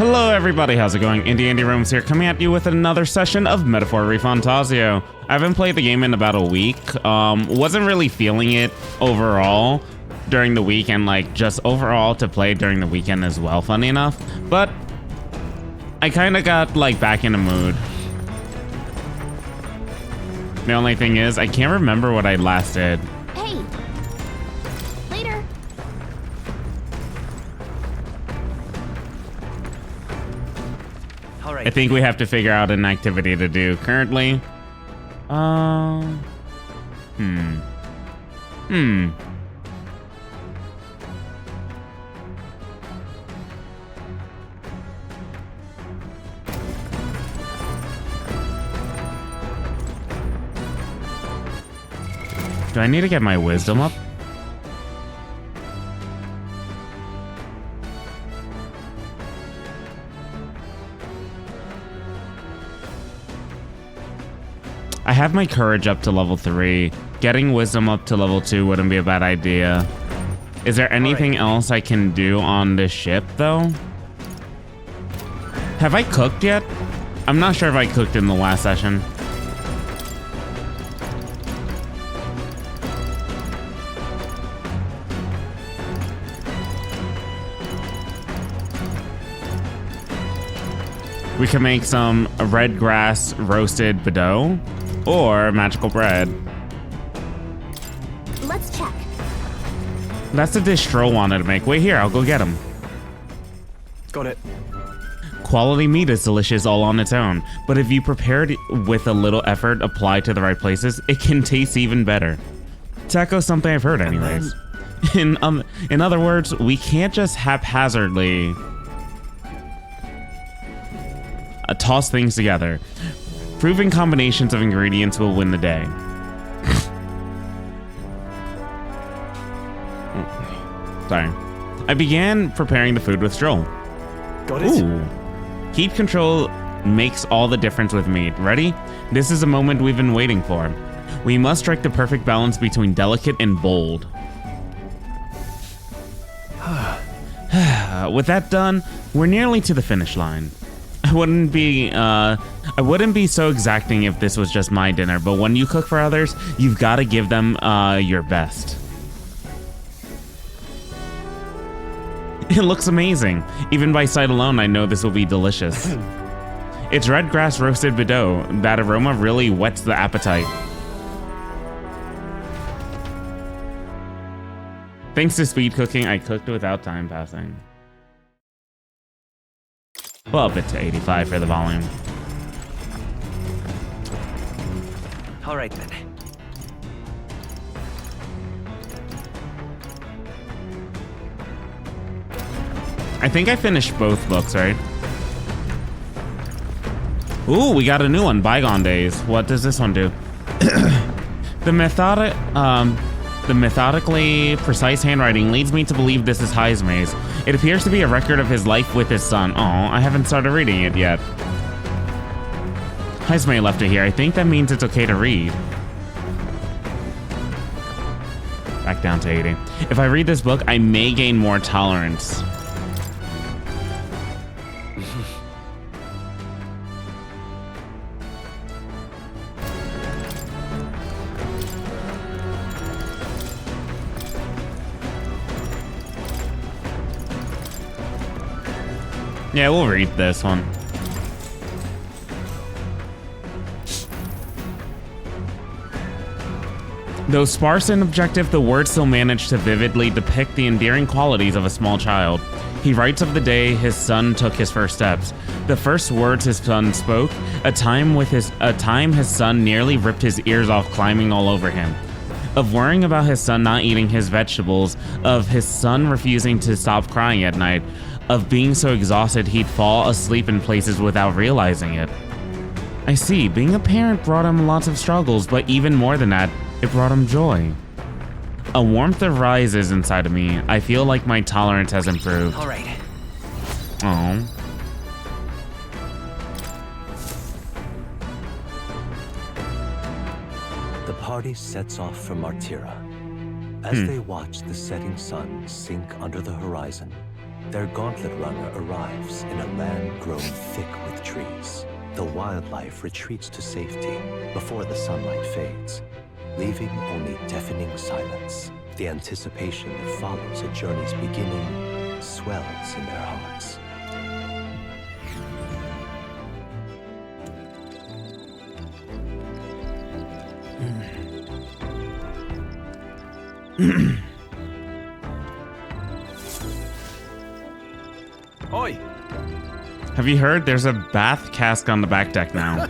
Hello everybody, how's it going? Andy Rome's here, coming at you with another session of Metaphor ReFantazio. I haven't played the game in about a week. Wasn't really feeling it overall during the weekend, like just overall to play during the weekend as well, funny enough. But I kind of got like back in the mood. The only thing is, I can't remember what I last did. Hey, later. I think we have to figure out an activity to do currently. Do I need to get my wisdom up? I have my courage up to level 3. Getting wisdom up to level 2 wouldn't be a bad idea. Is there anything else I can do on this ship, though? Have I cooked yet? I'm not sure if I cooked in the last session. We can make some red grass roasted bidot or magical bread. Let's check. That's the dish Stroll wanted to make. Wait here, I'll go get him. Got it. Quality meat is delicious all on its own, but if you prepare it with a little effort applied to the right places, it can taste even better. Taco's something I've heard anyways. In other words, we can't just haphazardly toss things together. Proven combinations of ingredients will win the day. Sorry. I began preparing the food with Stroll. Got it. Ooh. Heat control makes all the difference with meat. Ready? This is a moment we've been waiting for. We must strike the perfect balance between delicate and bold. With that done, we're nearly to the finish line. I wouldn't be so exacting if this was just my dinner, but when you cook for others, you've got to give them your best. It looks amazing. Even by sight alone, I know this will be delicious. It's red grass roasted bidot. That aroma really whets the appetite. Thanks to speed cooking, I cooked without time passing. Well, up it to 85 for the volume. All right then. I think I finished both books, right? Ooh, we got a new one, Bygone Days. What does this one do? The methodically precise handwriting leads me to believe this is Heismay's. It appears to be a record of his life with his son. Oh, I haven't started reading it yet. Heismay left it here. I think that means it's okay to read. Back down to 80. If I read this book, I may gain more tolerance. Yeah, we'll read this one. Though sparse and objective, the words still manage to vividly depict the endearing qualities of a small child. He writes of the day his son took his first steps. The first words his son spoke, a time his son nearly ripped his ears off climbing all over him. Of worrying about his son not eating his vegetables, of his son refusing to stop crying at night, of being so exhausted he'd fall asleep in places without realizing it. I see, being a parent brought him lots of struggles, but even more than that, it brought him joy. A warmth arises inside of me. I feel like my tolerance has improved. All right. Oh. The party sets off for Martira. As they watch the setting sun sink under the horizon, their gauntlet runner arrives in a land grown thick with trees. The wildlife retreats to safety before the sunlight fades, leaving only deafening silence. The anticipation that follows a journey's beginning swells in their hearts. Oi! Have you heard? There's a bath cask on the back deck now.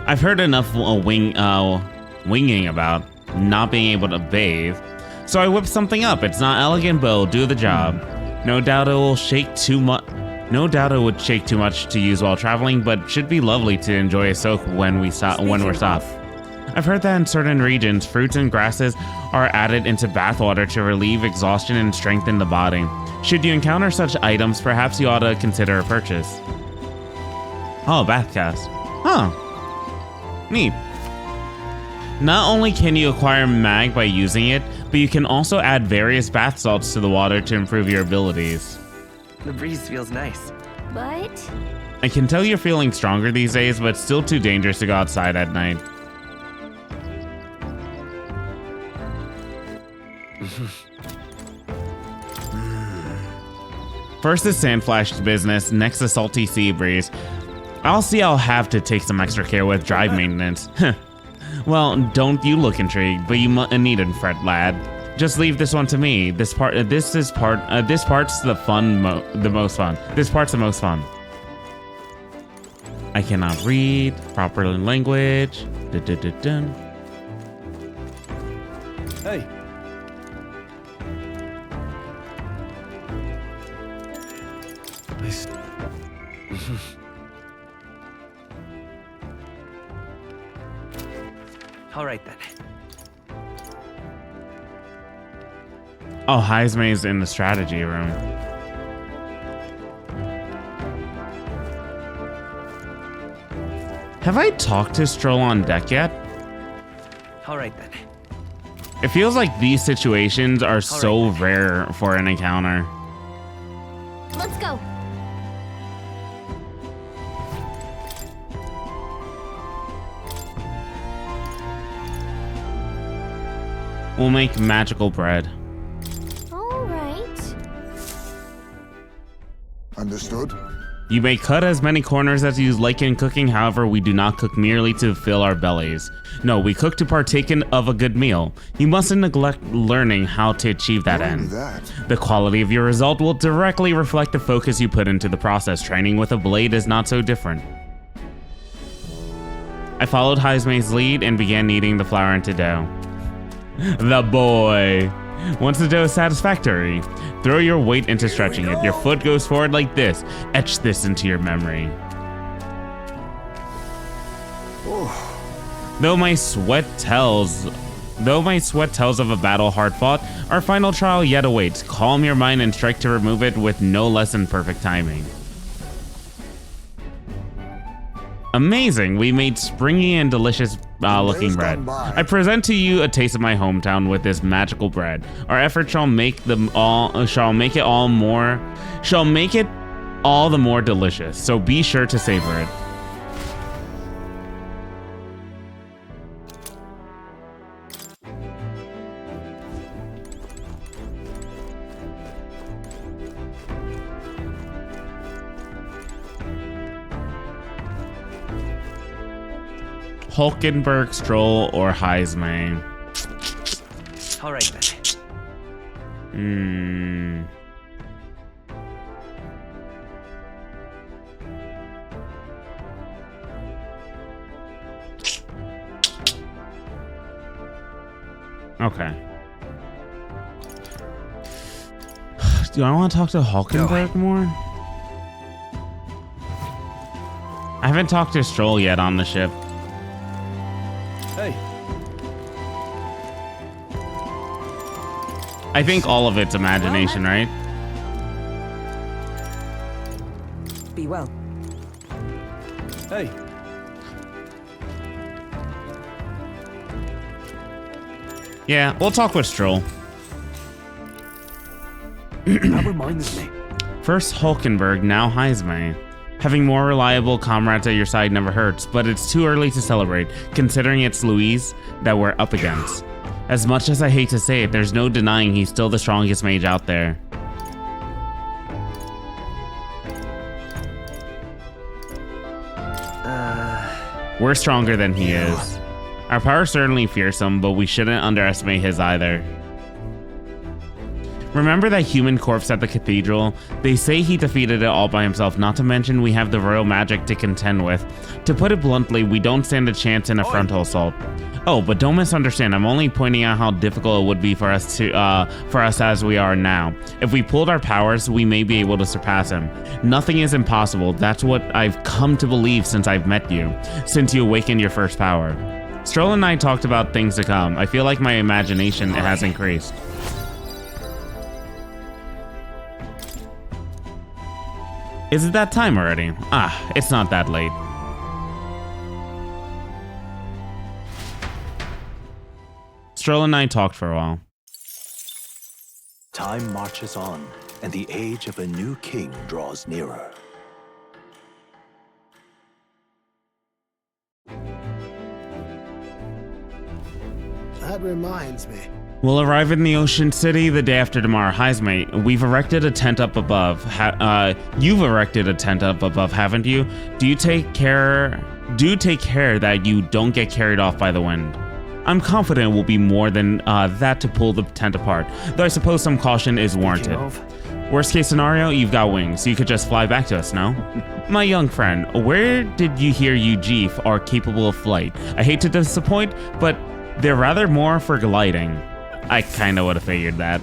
I've heard enough winging about not being able to bathe, so I whipped something up. It's not elegant, but it'll do the job. No doubt it will shake too much. No doubt it would shake too much to use while traveling, but should be lovely to enjoy a soak when we're stopped. I've heard that in certain regions, fruits and grasses are added into bathwater to relieve exhaustion and strengthen the body. Should you encounter such items, perhaps you ought to consider a purchase. Oh, bath cast. Huh. Neat. Not only can you acquire mag by using it, but you can also add various bath salts to the water to improve your abilities. The breeze feels nice. But I can tell you're feeling stronger these days, but it's still too dangerous to go outside at night. First is Sandflash's business, next the Salty Sea Breeze. I'll have to take some extra care with drive maintenance. Well, don't you look intrigued, but you needn't fret, lad. Just leave this one to me. This part's the most fun. This part's the most fun. I cannot read proper language. Dun. Hey! Nice. All right then. Oh, Heismay's in the strategy room. Have I talked to Stroll on deck yet? All right then. It feels like these situations are so rare for an encounter. let's go. We'll make magical bread. All right. Understood? You may cut as many corners as you like in cooking, however, we do not cook merely to fill our bellies. No, we cook to partake of a good meal. You mustn't neglect learning how to achieve that Not only end. that, The quality of your result will directly reflect the focus you put into the process. Training with a blade is not so different. I followed Heismay's lead and began kneading the flour into dough. The boy. Once the dough is satisfactory, throw your weight into stretching it. Your foot goes forward like this. Etch this into your memory. Though my sweat tells of a battle hard fought, our final trial yet awaits. Calm your mind and strike to remove it with no less than perfect timing. Amazing! We made springy and delicious looking bread. I present to you a taste of my hometown with this magical bread. Our effort shall make it all the more delicious. So be sure to savor it. Hulkenberg, Stroll, or Heismay. All right Hmm. then. Okay. Do I want to talk to Hulkenberg more? I haven't talked to Stroll yet on the ship. Hey. I think all of it's imagination, right? Be well. Hey. Yeah, we'll talk with Stroll. That reminds me. First Hulkenberg, now Heisme. Having more reliable comrades at your side never hurts, but it's too early to celebrate, considering it's Louise that we're up against. As much as I hate to say it, there's no denying he's still the strongest mage out there. We're stronger than he is. Our power's certainly fearsome, but we shouldn't underestimate his either. Remember that human corpse at the cathedral? They say he defeated it all by himself, not to mention we have the royal magic to contend with. To put it bluntly, we don't stand a chance in a frontal assault. Oh, but don't misunderstand, I'm only pointing out how difficult it would be for us as we are now. If we pulled our powers, we may be able to surpass him. Nothing is impossible, that's what I've come to believe since I've met you, since you awakened your first power. Stroll and I talked about things to come. I feel like my imagination has increased. Is it that time already? Ah, it's not that late. Stroll and I talked for a while. Time marches on, and the age of a new king draws nearer. That reminds me. We'll arrive in the Ocean City the day after tomorrow. Heisme, we've erected a tent up above. You've erected a tent up above, haven't you? Do take care that you don't get carried off by the wind. I'm confident it will be more than that to pull the tent apart, though I suppose some caution is warranted. Worst case scenario, you've got wings, so you could just fly back to us, no? My young friend, where did you hear you Jeef are capable of flight? I hate to disappoint, but they're rather more for gliding. I kinda would've figured that.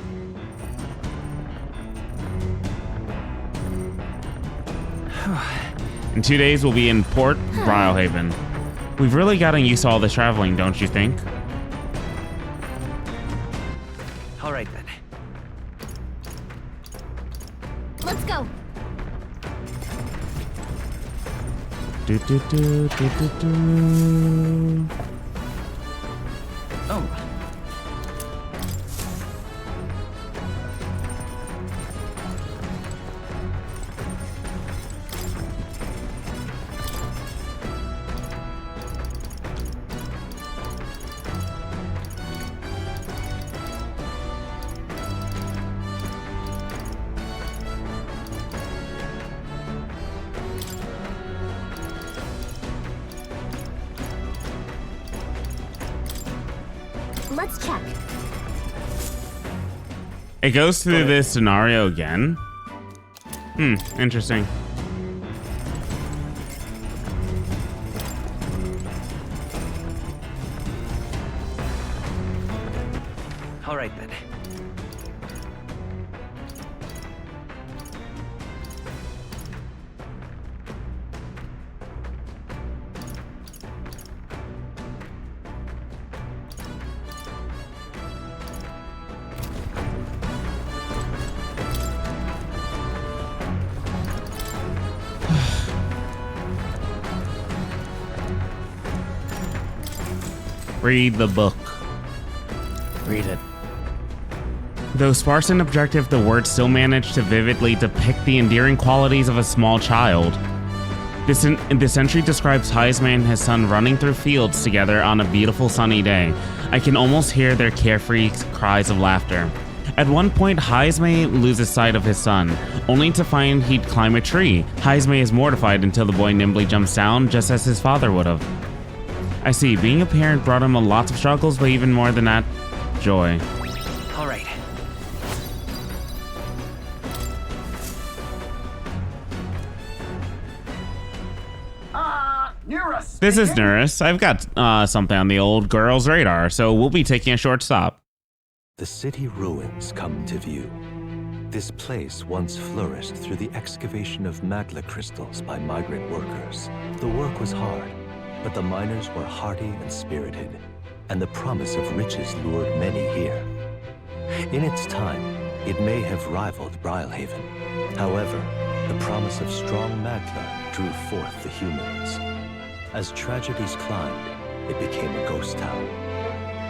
In 2 days, we'll be in Port Brylehaven. We've really gotten used to all this traveling, don't you think? All right then. Let's go. Do, do, do, do, do, do. Oh. Let's check. It goes through this scenario again? Interesting. All right then. Read the book. Read it. Though sparse and objective, the words still manage to vividly depict the endearing qualities of a small child. This entry describes Heisme and his son running through fields together on a beautiful sunny day. I can almost hear their carefree cries of laughter. At one point, Heisme loses sight of his son, only to find he'd climb a tree. Heisme is mortified until the boy nimbly jumps down, just as his father would have. I see, being a parent brought him lots of struggles, but even more than that, joy. All right. This is Nurse. I've got something on the old girl's radar, so we'll be taking a short stop. The city ruins come to view. This place once flourished through the excavation of magla crystals by migrant workers. The work was hard, but the miners were hardy and spirited, and the promise of riches lured many here. In its time, it may have rivaled Brylehaven. However, the promise of strong magla drew forth the humans. As tragedies climbed, it became a ghost town.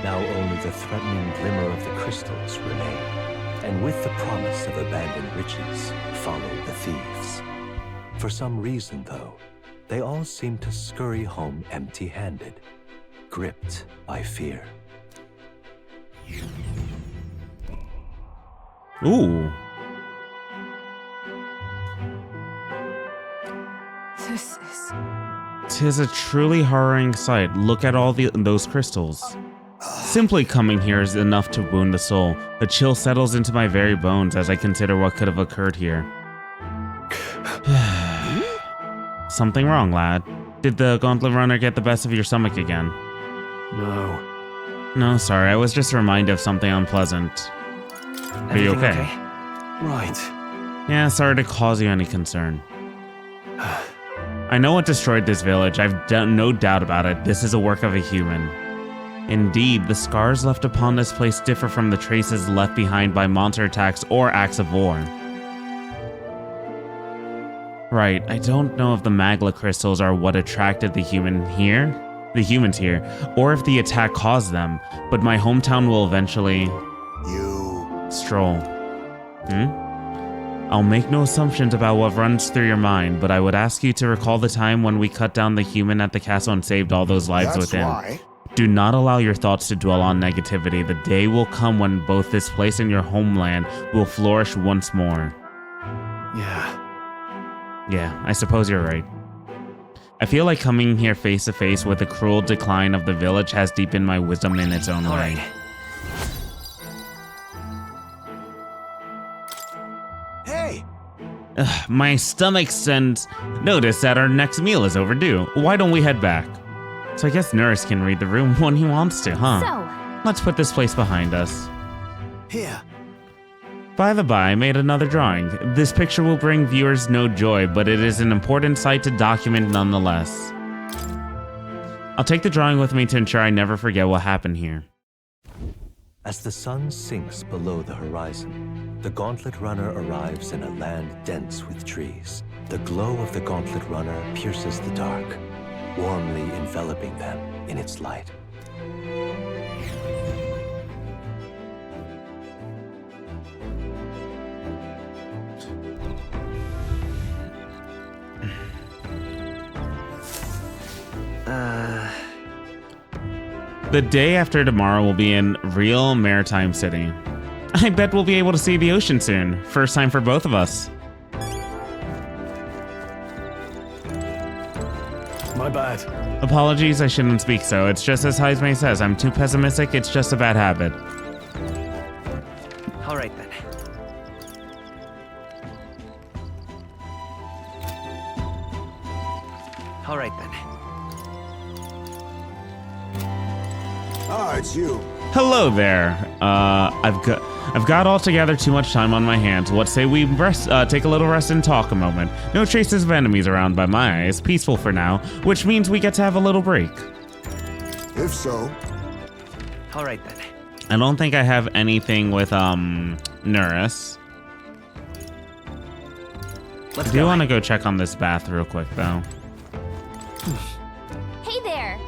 Now only the threatening glimmer of the crystals remain. And with the promise of abandoned riches followed the thieves. For some reason, though, they all seemed to scurry home empty-handed, gripped by fear. Ooh. This is... Tis a truly horroring sight. Look at all those crystals. Simply coming here is enough to wound the soul. A chill settles into my very bones as I consider what could have occurred here. Something wrong, lad. Did the Gauntlet Runner get the best of your stomach again? No. No, sorry. I was just reminded of something unpleasant. Are you Everything okay? Right. Yeah, sorry to cause you any concern. I know what destroyed this village. I've no doubt about it. This is a work of a human. Indeed, the scars left upon this place differ from the traces left behind by monster attacks or acts of war. Right, I don't know if the Magla crystals are what attracted the humans here, or if the attack caused them, but my hometown will eventually... stroll. I'll make no assumptions about what runs through your mind, but I would ask you to recall the time when we cut down the human at the castle and saved all those lives within. Why. Do not allow your thoughts to dwell on negativity. The day will come when both this place and your homeland will flourish once more. Yeah, I suppose you're right. I feel like coming here face to face with the cruel decline of the village has deepened my wisdom in its own All way. right. Hey! My stomach sends notice that our next meal is overdue. Why don't we head back? So I guess Nurse can read the room when he wants to, huh? So, Let's put this place behind us. Here. By the by, I made another drawing. This picture will bring viewers no joy, but it is an important sight to document nonetheless. I'll take the drawing with me to ensure I never forget what happened here. As the sun sinks below the horizon, the Gauntlet Runner arrives in a land dense with trees. The glow of the Gauntlet Runner pierces the dark, warmly enveloping them in its light. The day after tomorrow will be in real maritime city. I bet we'll be able to see the ocean soon. First time for both of us. My bad. Apologies, I shouldn't speak so. It's just as Heismay says, I'm too pessimistic, it's just a bad habit. All right then. All right then. Ah, it's you. Hello there. I've got altogether too much time on my hands. What say we rest, take a little rest and talk a moment? No traces of enemies around by my eyes. Peaceful for now, which means we get to have a little break. If so. All right then. I don't think I have anything with Nurse. Let's I do go. want to go check on this bath real quick though. hey there.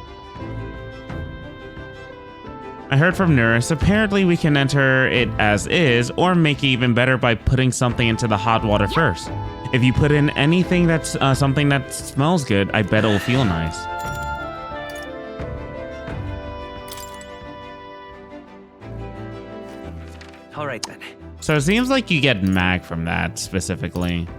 I heard from Nurse, apparently we can enter it as is, or make it even better by putting something into the hot water first. If you put in anything that's something that smells good, I bet it'll feel nice. All right then. So it seems like you get mag from that specifically.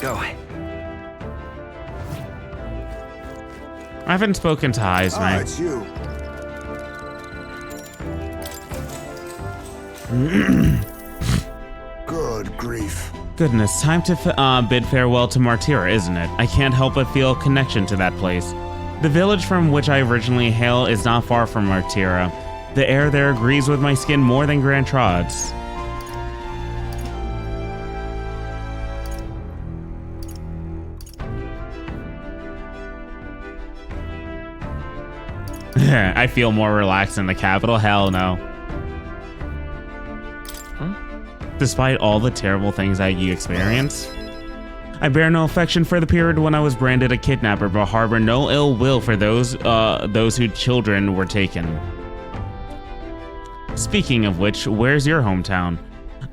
Go. I haven't spoken to Ah, Heismay. it's you. Good grief. Goodness, time to bid farewell to Martira, isn't it? I can't help but feel a connection to that place. The village from which I originally hail is not far from Martira. The air there agrees with my skin more than Grand Trod's. I feel more relaxed in the capital. Hell no. despite all the terrible things that you experienced? I bear no affection for the period when I was branded a kidnapper, but harbor no ill will for those whose children were taken. Speaking of which, where's your hometown?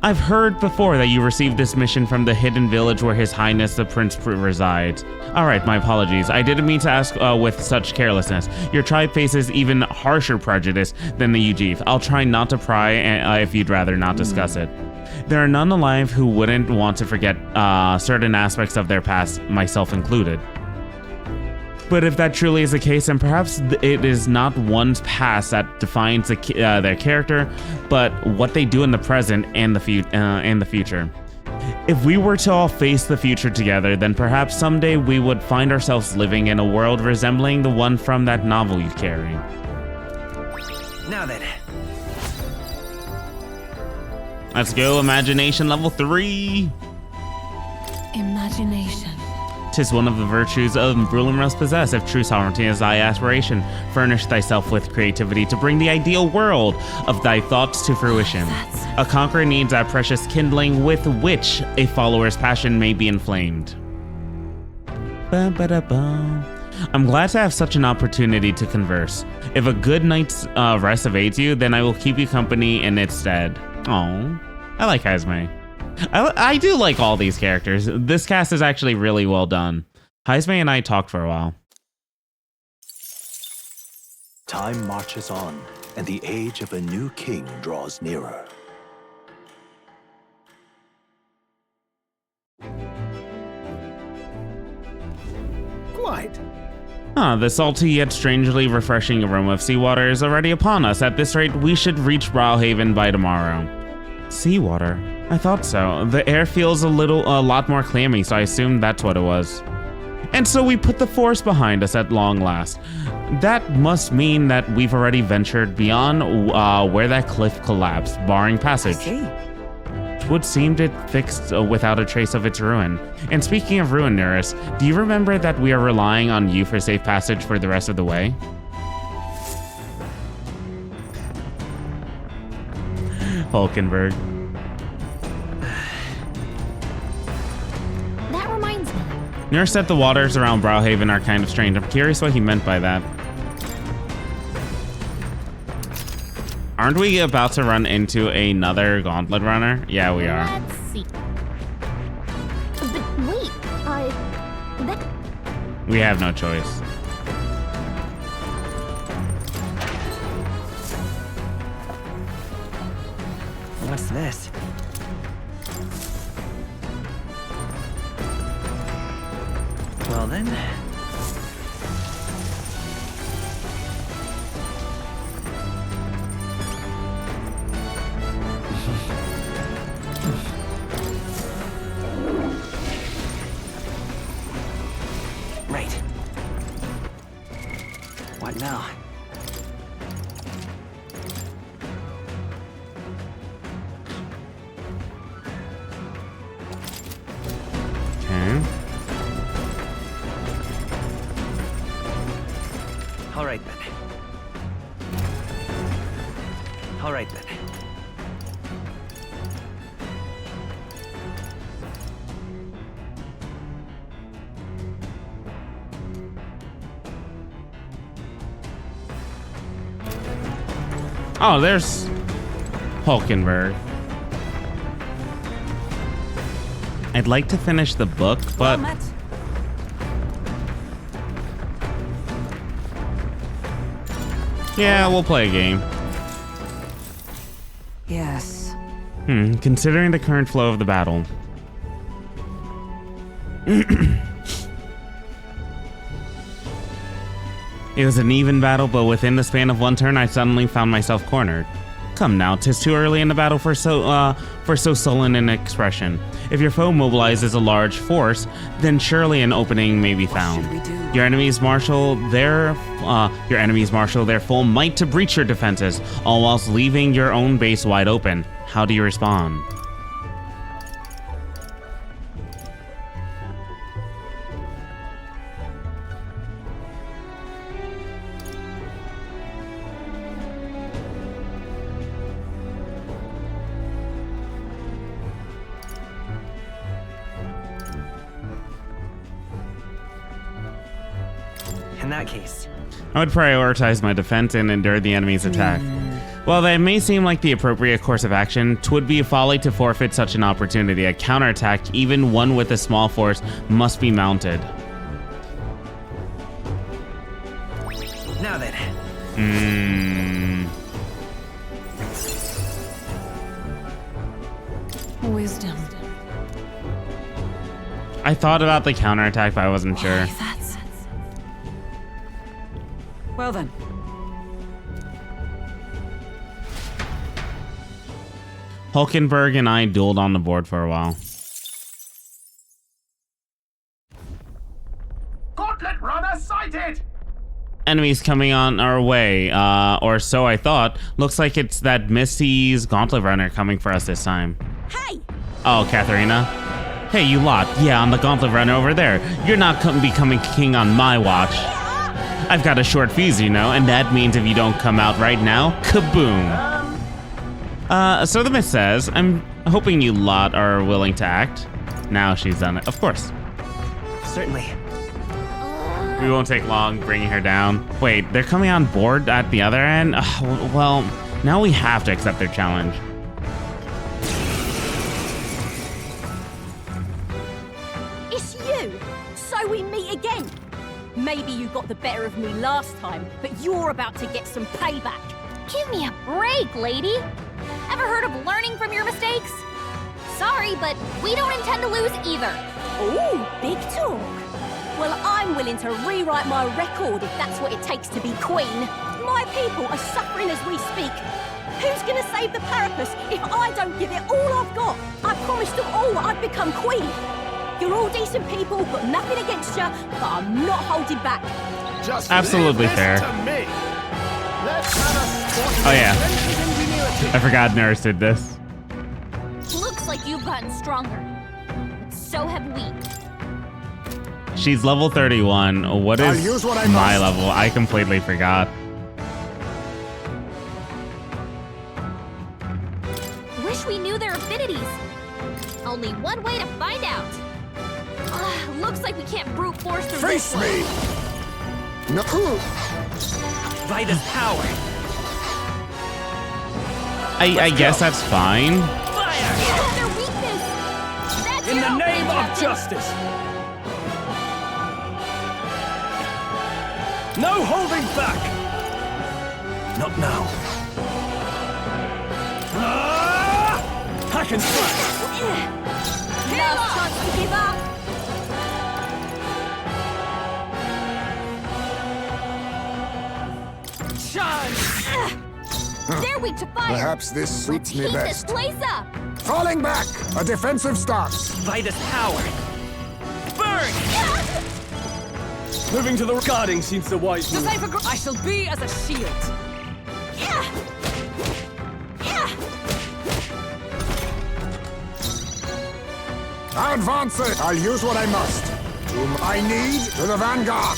I've heard before that you received this mission from the hidden village where His Highness the Prince resides. Alright, my apologies. I didn't mean to ask with such carelessness. Your tribe faces even harsher prejudice than the Ujif. I'll try not to pry if you'd rather not discuss it. There are none alive who wouldn't want to forget certain aspects of their past, myself included. But if that truly is the case, then perhaps it is not one's past that defines their character, but what they do in the present and the future. If we were to all face the future together, then perhaps someday we would find ourselves living in a world resembling the one from that novel you carry. Now then. Let's go, imagination level 3. Imagination. 'Tis one of the virtues of ruler must possess, if true sovereignty is thy aspiration. Furnish thyself with creativity to bring the ideal world of thy thoughts to fruition. A conqueror needs that precious kindling with which a follower's passion may be inflamed. I'm glad to have such an opportunity to converse. If a good night's rest evades you, then I will keep you company in its stead. Oh, I like Hazme. I do like all these characters. This cast is actually really well done. Hazme and I talked for a while. Time marches on, and the age of a new king draws nearer. Quite. The salty yet strangely refreshing aroma of seawater is already upon us. At this rate, we should reach Browhaven by tomorrow. Seawater? I thought so. The air feels a lot more clammy, so I assumed that's what it was. And so we put the forest behind us at long last. That must mean that we've already ventured beyond where that cliff collapsed, barring passage. It would seem it fixed without a trace of its ruin. And speaking of ruin, Neurus, do you remember that we are relying on you for safe passage for the rest of the way? Hulkenberg. That reminds me. Neurus said the waters around Browhaven are kind of strange. I'm curious what he meant by that. Aren't we about to run into another gauntlet runner? Yeah, we are. Let's see. But wait, that... We have no choice. What's this? Well then. Right. What now? Okay. All right then. All right then. Oh, there's Hulkenberg. I'd like to finish the book, but yeah, we'll play a game. Yes. Considering the current flow of the battle. It was an even battle, but within the span of one turn, I suddenly found myself cornered. Come now, 'tis too early in the battle for so sullen an expression. If your foe mobilizes a large force, then surely an opening may be found. What should we do? Your enemies marshal their full might to breach your defenses, all whilst leaving your own base wide open. How do you respond? In that case, I would prioritize my defense and endure the enemy's attack. While that may seem like the appropriate course of action, 'twould be a folly to forfeit such an opportunity. A counterattack, even one with a small force, must be mounted. now then. Wisdom. I thought about the counterattack, but I wasn't sure. That's... Well then. Hulkenberg and I dueled on the board for a while. Gauntlet runner sighted! Enemies coming on our way, or so I thought. Looks like it's that Misty's Gauntlet Runner coming for us this time. Hey! Oh, Katharina. Hey, you lot. Yeah, I'm the Gauntlet Runner over there. You're not becoming king on my watch. I've got a short fuse, you know, and that means if you don't come out right now, kaboom. So the myth says, I'm hoping you lot are willing to act. Now she's done it. Of course. Certainly. We won't take long bringing her down. Wait, they're coming on board at the other end? Ugh, well, now we have to accept their challenge. It's you! So we meet again! Maybe you got the better of me last time, but you're about to get some payback. Give me a break, lady. Ever heard of learning from your mistakes? Sorry, but we don't intend to lose either. Ooh, big talk. Well, I'm willing to rewrite my record if that's what it takes to be queen. My people are suffering as we speak. Who's gonna save the Parapus if I don't give it all I've got? I promised them all I'd become queen. You're all decent people, got nothing against you, but I'm not holding back. Just Absolutely leave this fair. to me. Let's have a spot Oh, yeah. adventures ingenuity. I forgot Nurse did this. Looks like you've gotten stronger. So have we. She's level 31. What I'll is use what I my must. level? I completely forgot. Wish we knew their affinities. Only one way to find out. Looks like we can't brute force through Face this me! one. No. Vida's power. I guess that's fine. Fire! Their weakness. That's In your the opening, name of Captain. justice. No holding back. Not now. Hack and slash. Last chance to give up. Charge. They're weak to fire. Perhaps this suits me Heat this best. place up. Falling back! A defensive stance. Vida's power. Burn. Moving to the guarding seems the wise move. I shall be as a shield. Advance it! I'll use what I must. Whom I need to the vanguard.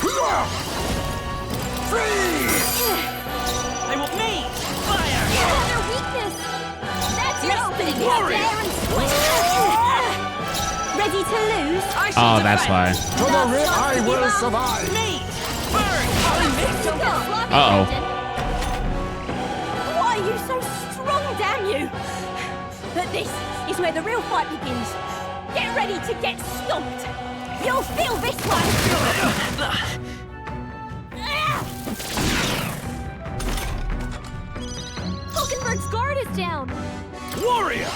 Free! I will me. Fire. Their weakness. That's your opening, glory. Captain. Ready to lose? Oh, that's why. To the rear I will survive. Me. Burn. Uh-oh. Why are you so strong, damn you? But this is where the real fight begins. Get ready to get stomped. You'll feel this one. Hulkenberg's guard is down. Warrior.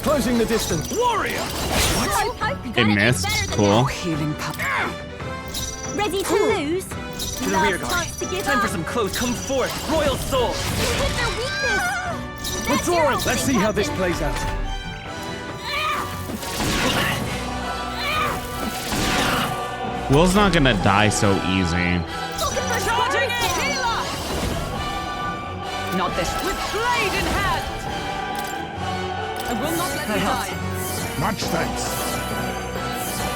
Closing the distance. Warrior. It missed. Cool. Healing pup. Ready to lose? To the rear guard. Chance to give Time up. for some clothes. Come forth. Royal soul. Hit their weakness. Withdrawing. Let's see how this plays out. Will's not gonna die so easy. Hulkenberg's guard is down. Not this. With blade in hand. I will not let you die. Much thanks.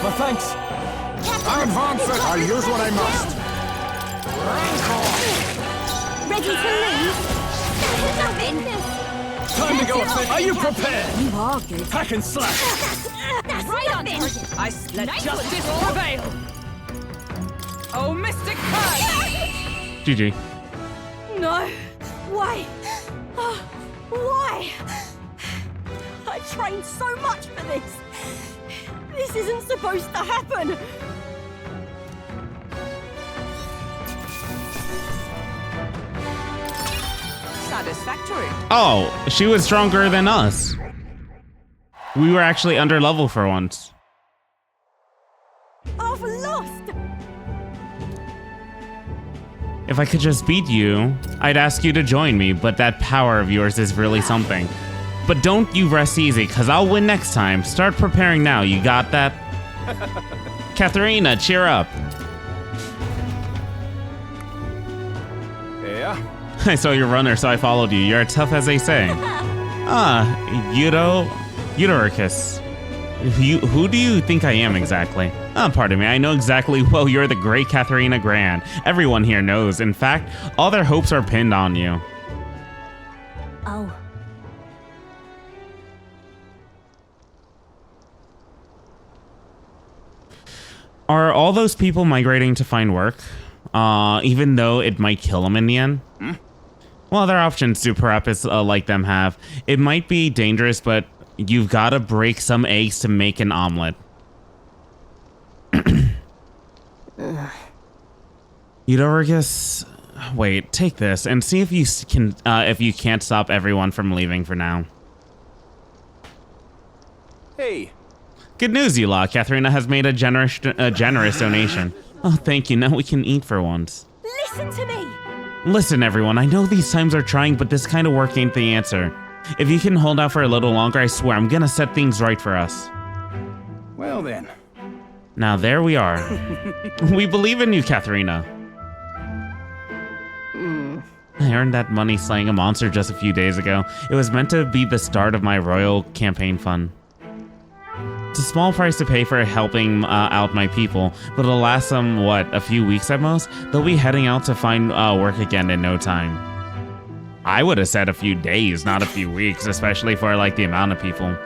My thanks. Advance it! I'll use what I must. Ready to lose? Time to go offensive. Are you prepared? You are good. Hack and slash. That's Right on nothing. target. Let Nice justice one, Troll. prevail. Oh, Mystic Curse! GG. No. Why? Why? I trained so much for this. This isn't supposed to happen. Satisfactory. Oh, she was stronger than us. We were actually under level for once. I've lost. If I could just beat you, I'd ask you to join me, but that power of yours is really something. But don't you rest easy, because I'll win next time. Start preparing now, you got that? Katharina, cheer up. Yeah? I saw your runner, so I followed you. You're tough as they say. Eudoragus. Who do you think I am exactly? Pardon me, I know exactly. Well, you're the great Katharina Grand. Everyone here knows. In fact, all their hopes are pinned on you. Oh. Are all those people migrating to find work? Even though it might kill them in the end? Well, other options do perhaps like them have. It might be dangerous, but you've got to break some eggs to make an omelet. Eudoragus, wait, take this and see if you can't stop everyone from leaving for now. Hey. Good news, you lot. Katharina has made a generous donation. Oh, thank you. Now we can eat for once. Listen to me. Listen, everyone. I know these times are trying, but this kind of work ain't the answer. If you can hold out for a little longer, I swear I'm gonna set things right for us. Well then. Now there we are. We believe in you, Katharina. I earned that money slaying a monster just a few days ago. It was meant to be the start of my royal campaign fund. It's a small price to pay for helping out my people, but it'll last them, what, a few weeks at most? They'll be heading out to find work again in no time. I would have said a few days, not a few weeks, especially for like the amount of people.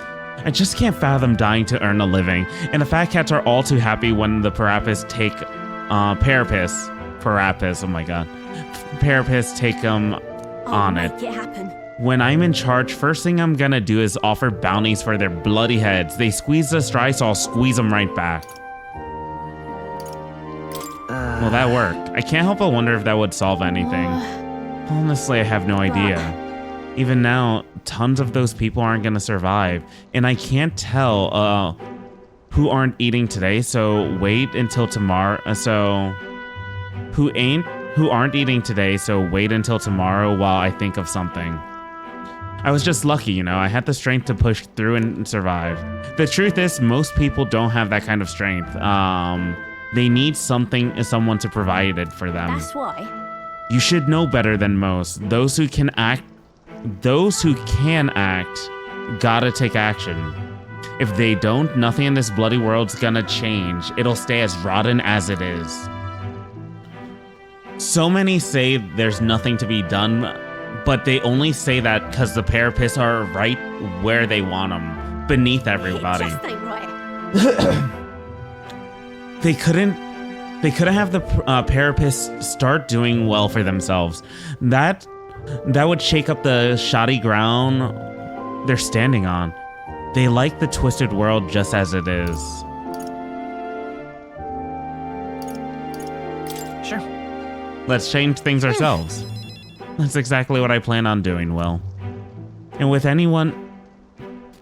I just can't fathom dying to earn a living, and the fat cats are all too happy when the Parapis take Parapis, oh my god. Parapis take them on it. Make it happen. When I'm in charge, first thing I'm gonna do is offer bounties for their bloody heads. They squeeze us dry, so I'll squeeze them right back. Will that work? I can't help but wonder if that would solve anything. Honestly, I have no idea. Even now, tons of those people aren't gonna survive. And I can't tell who aren't eating today, so wait until tomorrow. Who aren't eating today, so wait until tomorrow while I think of something. I was just lucky, you know, I had the strength to push through and survive. The truth is, most people don't have that kind of strength. They need someone to provide it for them. That's why. You should know better than most. Those who can act, gotta take action. If they don't, nothing in this bloody world's gonna change. It'll stay as rotten as it is. So many say there's nothing to be done, but they only say that because the Parapis are right where they want them, beneath everybody. It just ain't right. They couldn't have the Parapis start doing well for themselves. That would shake up the shoddy ground they're standing on. They like the twisted world just as it is. Sure. Let's change things ourselves. That's exactly what I plan on doing, Will. And with anyone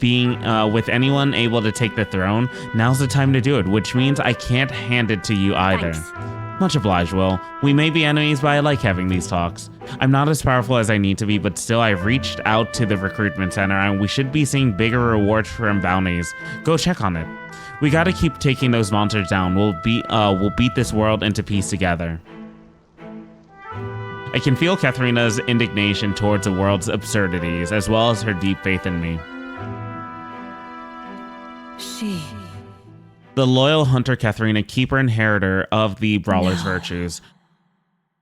able to take the throne, now's the time to do it, which means I can't hand it to you either. Thanks. Much obliged, Will. We may be enemies, but I like having these talks. I'm not as powerful as I need to be, but still I've reached out to the recruitment center and we should be seeing bigger rewards from bounties. Go check on it. We gotta keep taking those monsters down. We'll beat this world into peace together. I can feel Katharina's indignation towards the world's absurdities, as well as her deep faith in me. The loyal hunter Katharina, keeper inheritor of the brawler's virtues.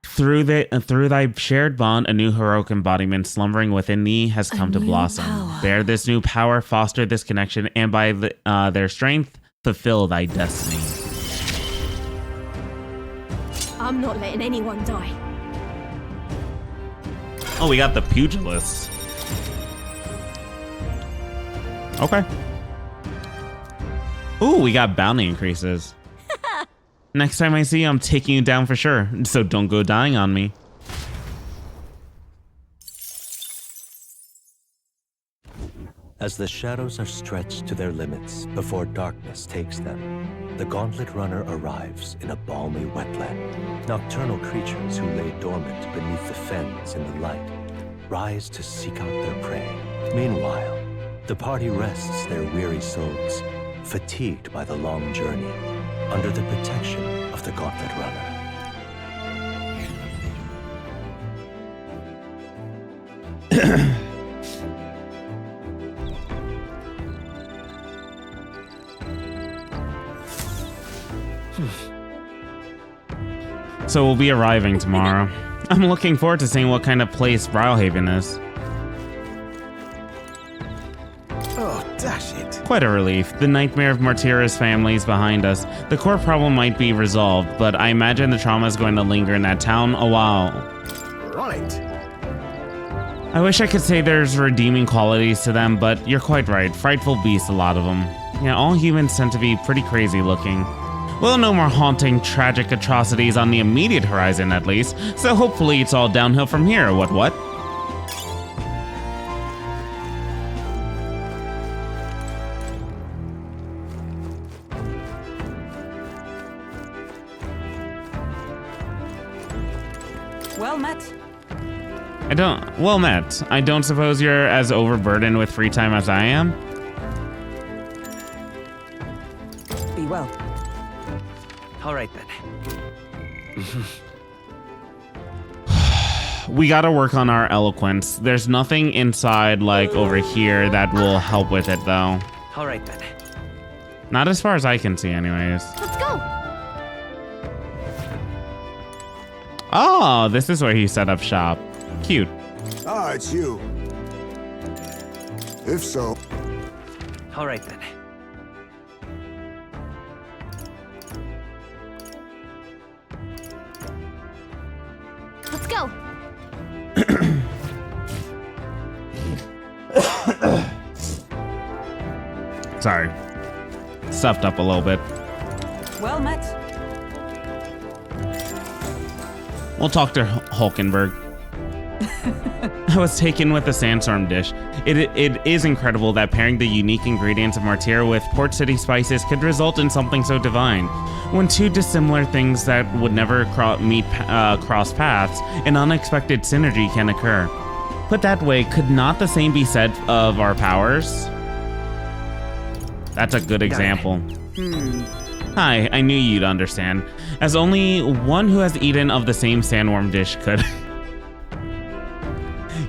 Through thy shared bond, a new heroic embodiment slumbering within thee has come to blossom. Bear this new power, foster this connection, and by their strength, fulfill thy destiny. I'm not letting anyone die. Oh, we got the pugilist. Okay. Ooh, we got bounty increases. Next time I see you, I'm taking you down for sure. So don't go dying on me. As the shadows are stretched to their limits before darkness takes them, the Gauntlet Runner arrives in a balmy wetland. Nocturnal creatures who lay dormant beneath the fens in the light rise to seek out their prey. Meanwhile, the party rests their weary souls, fatigued by the long journey, under the protection of the Gauntlet Runner. So we'll be arriving tomorrow. I'm looking forward to seeing what kind of place Brilhaven is. Oh, dash it. Quite a relief. The nightmare of Martira's family is behind us. The core problem might be resolved, but I imagine the trauma is going to linger in that town a while. Right. I wish I could say there's redeeming qualities to them, but you're quite right. Frightful beasts, a lot of them. Yeah, all humans tend to be pretty crazy looking. Well, no more haunting, tragic atrocities on the immediate horizon, at least, so hopefully it's all downhill from here, what? Well met. Well met. I don't suppose you're as overburdened with free time as I am? Be well. All right then. We gotta work on our eloquence. There's nothing inside, like, over here that will help with it, though. All right then. Not as far as I can see, anyways. Let's go. Oh, this is where he set up shop. Cute. Ah, it's you. If so. All right then. Let's go. Sorry. Stuffed up a little bit. Well met. We'll talk to Hulkenberg. I was taken with the sandstorm dish. It is incredible that pairing the unique ingredients of Martira with Port City spices could result in something so divine. When two dissimilar things that would never cross paths, an unexpected synergy can occur. Put that way, could not the same be said of our powers? That's a good example. Hi, I knew you'd understand, as only one who has eaten of the same sandworm dish could.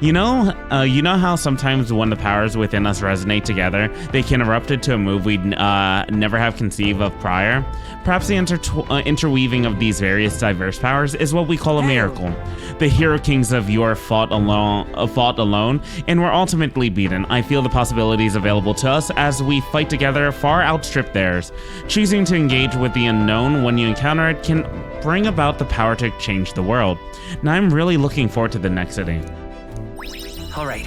You know how sometimes when the powers within us resonate together, they can erupt into a move we'd never have conceived of prior? Perhaps the interweaving of these various diverse powers is what we call a miracle. The hero kings of yore fought alone, and were ultimately beaten. I feel the possibilities available to us as we fight together far outstrip theirs. Choosing to engage with the unknown when you encounter it can bring about the power to change the world. Now I'm really looking forward to the next city. All right.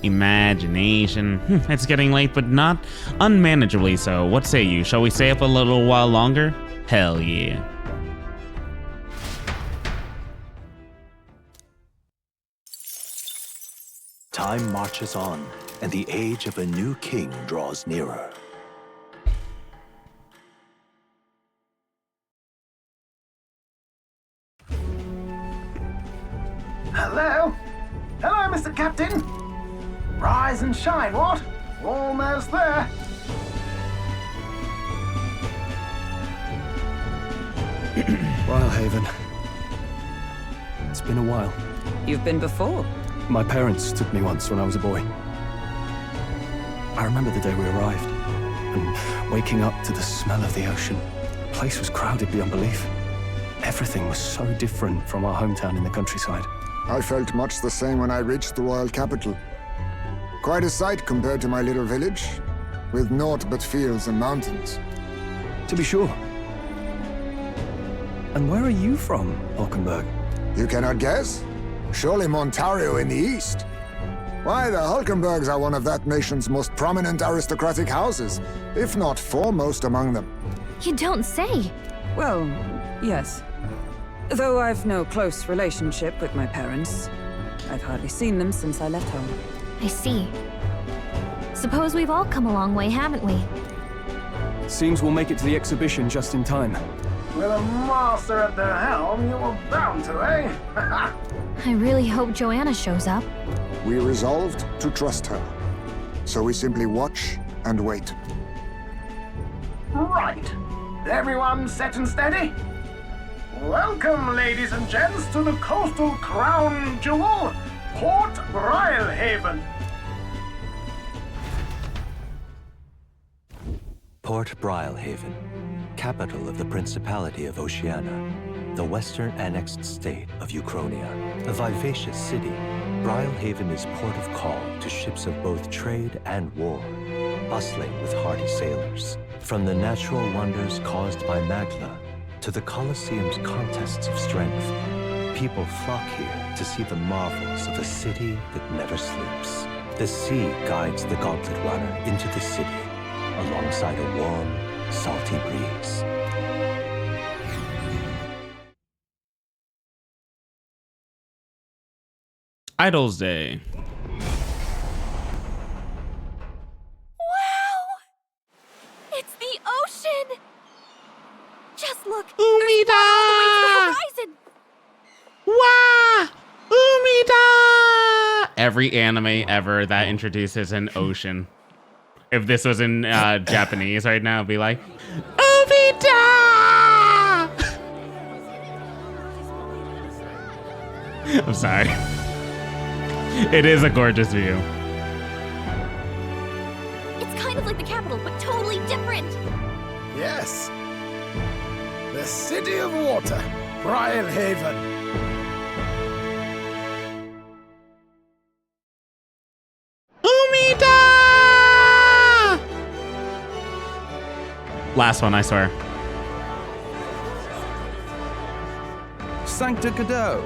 Imagination. It's getting late, but not unmanageably so. What say you? Shall we stay up a little while longer? Hell yeah. Time marches on, and the age of a new king draws nearer. Hello? Hello, Mr. Captain. Rise and shine, what? Almost there. Brilhaven. It's been a while. You've been before. My parents took me once when I was a boy. I remember the day we arrived, and waking up to the smell of the ocean. The place was crowded beyond belief. Everything was so different from our hometown in the countryside. I felt much the same when I reached the royal capital. Quite a sight compared to my little village, with naught but fields and mountains. To be sure. And where are you from, Hulkenberg? You cannot guess? Surely Montario in the east. Why, the Hulkenbergs are one of that nation's most prominent aristocratic houses, if not foremost among them. You don't say. Well, yes. Though I've no close relationship with my parents. I've hardly seen them since I left home. I see. Suppose we've all come a long way, haven't we? Seems we'll make it to the exhibition just in time. With a master at the helm, you were bound to, eh? I really hope Joanna shows up. We resolved to trust her. So we simply watch and wait. Right. Everyone set and steady? Welcome, ladies and gents, to the coastal crown jewel, Port Brilehaven. Port Brilehaven, capital of the Principality of Oceania, the western annexed state of Uchronia. A vivacious city, Brilehaven is port of call to ships of both trade and war, bustling with hardy sailors. From the natural wonders caused by Magla to the Colosseum's contests of strength, people flock here to see the marvels of a city that never sleeps. The sea guides the gauntlet runner into the city, alongside a warm, salty breeze. Idols Day. Wow! It's the ocean! Just look! Umida! There's water all the way to the horizon! Wa! Umida! Every anime ever that introduces an ocean. If this was in Japanese right now, it'd be like, Umida! I'm sorry. It is a gorgeous view. It's kind of like the capital, but totally different! Yes. The City of Water, Brilehaven. Umida! Last one, I swear. Sancta Cadeau,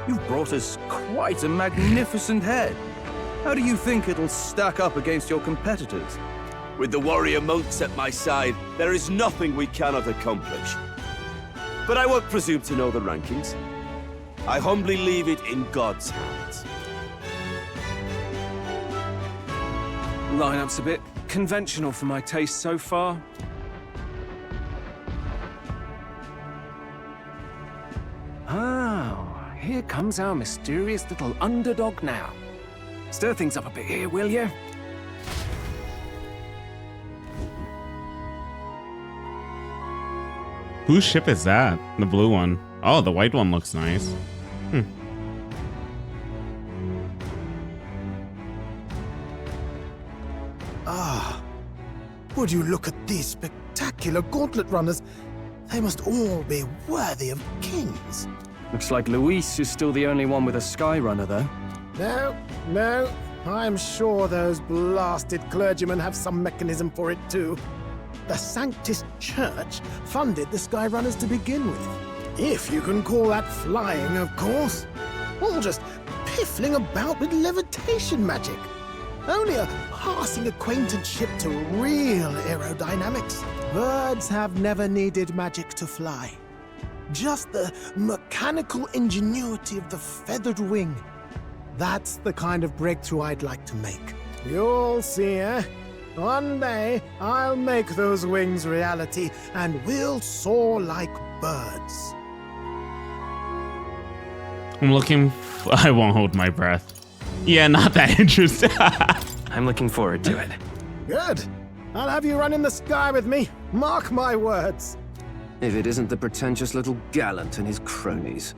you've brought us quite a magnificent head. How do you think it'll stack up against your competitors? With the warrior monks at my side, there is nothing we cannot accomplish. But I won't presume to know the rankings. I humbly leave it in God's hands. Lineup's a bit conventional for my taste so far. Oh, here comes our mysterious little underdog now. Stir things up a bit here, will you? Whose ship is that? The blue one. Oh, the white one looks nice. Ah, would you look at these spectacular gauntlet runners? They must all be worthy of kings. Looks like Luis is still the only one with a Skyrunner, though. No, I'm sure those blasted clergymen have some mechanism for it too. The Sanctus Church funded the Skyrunners to begin with. If you can call that flying, of course. All just piffling about with levitation magic. Only a passing acquaintanceship to real aerodynamics. Birds have never needed magic to fly. Just the mechanical ingenuity of the feathered wing. That's the kind of breakthrough I'd like to make. You'll see, eh? One day, I'll make those wings reality, and we'll soar like birds. I'm looking... I won't hold my breath. Yeah, not that interesting. I'm looking forward to it. Good. I'll have you run in the sky with me. Mark my words. If it isn't the pretentious little gallant and his cronies.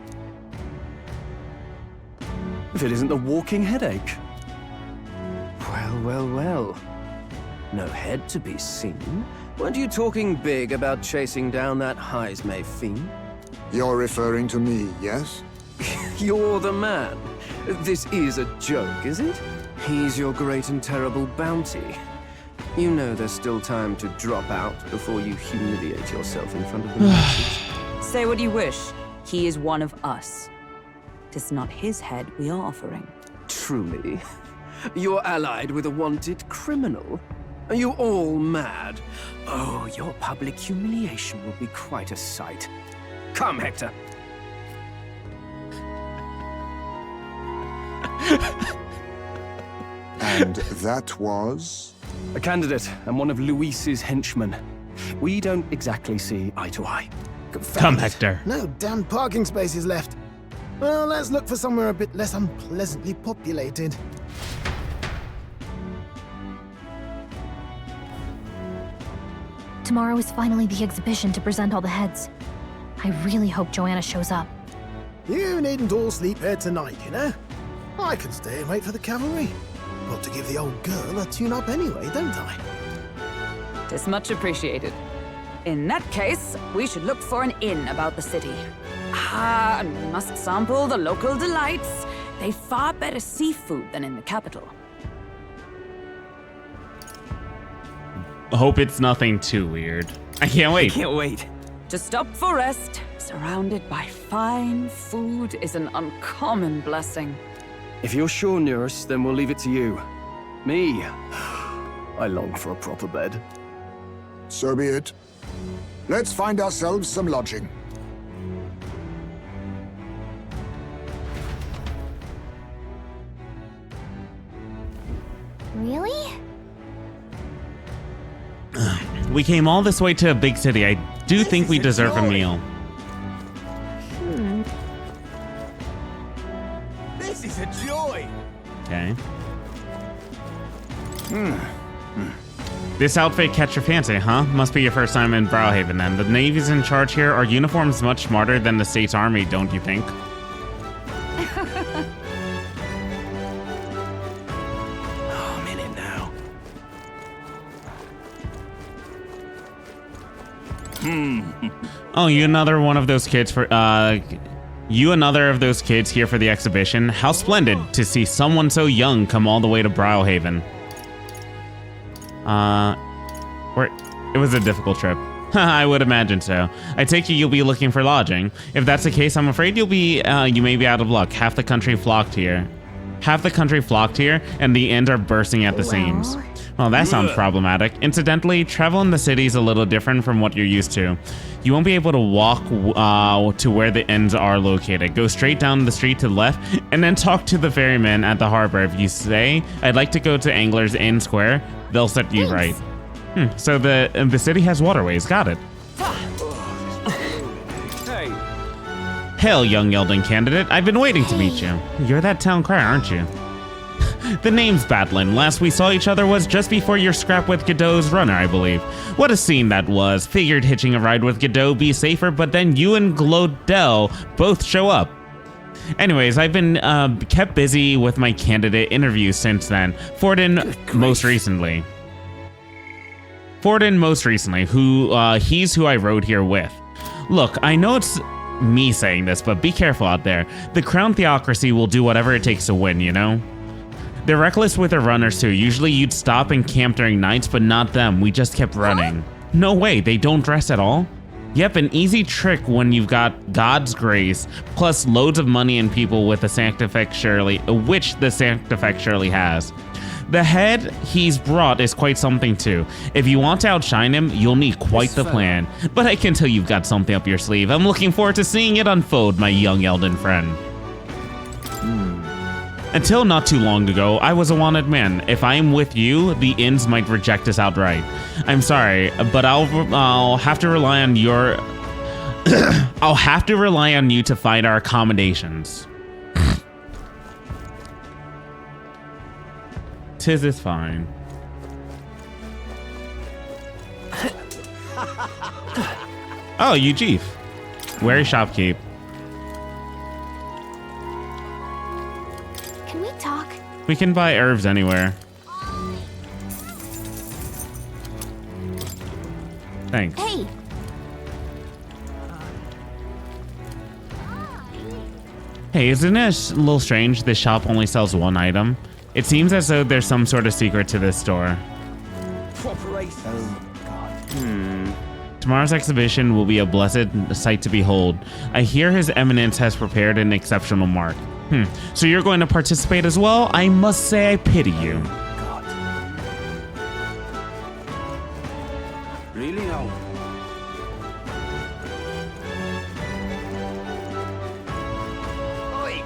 If it isn't the walking headache. Well. No head to be seen. Weren't you talking big about chasing down that Heismay fiend? You're referring to me, yes? You're the man. This is a joke, is it? He's your great and terrible bounty. You know there's still time to drop out before you humiliate yourself in front of the masses. Say what you wish. He is one of us. 'Tis not his head we are offering. Truly? You're allied with a wanted criminal? Are you all mad? Oh, your public humiliation will be quite a sight. Come, Hector. And that was? A candidate and one of Luis's henchmen. We don't exactly see eye to eye. Come, Hector. No damn parking spaces left. Well, let's look for somewhere a bit less unpleasantly populated. Tomorrow is finally the exhibition to present all the heads. I really hope Joanna shows up. You needn't all sleep here tonight, you know? I can stay and wait for the cavalry. Got to give the old girl a tune-up anyway, don't I? 'Tis much appreciated. In that case, we should look for an inn about the city. Ah, and we must sample the local delights. They far better seafood than in the capital. Hope it's nothing too weird. I can't wait. Can't wait. To stop for rest, surrounded by fine food, is an uncommon blessing. If you're sure, Nearest, then we'll leave it to you. Me, I long for a proper bed. So be it. Let's find ourselves some lodging. Really? We came all this way to a big city. I do think we deserve a meal. This is a joy! Okay. This outfit catch your fancy, huh? Must be your first time in Browhaven then. The Navy's in charge here. Our uniform's much smarter than the state's army, don't you think? Oh, I'm in it now. Oh, you another one of those kids for you another of those kids here for the exhibition? How splendid to see someone so young come all the way to Browhaven. It was a difficult trip. I would imagine so. I take it you'll be looking for lodging. If that's the case, I'm afraid you may be out of luck. Half the country flocked here, and the inns are bursting at the seams. Well, that sounds problematic. Incidentally, travel in the city is a little different from what you're used to. You won't be able to walk to where the inns are located. Go straight down the street to the left, and then talk to the ferryman at the harbor. If you say, I'd like to go to Angler's Inn Square, they'll set you right. So the city has waterways. Got it. Hey. Hail, young Elden candidate. I've been waiting to meet you. You're that town crier, aren't you? The name's Batlin. Last we saw each other was just before your scrap with Godot's runner, I believe. What a scene that was. Figured hitching a ride with Godot be safer, but then you and Glodell both show up. Anyways, I've been kept busy with my candidate interviews since then. Forden most recently, he's who I rode here with. Look, I know it's me saying this, but be careful out there. The crown theocracy will do whatever it takes to win, you know? They're reckless with their runners too. Usually you'd stop and camp during nights, but not them. We just kept running. No way, they don't dress at all? Yep, an easy trick when you've got God's grace, plus loads of money and people with the Sanctifex which the Sanctifex surely has. The head he's brought is quite something too. If you want to outshine him, you'll need quite the plan. But I can tell you've got something up your sleeve. I'm looking forward to seeing it unfold, my young Elden friend. Until not too long ago, I was a wanted man. If I am with you, the inns might reject us outright. I'm sorry, but I'll have to rely on your... I'll have to rely on you to find our accommodations. Tis is fine. Oh, you chief. Where is shopkeep? Can we talk? We can buy herbs anywhere. Thanks. Hey! Hey, isn't it a little strange this shop only sells one item? It seems as though there's some sort of secret to this store. Proper aces. To Tomorrow's exhibition will be a blessed sight to behold. I hear His Eminence has prepared an exceptional mark. So you're going to participate as well? I must say I pity you. God. Really now? Oi!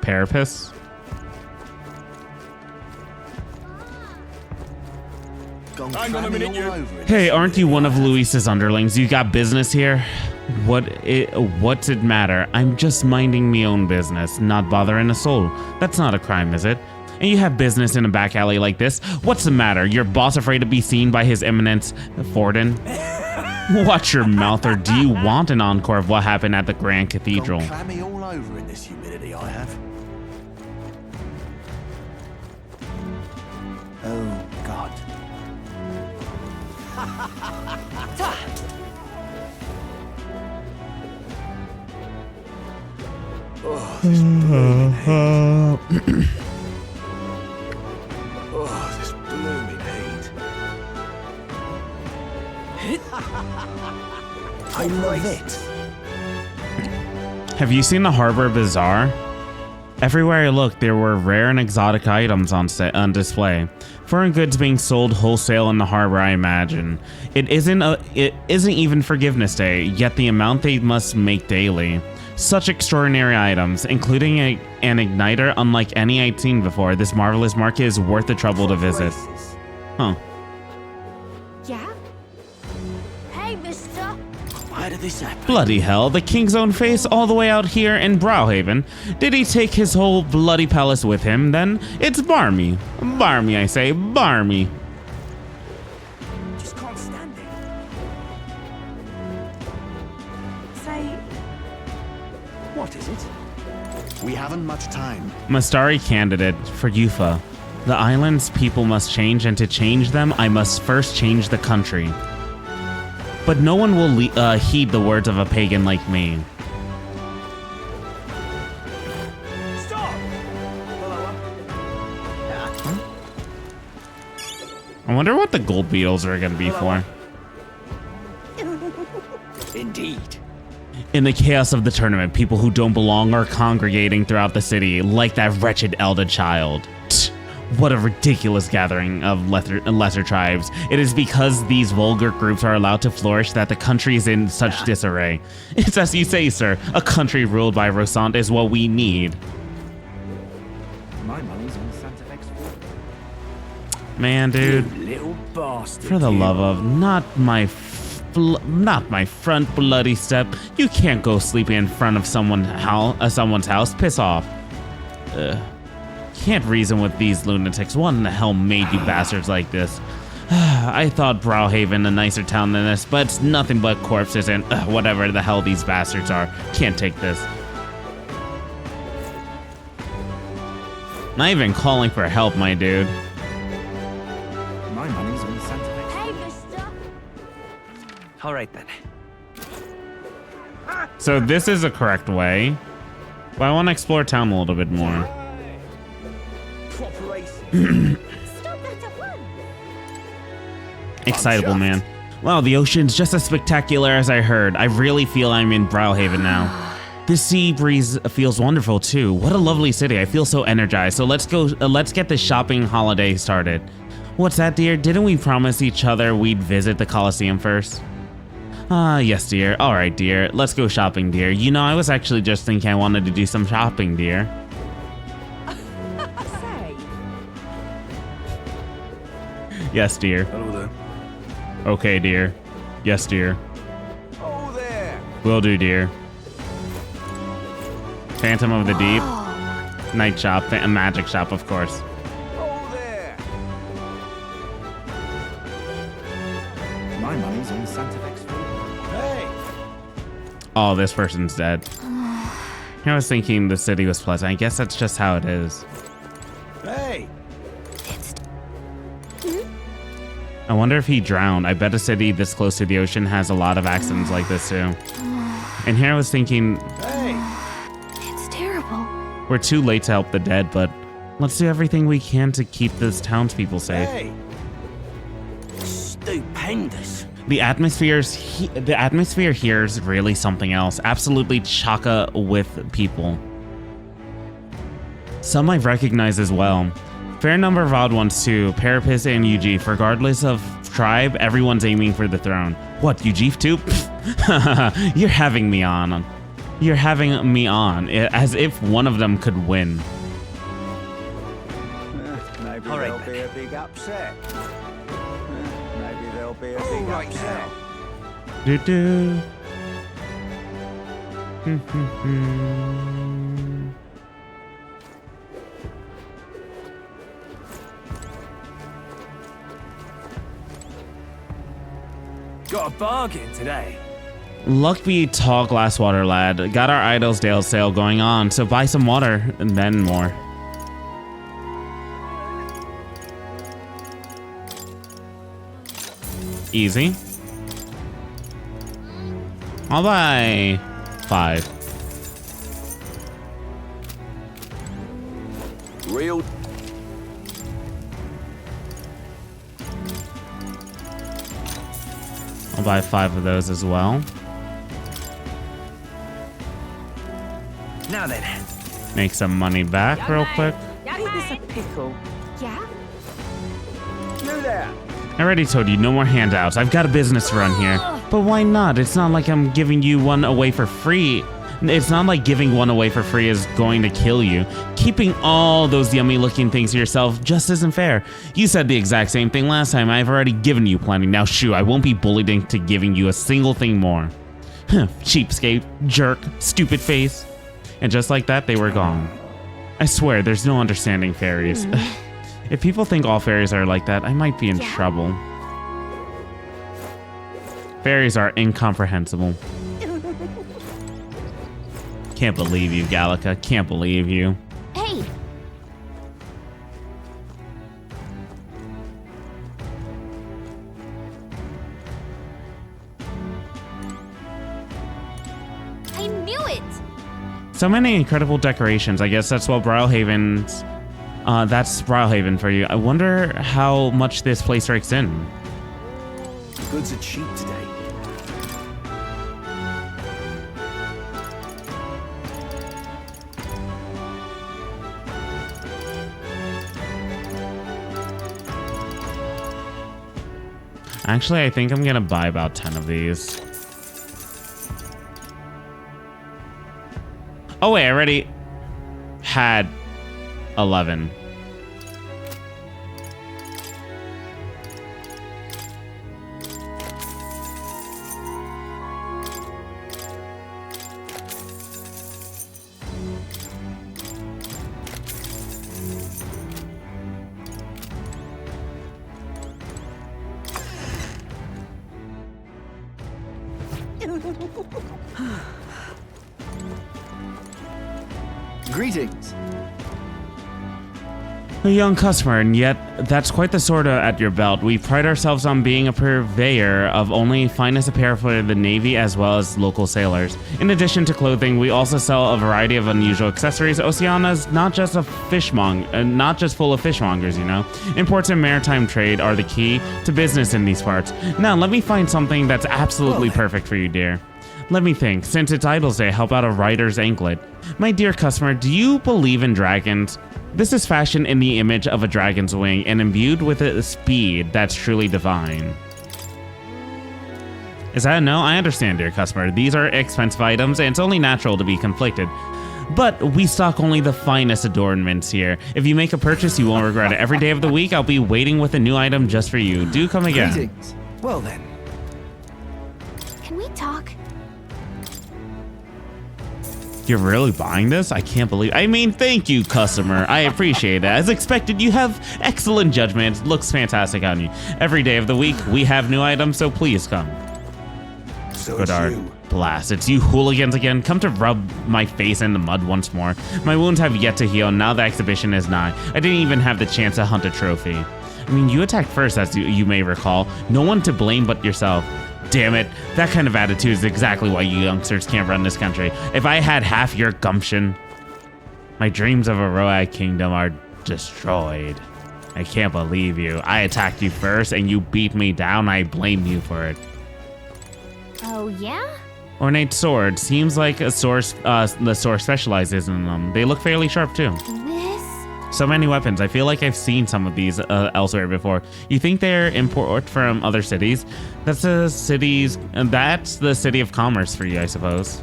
Parapus? Hang on a minute, you. Hey, aren't you one of Luis's underlings? You got business here? What's it matter? I'm just minding me own business, not bothering a soul. That's not a crime, is it? And you have business in a back alley like this? What's the matter? Your boss afraid to be seen by His Eminence Forden? Watch your mouth, or do you want an encore of what happened at the Grand Cathedral? Clammy all over in this humidity I have. Oh, God. Oh, this blooming heat. Oh, this blooming heat. I love it. Have you seen the Harbor Bazaar? Everywhere I looked, there were rare and exotic items on display. Foreign goods being sold wholesale in the harbor, I imagine. It isn't even Forgiveness Day, yet the amount they must make daily. Such extraordinary items, including an igniter unlike any I'd seen before. This marvelous market is worth the trouble to visit. Huh. Yeah? Hey, mister. Why did this happen? Bloody hell, the king's own face all the way out here in Browhaven. Did he take his whole bloody palace with him, then? It's barmy. Barmy, I say, barmy. Just can't stand it. Say, What is it? We haven't much time. Mastari candidate for Yufa. The island's people must change, and to change them, I must first change the country. But no one will heed the words of a pagan like me. Stop! I wonder what the gold beetles are going to be for. Indeed. In the chaos of the tournament, people who don't belong are congregating throughout the city, like that wretched Elder child. Tch, what a ridiculous gathering of lesser tribes. It is because these vulgar groups are allowed to flourish that the country is in such disarray. It's as you say, sir. A country ruled by Rosant is what we need. My money's on Santa Fe's Man, dude. You little bastard. For the you. love of not my front bloody step. You can't go sleeping in front of someone's house. Piss off. Can't reason with these lunatics. What in the hell made you bastards like this? I thought Browhaven a nicer town than this, but it's nothing but corpses and whatever the hell these bastards are. Can't take this. Not even calling for help, my dude. My money's on Santa Fe's. hey, mister. All right then. So this is a correct way. But I want to explore town a little bit more. Proper race. Stop that at once. Excitable, man. Wow, the ocean's just as spectacular as I heard. I really feel I'm in Browhaven now. This sea breeze feels wonderful too. What a lovely city. I feel so energized. So let's go. Let's get the shopping holiday started. What's that, dear? Didn't we promise each other we'd visit the Colosseum first? Yes, dear. All right, dear. Let's go shopping, dear. You know, I was actually just thinking I wanted to do some shopping, dear. Say, Yes, dear. Hello there. Okay, dear. Yes, dear. Oh there. Will do, dear. Phantom of the Deep. Night shop. Magic shop, of course. Oh there. My money's on Santa Fe's. Hey. Oh, this person's dead. I was thinking the city was pleasant. I guess that's just how it is. Hey. I wonder if he drowned. I bet a city this close to the ocean has a lot of accidents like this too. And here I was thinking, Hey. it's terrible. we're too late to help the dead, but let's do everything we can to keep this townspeople safe. Hey. stupendous. The atmosphere here is really something else. Absolutely chaka with people. Some I've recognized as well. Fair number of odd ones too. Parapis and Ujif. Regardless of tribe, everyone's aiming for the throne. What, Ujif too? You're having me on. You're having me on. As if one of them could win. Maybe there'll be a big upset. Maybe there'll be a big upset. Do-do. Got a bargain today. Luck be tall glass water, lad. Got our Idlesdale sale going on, so buy some water and then more. Easy. I'll buy 5. Real. I'll buy 5 of those as well. Now then. Make some money back real quick. Is this a pickle? Yeah? You there? I already told you, no more handouts. I've got a business to run here. But why not? It's not like I'm giving you one away for free. It's not like giving one away for free is going to kill you. Keeping all those yummy looking things to yourself just isn't fair. You said the exact same thing last time. I've already given you plenty. Now shoo, I won't be bullied into giving you a single thing more. Cheapskate, jerk, stupid face. And just like that, they were gone. I swear, there's no understanding fairies. If people think all fairies are like that, I might be in trouble. Fairies are incomprehensible. Can't believe you, Gallica. Can't believe you. Hey! I knew it! So many incredible decorations. I guess that's what Brawlhaven's... that's Brawlhaven for you. I wonder how much this place rakes in. The goods are cheap today. Actually, I think I'm gonna buy about 10 of these. Oh wait, I already had 11. Greetings. A young customer, and yet that's quite the sorta at your belt. We pride ourselves on being a purveyor of only finest apparel for the Navy as well as local sailors. In addition to clothing, we also sell a variety of unusual accessories. Oceana's not just a not just full of fishmongers, you know. Imports and maritime trade are the key to business in these parts. Now, let me find something that's absolutely perfect for you, dear. Let me think. Since it's Idol's Day, how about a rider's anklet? My dear customer, do you believe in dragons? This is fashioned in the image of a dragon's wing and imbued with a speed that's truly divine. Is that a no? I understand, dear customer. These are expensive items and it's only natural to be conflicted. But we stock only the finest adornments here. If you make a purchase, you won't regret it. Every day of the week, I'll be waiting with a new item just for you. Do come again. Greetings. Well then. Can we talk? You're really buying this? I can't believe... I mean, thank you, customer. I appreciate that. As expected, you have excellent judgment. It looks fantastic on you. Every day of the week, we have new items, so please come. So Godard. Blast. It's you hooligans again. Come to rub my face in the mud once more. My wounds have yet to heal, and now the exhibition is nigh. I didn't even have the chance to hunt a trophy. I mean, you attacked first, as you may recall. No one to blame but yourself. Damn it, that kind of attitude is exactly why you youngsters can't run this country. If I had half your gumption, my dreams of a Roag kingdom are destroyed. I can't believe you. I attacked you first and you beat me down. I blame you for it. Oh, yeah? Ornate sword. Seems like the sword specializes in them. They look fairly sharp too. This? So many weapons. I feel like I've seen some of these elsewhere before. You think they're import from other cities? That's the city of commerce for you, I suppose.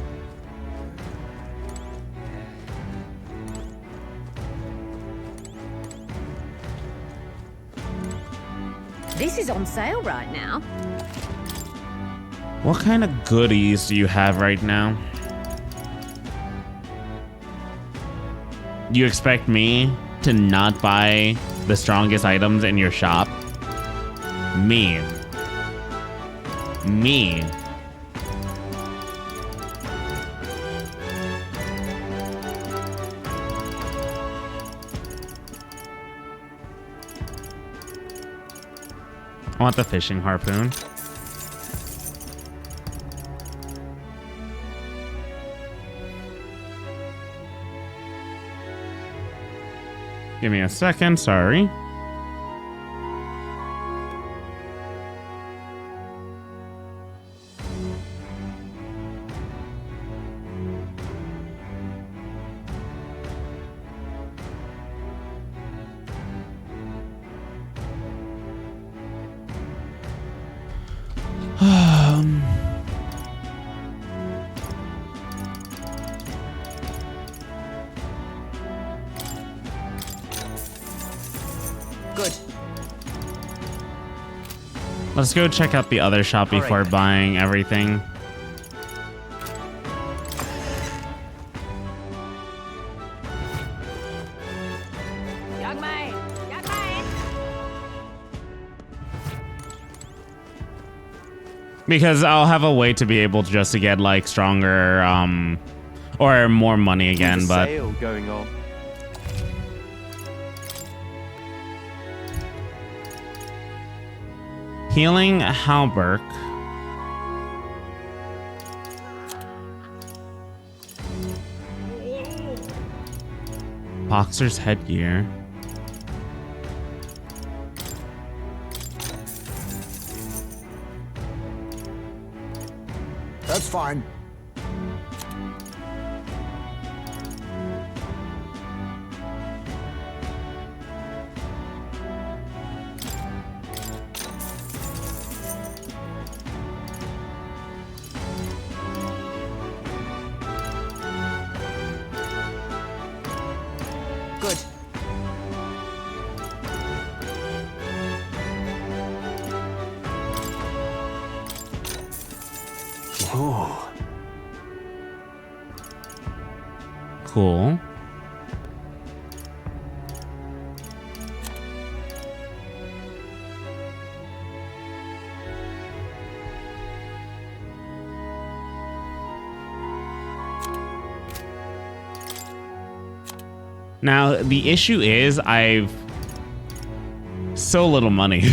This is on sale right now. What kind of goodies do you have right now? You expect me to not buy the strongest items in your shop? Me. I want the fishing harpoon. Give me a second, sorry. Good. Let's go check out the other shop before buying everything. Young man! Young man! Because I'll have a way to be able to just to get like stronger or more money again, There's a but sale going on. healing halberd. Boxer's headgear. That's fine. Good. Ooh. Cool. Now, the issue is I've so little money.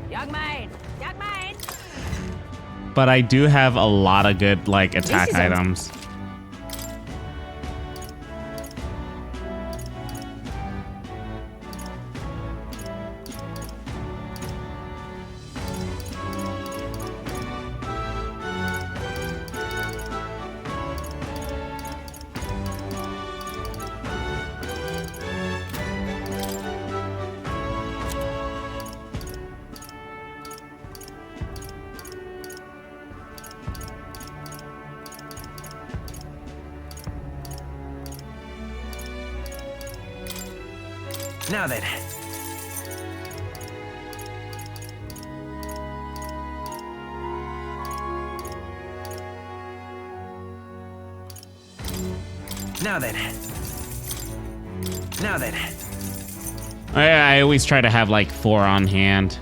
Young man! Young man! But I do have a lot of good like attack items. Now then. Now then. Now then. I always try to have like 4 on hand.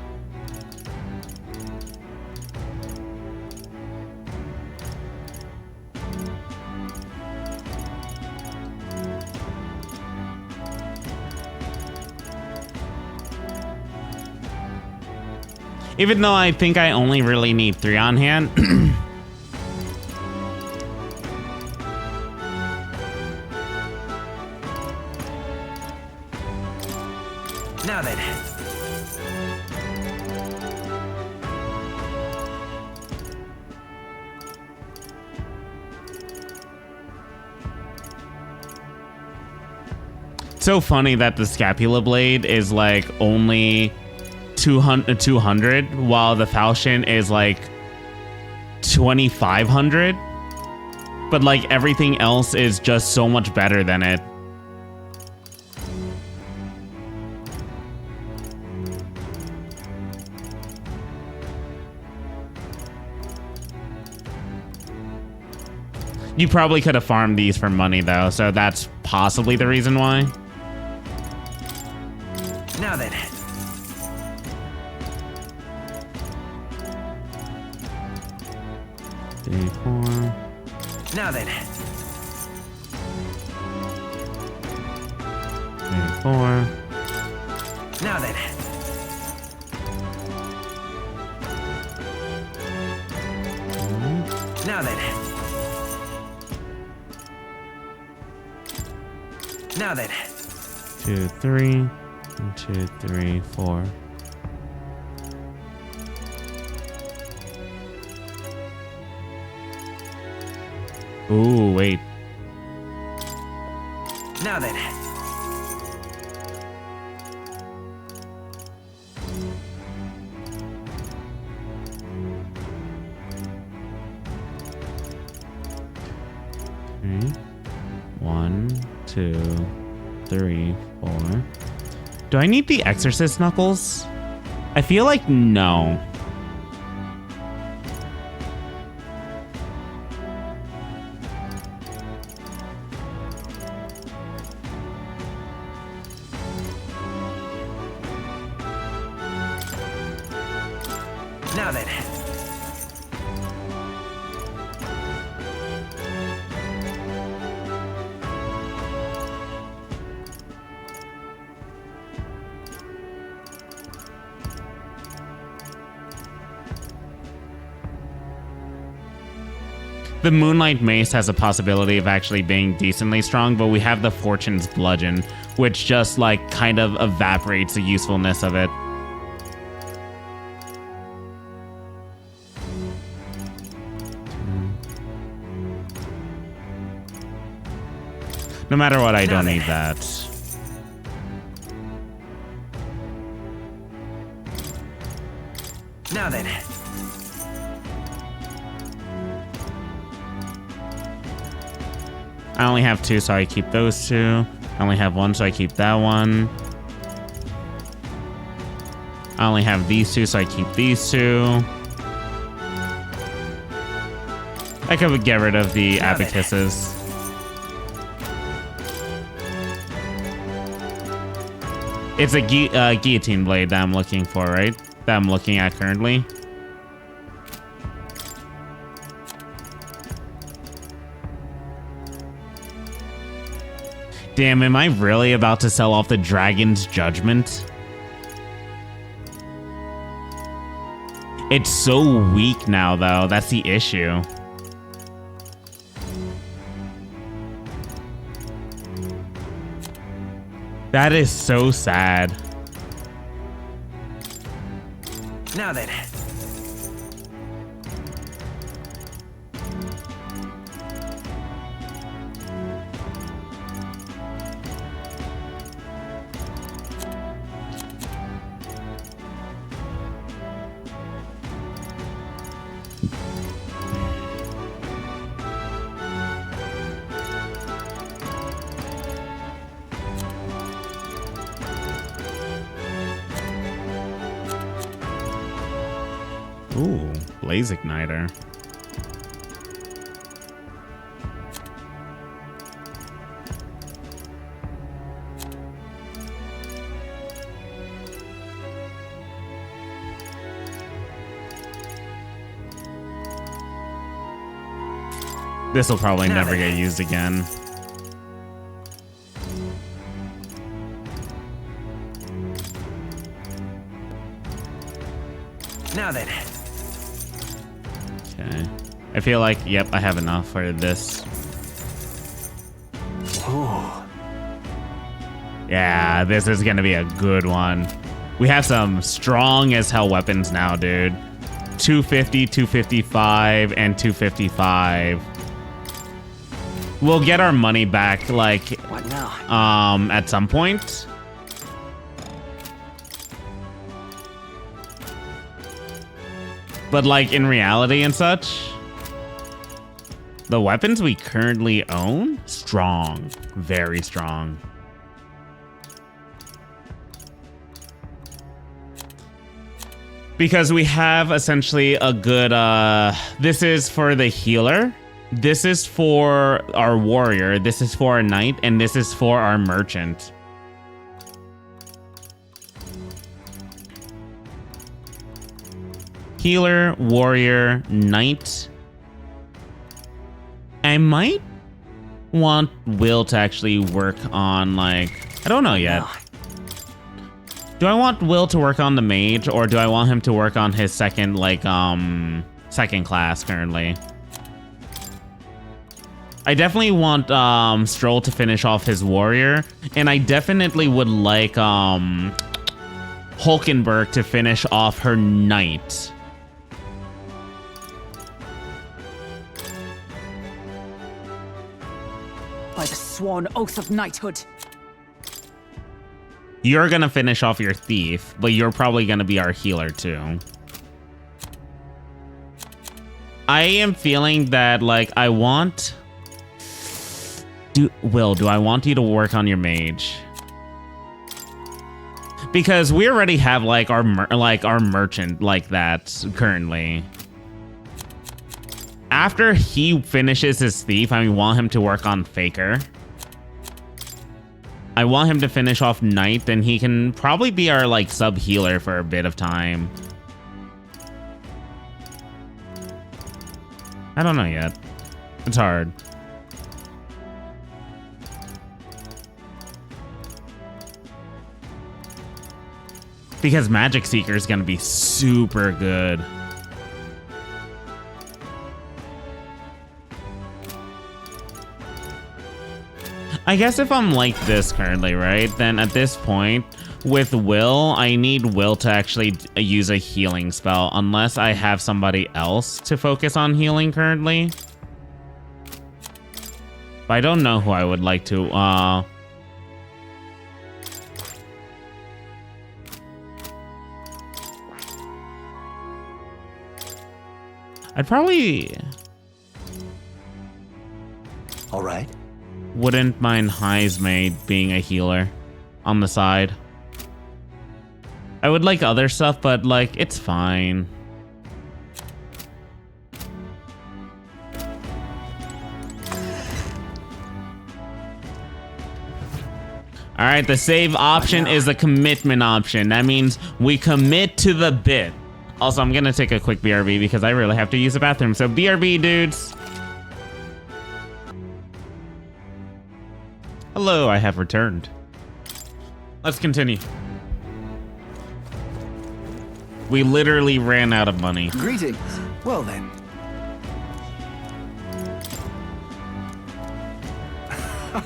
Even though I think I only really need 3 on hand. Now then. So funny that the scapula blade is like only 200 while the falchion is like 2,500, but like everything else is just so much better than it. You probably could have farmed these for money though, so that's possibly the reason why. Now then. Three, four. Now then. 3, 4. Now then. Now then. Now then. 2, 3. 2, 3, 4. Ooh, wait. Now then. Okay. 1, 2, 3, 4. Do I need the Exorcist Knuckles? I feel like no. Now then. The Moonlight Mace has a possibility of actually being decently strong, but we have the Fortune's Bludgeon, which just like kind of evaporates the usefulness of it. No matter what, I don't need that. Now then. I only have 2, so I keep those 2. I only have 1, so I keep that one. I only have these 2, so I keep these 2. I could get rid of the abacuses. It's a guillotine blade that I'm looking for, right? That I'm looking at currently. Damn, am I really about to sell off the Dragon's Judgment? It's so weak now, though. That's the issue. That is so sad. Now then. Ooh, Blaze Igniter. This will probably never get used again. Now then. Okay. I feel like, yep, I have enough for this. Ooh. Yeah, this is gonna be a good one. We have some strong as hell weapons now, dude. 250, 255, and 255. We'll get our money back, like, What now? at some point. But, like, in reality and such, the weapons we currently own, strong, very strong. Because we have essentially a good, this is for the healer, this is for our warrior, this is for our knight, and this is for our merchant. Healer, warrior, knight. I might want Will to actually work on, like, I don't know yet. Do I want Will to work on the mage, or do I want him to work on his second, like, second class currently? I definitely want Stroll to finish off his warrior, and I definitely would like Hulkenberg to finish off her knight. By the sworn oath of knighthood. You're gonna finish off your thief, but you're probably gonna be our healer too. I am feeling that, like, I want... Will, do I want you to work on your mage? Because we already have, like, our merchant like that currently. After he finishes his thief, I want him to work on Faker. I want him to finish off Knight, then he can probably be our, like, sub-healer for a bit of time. I don't know yet. It's hard. Because Magic Seeker is going to be super good. I guess if I'm like this currently, right, then at this point, with Will, I need Will to actually use a healing spell, unless I have somebody else to focus on healing currently. But I don't know who I would like to, I'd probably... All right. Wouldn't mind Heismaid being a healer on the side. I would like other stuff, but, like, it's fine. All right, the save option is a commitment option. That means we commit to the bit. Also, I'm gonna take a quick BRB because I really have to use the bathroom. So BRB, dudes. Hello, I have returned. Let's continue. We literally ran out of money. Greetings. Well then. Okay.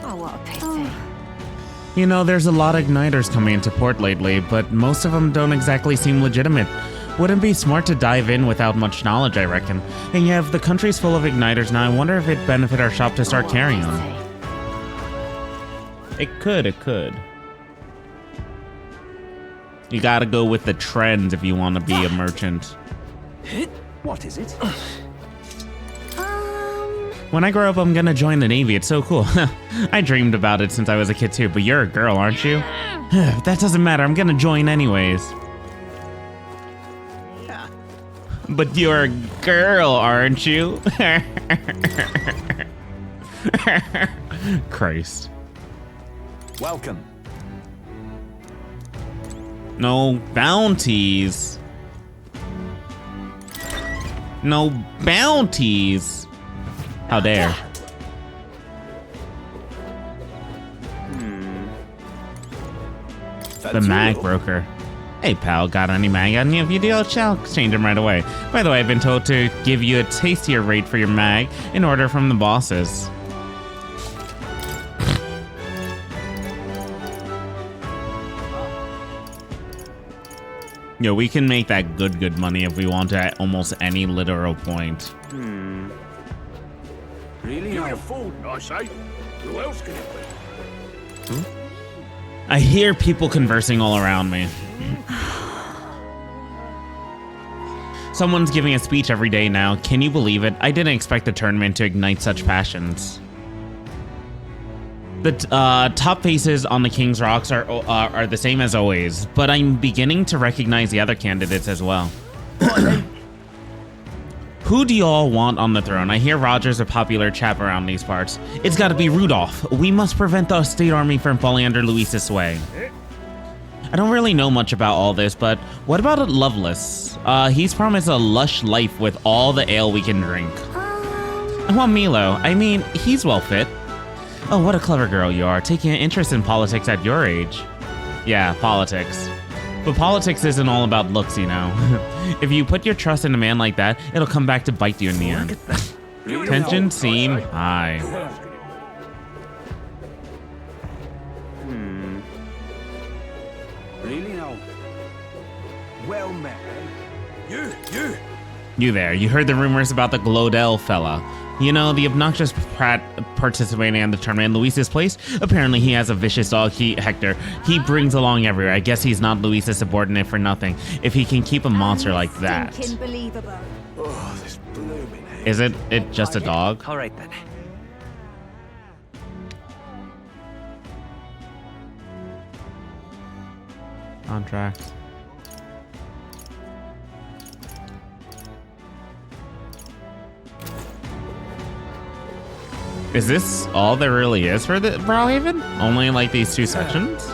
Oh, what a pity. You know, there's a lot of igniters coming into port lately, but most of them don't exactly seem legitimate. Wouldn't be smart to dive in without much knowledge, I reckon. And yeah, if the country's full of igniters now, I wonder if it'd benefit our shop to start carrying them. It could, it could. You gotta go with the trends if you want to be a merchant. What is it? When I grow up, I'm gonna join the Navy. It's so cool. I dreamed about it since I was a kid too, but you're a girl, aren't you? That doesn't matter. I'm gonna join anyways. But you're a girl, aren't you? Christ. Welcome. No bounties. No bounties. How dare. The mag broker. Hey pal, got any mag on you? If you do, I'll exchange them right away. By the way, I've been told to give you a tastier rate for your mag in order from the bosses. Yo, we can make that good money if we want to at almost any literal point. Really? Give me a food, I say. Who else can it be? I hear people conversing all around me. Someone's giving a speech every day now. Can you believe it? I didn't expect the tournament to ignite such passions. The top faces on the King's Rocks are the same as always, but I'm beginning to recognize the other candidates as well. Who do you all want on the throne? I hear Roger's a popular chap around these parts. It's got to be Rudolph. We must prevent the state army from falling under Luis's sway. I don't really know much about all this, but what about Lovelace? He's promised a lush life with all the ale we can drink. Well, Milo, I mean, he's well fit. Oh, what a clever girl you are, taking an interest in politics at your age. Yeah, politics. But politics isn't all about looks, you know. If you put your trust in a man like that, it'll come back to bite you in the end. Tensions seem high. Really now? Well met. You there, you heard the rumors about the Glodell fella. You know, the obnoxious prat participating in the tournament in Luis's place? Apparently he has a vicious dog, Hector. He brings along everywhere. I guess he's not Luis's subordinate for nothing. If he can keep a monster like that. Oh, this blooming hell. Is it just a dog? All right then. Contract. Is this all there really is for the Browhaven? Only like these two sections?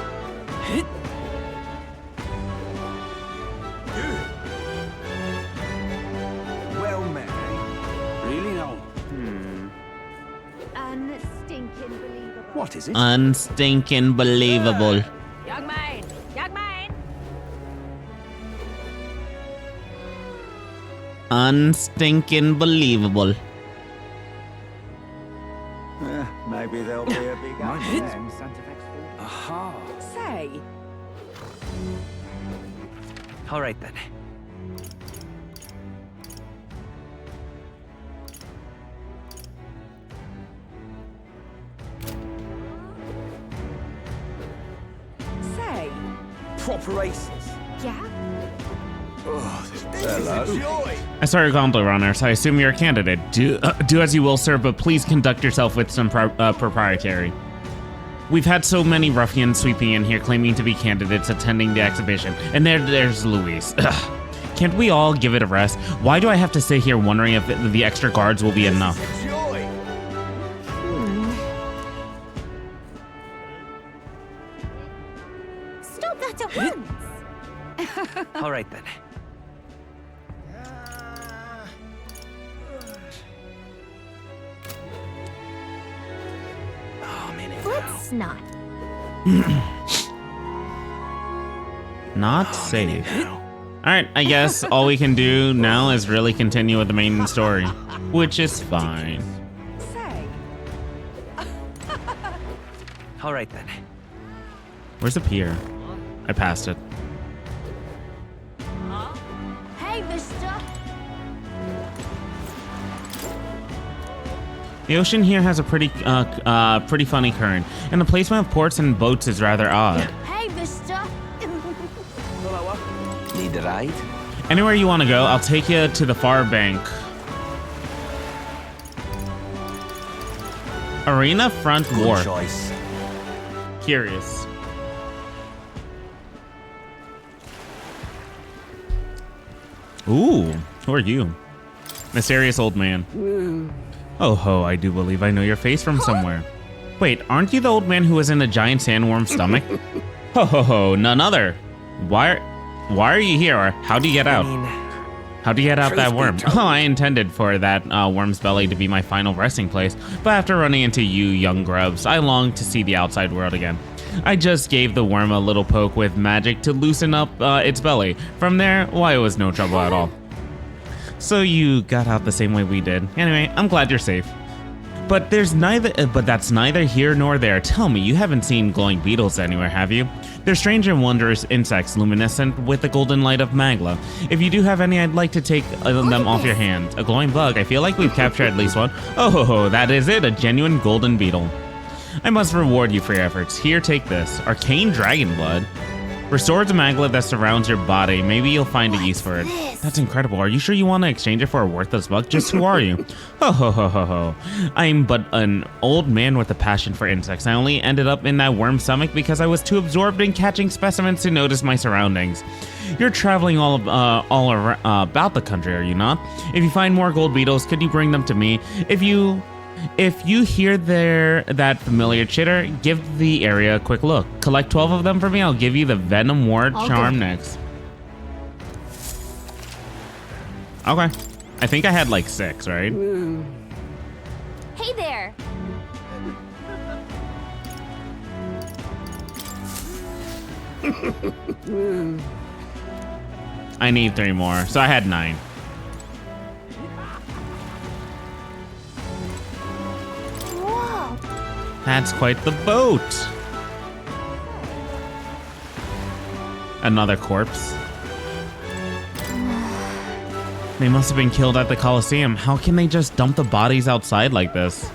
Well met. Really now? Unstinking believable. What is it? Unstinking believable. Young man! Young man! Unstinking believable. Maybe there'll be a big upset. Aha. Say. All right then. Say. Proper races. Yeah? Oh, hello. I saw your gauntlet runners. I assume you're a candidate. Do as you will, sir, but please conduct yourself with some proprietary. We've had so many ruffians sweeping in here claiming to be candidates attending the exhibition. And there's Luis. Ugh. Can't we all give it a rest? Why do I have to sit here wondering if the extra guards will be enough? Stop that at once! All right then. Let's not. Not safe. Alright, I guess all we can do now is really continue with the main story, which is fine. Say. All right then. Where's the pier? I passed it. Hey, mister! The ocean here has a pretty funny current, and the placement of ports and boats is rather odd. Hey, mister! Need a ride? Anywhere you want to go, I'll take you to the far bank. Arena Front Wharf. Choice. Curious. Ooh, who are you? Mysterious old man. Oh ho, I do believe I know your face from somewhere. Wait, aren't you the old man who was in a giant sandworm's stomach? Ho ho ho, none other. Why are you here, or how do you get out? How do you get out that worm? Oh, I intended for that worm's belly to be my final resting place, but after running into you young grubs, I long to see the outside world again. I just gave the worm a little poke with magic to loosen up its belly. From there, why, it was no trouble at all. So you got out the same way we did. Anyway, I'm glad you're safe. But that's neither here nor there. Tell me, you haven't seen glowing beetles anywhere, have you? They're strange and wondrous insects, luminescent with the golden light of Magla. If you do have any, I'd like to take them off your hands. A glowing bug. I feel like we've captured at least one. Oh, that is it, a genuine golden beetle. I must reward you for your efforts. Here, take this. Arcane dragon blood. Restores the maglet that surrounds your body. Maybe you'll find a use for it. That's incredible. Are you sure you want to exchange it for a worthless bug? Just who are you? Ho ho ho ho ho. I'm but an old man with a passion for insects. I only ended up in that worm's stomach because I was too absorbed in catching specimens to notice my surroundings. You're traveling all about the country, are you not? If you find more gold beetles, could you bring them to me? If you hear that familiar chitter, give the area a quick look. Collect 12 of them for me. I'll give you the Venom Ward charm next. Okay. I think I had like 6, right? Hey there. I need 3 more. So I had 9. That's quite the boat. Another corpse. They must have been killed at the Colosseum. How can they just dump the bodies outside like this?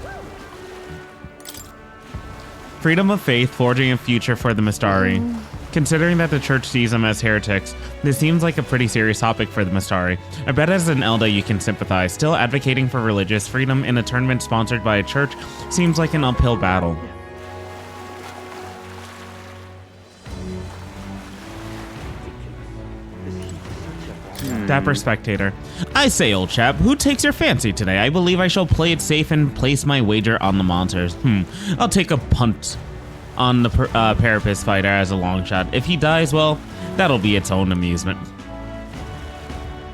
Freedom of faith, forging a future for the Mystari. Considering that the church sees them as heretics, this seems like a pretty serious topic for the Mystari. I bet as an Elder you can sympathize. Still, advocating for religious freedom in a tournament sponsored by a church seems like an uphill battle. Dapper spectator. I say, old chap, who takes your fancy today? I believe I shall play it safe and place my wager on the monsters. I'll take a punt on the Parapus fighter as a long shot. If he dies, well, that'll be its own amusement.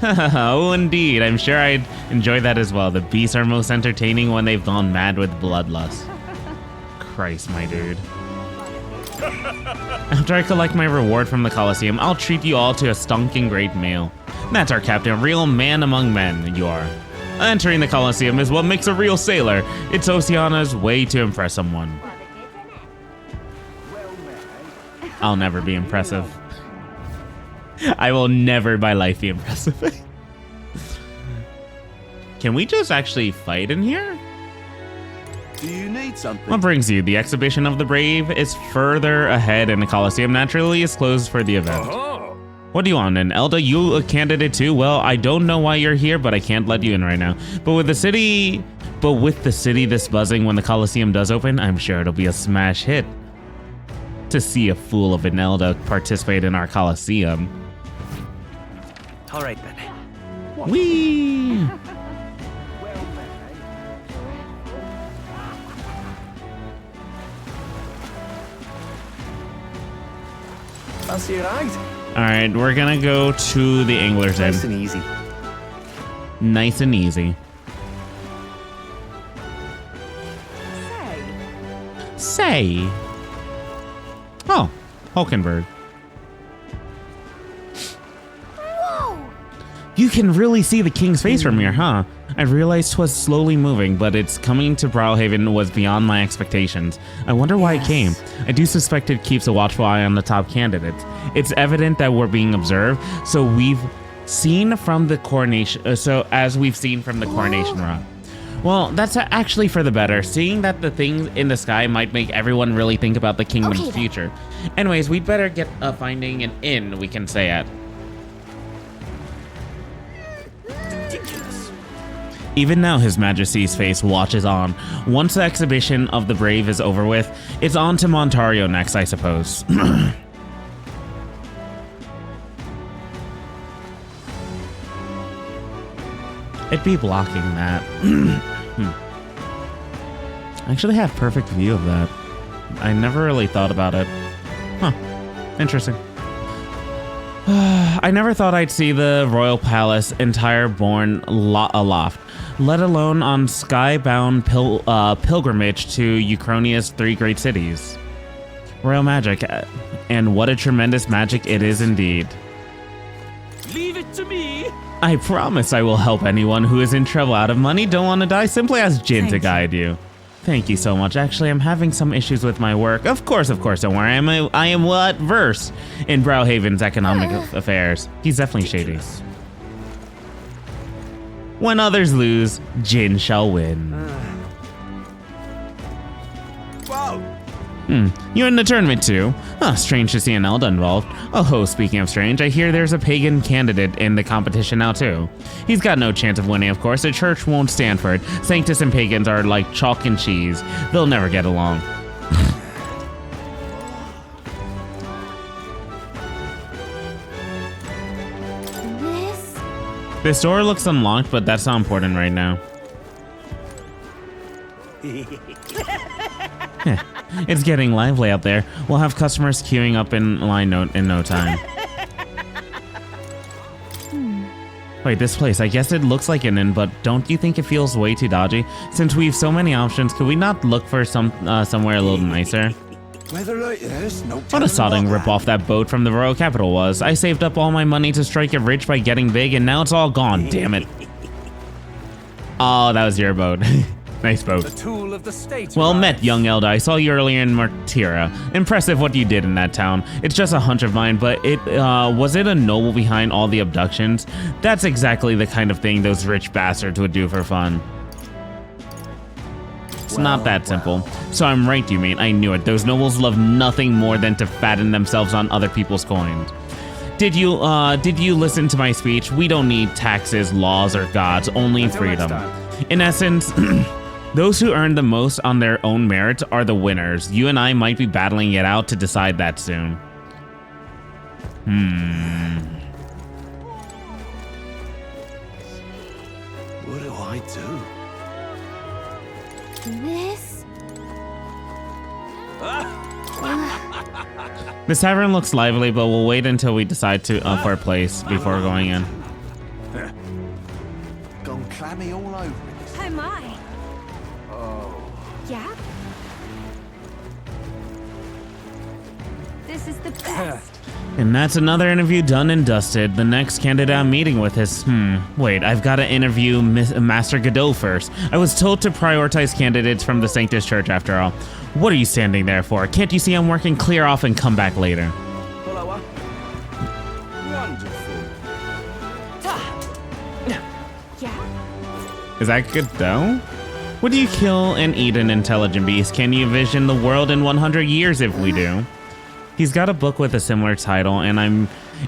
Oh, indeed. I'm sure I'd enjoy that as well. The beasts are most entertaining when they've gone mad with bloodlust. Christ, my dude. After I collect my reward from the Colosseum, I'll treat you all to a stunking great meal. That's our captain, a real man among men, you are. Entering the Colosseum is what makes a real sailor. It's Oceana's way to impress someone. I'll never be impressive. I will never in my life be impressive. Can we just actually fight in here? Do you need something? What brings you? The exhibition of the brave is further ahead and the Colosseum naturally is closed for the event. What do you want, an Elda? You a candidate too? Well, I don't know why you're here, but I can't let you in right now. But with the city this buzzing when the Colosseum does open, I'm sure it'll be a smash hit. To see a fool of an Elda participate in our Colosseum. All right, then. Whee! Fancy a ride? All right, we're gonna go to the Angler's Inn. Nice and easy. Nice and easy. Say. Oh, Hulkenberg. Whoa! You can really see the king's face from here, huh? I realized 'twas slowly moving, but its coming to Browhaven was beyond my expectations. I wonder why it came. I do suspect it keeps a watchful eye on the top candidates. It's evident that we're being observed, so we've seen from the coronation. As we've seen from the coronation route. Well, that's actually for the better. Seeing that the things in the sky might make everyone really think about the kingdom's future. Anyways, we'd better get finding an inn we can stay at. Even now, His Majesty's face watches on. Once the exhibition of the brave is over with, it's on to Montario next, I suppose. It'd be blocking that. I actually have perfect view of that. I never really thought about it. Huh. Interesting. I never thought I'd see the royal palace entire borne aloft, let alone on skybound pilgrimage to Uchronia's 3 great cities. Royal magic. And what a tremendous magic it is indeed. Leave it to me. I promise I will help anyone who is in trouble out of money, don't want to die. Simply ask Jin to guide you. Thank you so much. Actually, I'm having some issues with my work. Of course, don't worry. I am well versed in Browhaven's economic affairs. He's definitely shady. When others lose, Jin shall win. Wow. You're in the tournament too? Huh, strange to see an Elda involved. Oh, speaking of strange, I hear there's a pagan candidate in the competition now too. He's got no chance of winning, of course. The church won't stand for it. Sanctus and pagans are like chalk and cheese. They'll never get along. This door looks unlocked, but that's not important right now. It's getting lively out there. We'll have customers queuing up in line in no time. Wait, this place, I guess it looks like an inn, but don't you think it feels way too dodgy? Since we have so many options, could we not look for somewhere a little nicer? Weather like this, no What a sodding rip off that boat from the royal capital was. I saved up all my money to strike it rich by getting big, and now it's all gone, damn it. Oh, that was your boat. Nice boat. The tool of the state. Well met, young Elda. I saw you earlier in Martira. Impressive what you did in that town. It's just a hunch of mine, but was it a noble behind all the abductions? That's exactly the kind of thing those rich bastards would do for fun. It's not that simple. So I'm right, you mean. I knew it. Those nobles love nothing more than to fatten themselves on other people's coins. Did you listen to my speech? We don't need taxes, laws, or gods, only freedom. In essence, those who earn the most on their own merit are the winners. You and I might be battling it out to decide that soon. What do I do? This? This tavern looks lively, but we'll wait until we decide to for a place before going in. Gone clammy all over it. Oh my. Oh. Yeah? This is the best. And that's another interview done and dusted. The next candidate I'm meeting with is, wait, I've got to interview Master Godot first. I was told to prioritize candidates from the Sanctus Church after all. What are you standing there for? Can't you see I'm working? Clear off and come back later. Hello. Wonderful. Yeah? Is that Godot? Would you kill and eat an intelligent beast? Can you envision the world in 100 years if we do? He's got a book with a similar title, and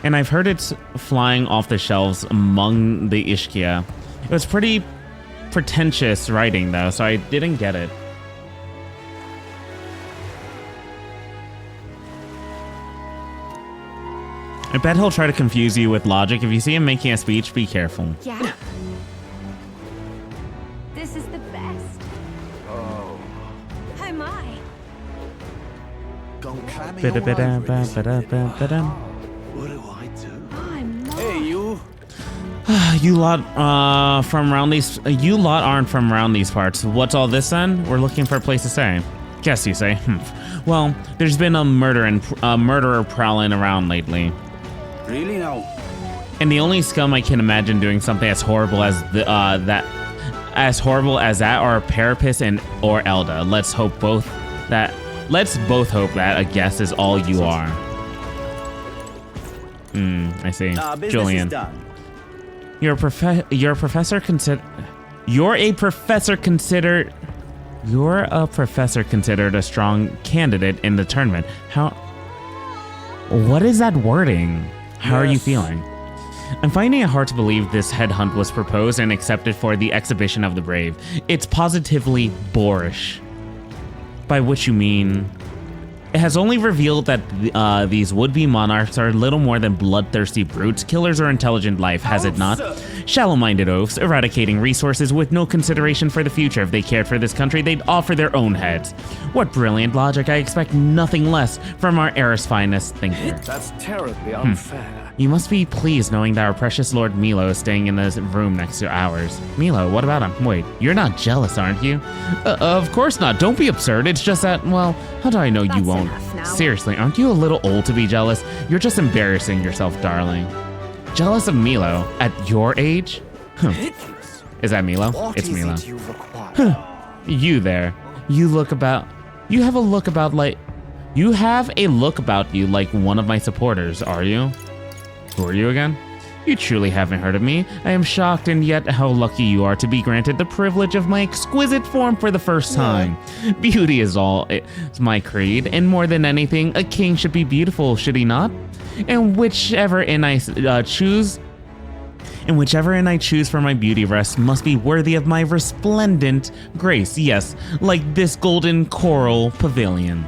I've heard it's flying off the shelves among the Ishkia. It was pretty pretentious writing, though, so I didn't get it. I bet he'll try to confuse you with logic. If you see him making a speech, be careful. Yeah? This is the best. Oh. Oh my. Gone clammy all over it. What do I do? I'm not. Hey, you. You lot aren't from around these parts. What's all this then? We're looking for a place to stay. Guess you say. Well, there's been a murderer prowling around lately. Really now? And the only scum I can imagine doing something as horrible as that are Parapus or Elda. Let's both hope that a guess is all you are. I see. Julian. You're a professor considered a strong candidate in the tournament. What is that wording? How are you feeling? I'm finding it hard to believe this headhunt was proposed and accepted for the exhibition of the brave. It's positively boorish. By which you mean... It has only revealed that these would-be monarchs are little more than bloodthirsty brutes, killers or intelligent life, has it not? Shallow-minded oafs, eradicating resources with no consideration for the future. If they cared for this country, they'd offer their own heads. What brilliant logic. I expect nothing less from our heir's finest thinker. That's terribly unfair. You must be pleased knowing that our precious Lord Milo is staying in the room next to ours. Milo, what about him? Wait, you're not jealous, aren't you? Of course not. Don't be absurd. It's just that, well, how do I know you won't? Enough now. Seriously, aren't you a little old to be jealous? You're just embarrassing yourself, darling. Jealous of Milo at your age? Is that Milo? It's Milo. You there. You have a look about you like one of my supporters, are you? Who are you again? You truly haven't heard of me. I am shocked, and yet how lucky you are to be granted the privilege of my exquisite form for the first time. Beauty is all. It's my creed, and more than anything, a king should be beautiful, should he not? And whichever inn I choose for my beauty rest must be worthy of my resplendent grace. Yes, like this golden coral pavilion.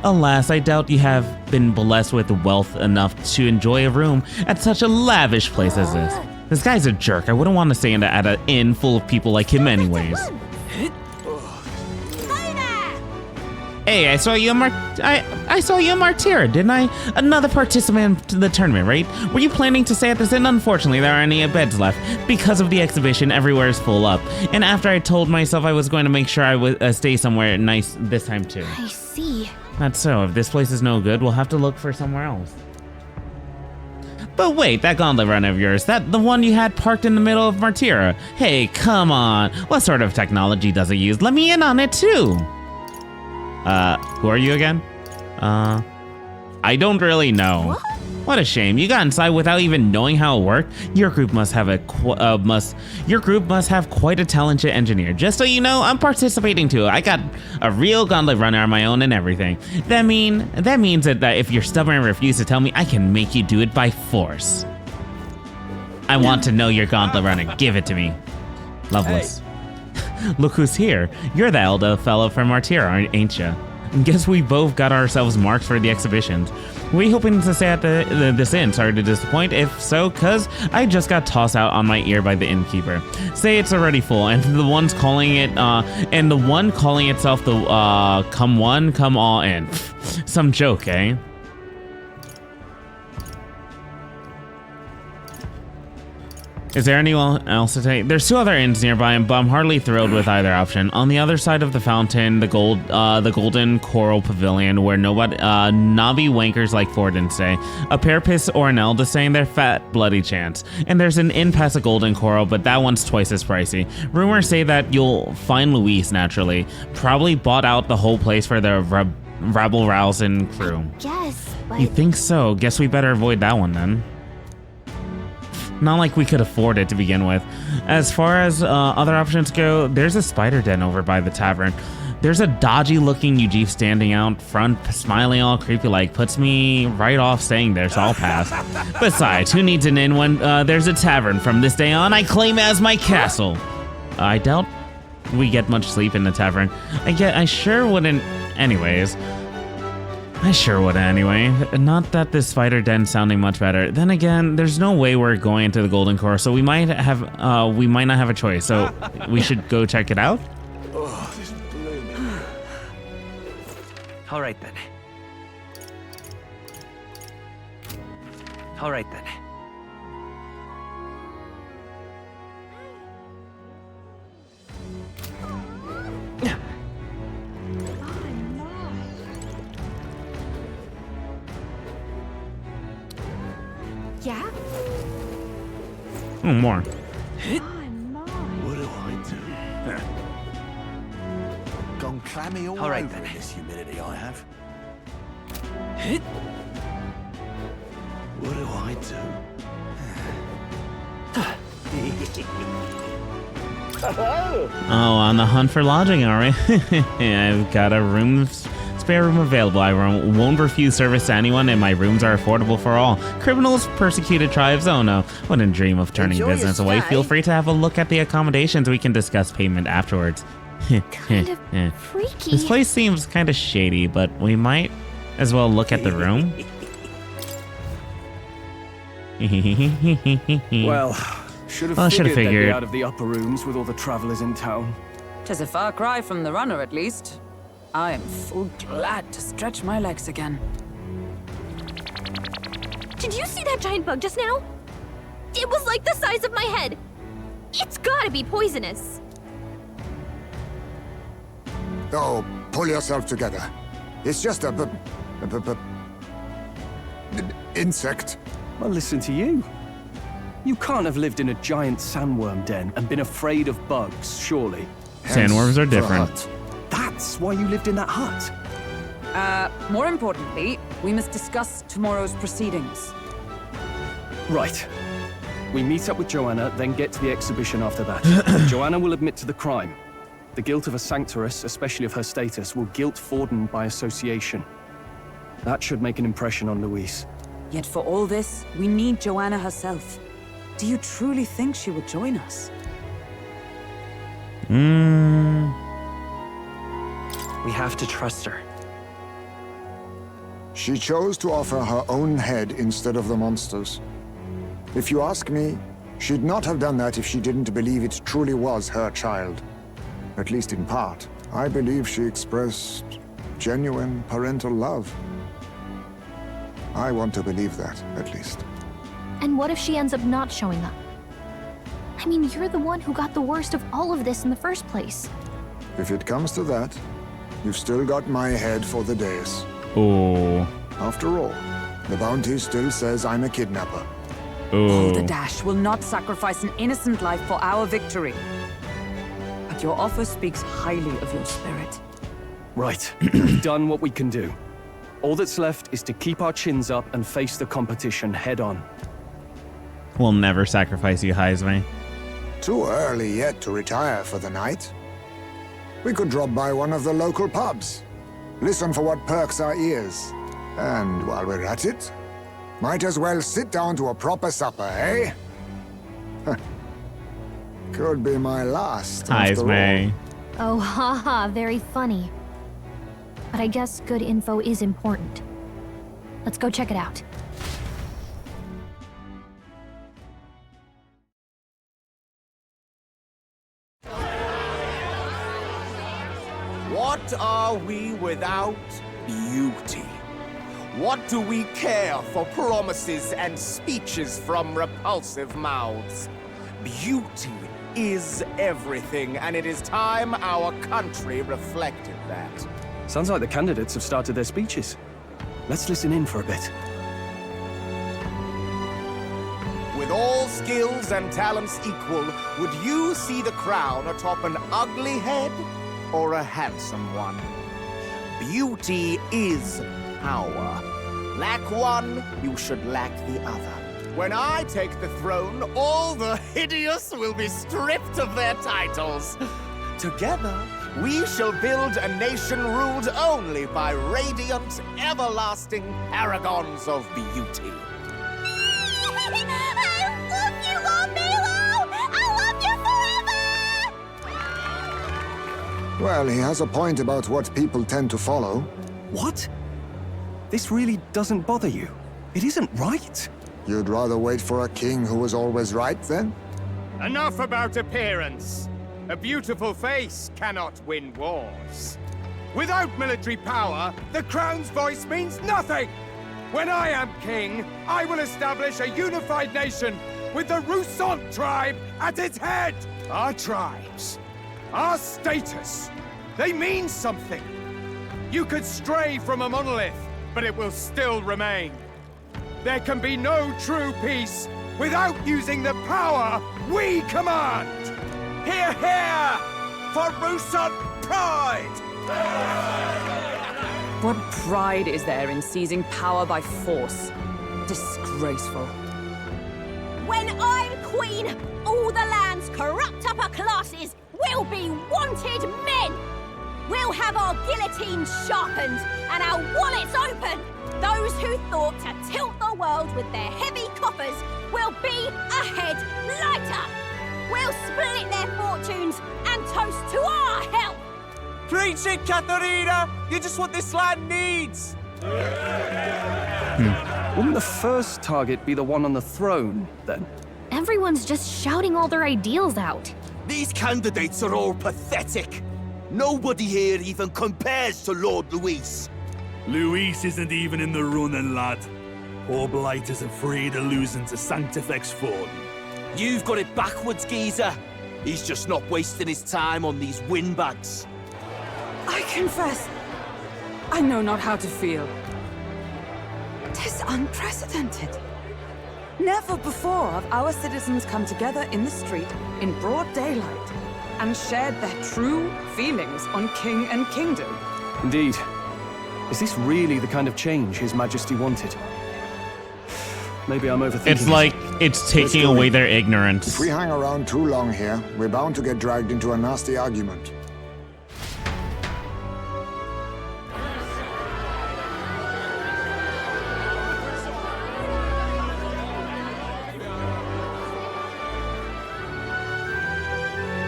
Alas, I doubt you have been blessed with wealth enough to enjoy a room at such a lavish place as this. This guy's a jerk. I wouldn't want to stay at an inn full of people like him anyways. Hey, I saw you in Martyra, didn't I? Another participant in the tournament, right? Were you planning to stay at this inn? Unfortunately, there aren't any beds left. Because of the exhibition, everywhere is full up. And after I told myself I was going to make sure I would stay somewhere nice this time too. I see. That's so. If this place is no good, we'll have to look for somewhere else. But wait, that gauntlet run of yours, that the one you had parked in the middle of Martyra. Hey, come on. What sort of technology does it use? Let me in on it too. Who are you again? I don't really know. What a shame. You got inside without even knowing how it worked. Your group must have quite a talented engineer. Just so you know, I'm participating too. I got a real gauntlet runner on my own and everything. That means that if you're stubborn and refuse to tell me, I can make you do it by force. I want to know your gauntlet runner. Give it to me. Loveless. Hey. Look who's here. You're the elder fellow from Martyra, ain't ya? Guess we both got ourselves marked for the exhibitions. Were you hoping to stay at this inn? Sorry to disappoint. If so, cuz I just got tossed out on my ear by the innkeeper. Say it's already full, and the one calling itself the come one, come all in. Some joke, eh? Is there anyone else to take? There's 2 other inns nearby, but I'm hardly thrilled with either option. On the other side of the fountain, the golden coral pavilion, where knobby wankers like Forden stay. A Parapis or an Elda staying their fat, bloody chance. And there's an inn past the golden coral, but that one's twice as pricey. Rumors say that you'll find Luis naturally. Probably bought out the whole place for the rabble-rousing crew. Yes, but... You think so? Guess we better avoid that one then. Not like we could afford it to begin with. As far as other options go, there's a spider den over by the tavern. There's a dodgy looking Eugene standing out front, smiling all creepy like, puts me right off staying there, so I'll pass. Besides, who needs an inn when there's a tavern? From this day on, I claim it as my castle. I doubt we get much sleep in the tavern. I sure wouldn't anyways. Not that this spider den's sounding much better. Then again, there's no way we're going into the golden core, so we might not have a choice. So we should go check it out. Oh, this blew me. All right then. Yeah? Oh, more. What do I do? Gone clammy all right, over then. in this humidity I have. What do I do? Oh, on the hunt for lodging, are we? I've got a spare room available. I won't refuse service to anyone, and my rooms are affordable for all. Criminals, persecuted tribes, oh no. Wouldn't dream of turning Enjoy business your away. stay. Feel free to have a look at the accommodations. We can discuss payment afterwards. Kind of freaky. This place seems kind of shady, but we might as well look at the room. Well, should have figured they'd be out of the upper rooms with all the travelers in town. 'Tis a far cry from the runner, at least. I am full glad to stretch my legs again. Did you see that giant bug just now? It was like the size of my head. It's gotta be poisonous. Oh, pull yourself together. It's just a Insect. Well, listen to you. You can't have lived in a giant sandworm den and been afraid of bugs, surely. Sandworms are Hence the different. hut. That's why you lived in that hut. More importantly, we must discuss tomorrow's proceedings. Right. We meet up with Joanna, then get to the exhibition after that. Joanna will admit to the crime. The guilt of a sanctoress, especially of her status, will guilt Forden by association. That should make an impression on Louise. Yet for all this, we need Joanna herself. Do you truly think she would join us? We have to trust her. She chose to offer her own head instead of the monster's. If you ask me, she'd not have done that if she didn't believe it truly was her child. At least in part. I believe she expressed genuine parental love. I want to believe that, at least. And what if she ends up not showing up? I mean, you're the one who got the worst of all of this in the first place. If it comes to that, you've still got my head for the days. Oh. After all, the bounty still says I'm a kidnapper. Oh, the Dash will not sacrifice an innocent life for our victory. But your offer speaks highly of your spirit. Right. We've done what we can do. All that's left is to keep our chins up and face the competition head on. We'll never sacrifice you, Heisme. Too early yet to retire for the night. We could drop by one of the local pubs. Listen for what perks our ears. And while we're at it, might as well sit down to a proper supper, eh? Could be my last. Heisme. Oh, haha, very funny. But I guess good info is important. Let's go check it out. What are we without beauty? What do we care for promises and speeches from repulsive mouths? Beauty is everything, and it is time our country reflected that. Sounds like the candidates have started their speeches. Let's listen in for a bit. With all skills and talents equal, would you see the crown atop an ugly head or a handsome one? Beauty is power. Lack one, you should lack the other. When I take the throne, all the hideous will be stripped of their titles. Together, we shall build a nation ruled only by radiant, everlasting paragons of beauty. I love you, Lord Milo! I love you forever! Well, he has a point about what people tend to follow. What? This really doesn't bother you? It isn't right. You'd rather wait for a king who was always right, then? Enough about appearance. A beautiful face cannot win wars. Without military power, the crown's voice means nothing. When I am king, I will establish a unified nation with the Rousant tribe at its head. Our tribes, our status, they mean something. You could stray from a monolith, but it will still remain. There can be no true peace without using the power we command. Hear, hear! For Rousant pride! What pride is there in seizing power by force? Disgraceful. When I'm queen, all the land's corrupt upper classes will be wanted men! We'll have our guillotines sharpened and our wallets open! Those who thought to tilt the world with their heavy coffers will be a head lighter! We'll split their fortunes and toast to our help! Preach it, Katharina! You're just what this land needs! Wouldn't the first target be the one on the throne, then? Everyone's just shouting all their ideals out. These candidates are all pathetic. Nobody here even compares to Lord Luis. Luis isn't even in the running, lad. Poor Blight is afraid of losing to Sanctifex Forden. You've got it backwards, geezer. He's just not wasting his time on these windbags. I confess, I know not how to feel. 'Tis unprecedented. Never before have our citizens come together in the street in broad daylight and shared their true feelings on king and kingdom. Indeed. Is this really the kind of change His Majesty wanted? Maybe I'm overthinking. It's like it's taking away their ignorance. If we hang around too long here, we're bound to get dragged into a nasty argument.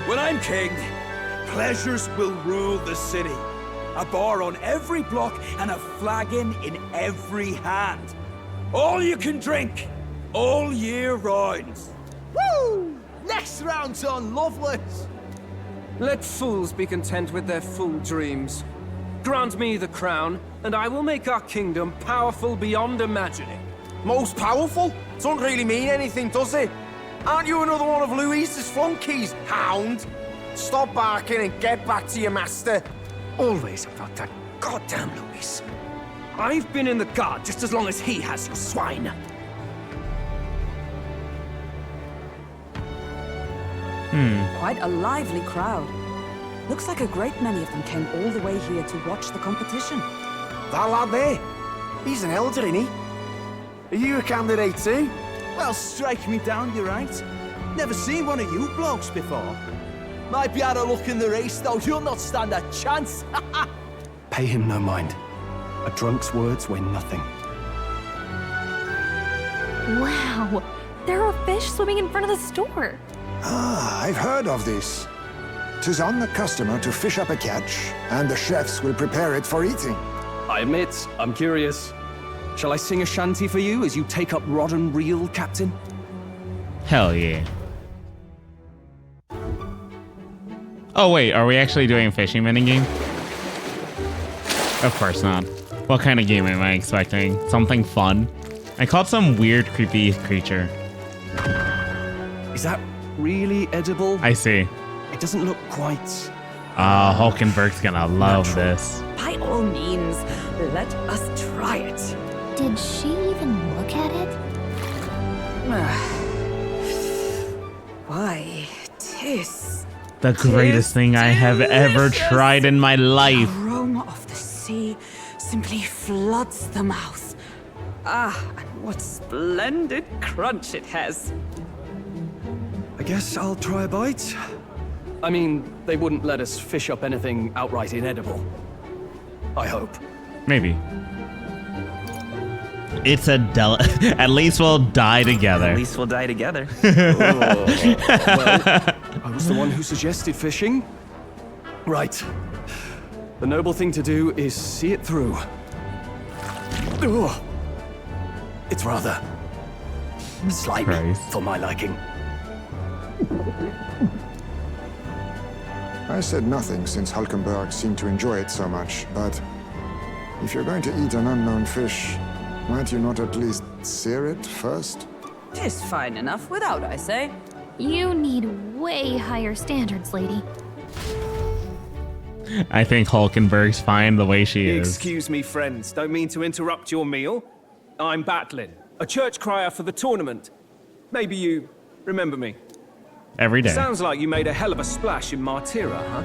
When I'm king, pleasures will rule the city. A bar on every block and a flagon in every hand. All you can drink, all year round. Woo! Next round's on Loveless. Let fools be content with their fool dreams. Grant me the crown, and I will make our kingdom powerful beyond imagining. Most powerful? Doesn't really mean anything, does it? Aren't you another one of Louise's flunkies, hound? Stop barking and get back to your master. Always about that goddamn Louis. I've been in the guard just as long as he has, you swine. Quite a lively crowd. Looks like a great many of them came all the way here to watch the competition. That lad there, he's an elder, isn't he? Are you a candidate too? Well, strike me down, you're right. Never seen one of you blokes before. Might be out of luck in the race, though. You'll not stand a chance. Pay him no mind. A drunk's words weigh nothing. Wow, there are fish swimming in front of the store. Ah, I've heard of this. 'Tis on the customer to fish up a catch, and the chefs will prepare it for eating. I admit, I'm curious. Shall I sing a shanty for you as you take up rod and reel, Captain? Hell yeah. Oh wait, are we actually doing a fishing minigame? Of course not. What kind of game am I expecting? Something fun? I caught some weird, creepy creature. Is that really edible? I see. It doesn't look quite... Hulkenberg's gonna love this. By all means, let us try it. Did she even look at it? Why, 'tis... The greatest thing I have ever tried in my life. The aroma of the sea simply floods the mouth. Ah, and what splendid crunch it has. I guess I'll try a bite. I mean, they wouldn't let us fish up anything outright inedible. I hope. Maybe. It's a At least we'll die together. At least we'll die together. Well, I was the one who suggested fishing. Right. The noble thing to do is see it through. Ugh. It's rather slimy for my liking. I said nothing since Hulkenberg seemed to enjoy it so much, but if you're going to eat an unknown fish, might you not at least sear it first? 'Tis fine enough without, I say. You need way higher standards, lady. I think Hulkenberg's fine the way she is. Excuse me, friends. Don't mean to interrupt your meal. I'm Batlin, a church crier for the tournament. Maybe you remember me. Every day. Sounds like you made a hell of a splash in Martyra, huh?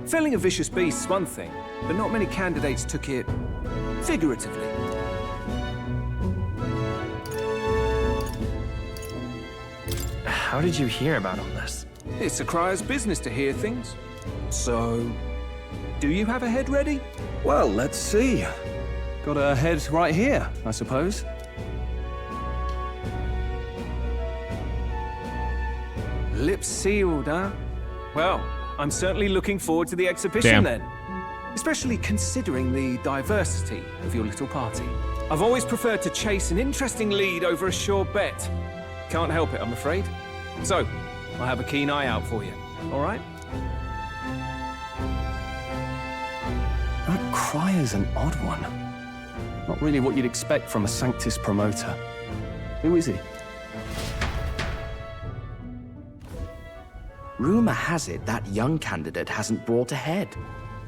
Felling a vicious beast's one thing, but not many candidates took it figuratively. How did you hear about all this? It's a crier's business to hear things. So, do you have a head ready? Well, let's see. Got a head right here, I suppose. Lips sealed, huh? Well, I'm certainly looking forward to the exhibition then. Especially considering the diversity of your little party. I've always preferred to chase an interesting lead over a sure bet. Can't help it, I'm afraid. So, I'll have a keen eye out for you, all right? That crier's an odd one. Not really what you'd expect from a Sanctus promoter. Who is he? Rumor has it that young candidate hasn't brought ahead.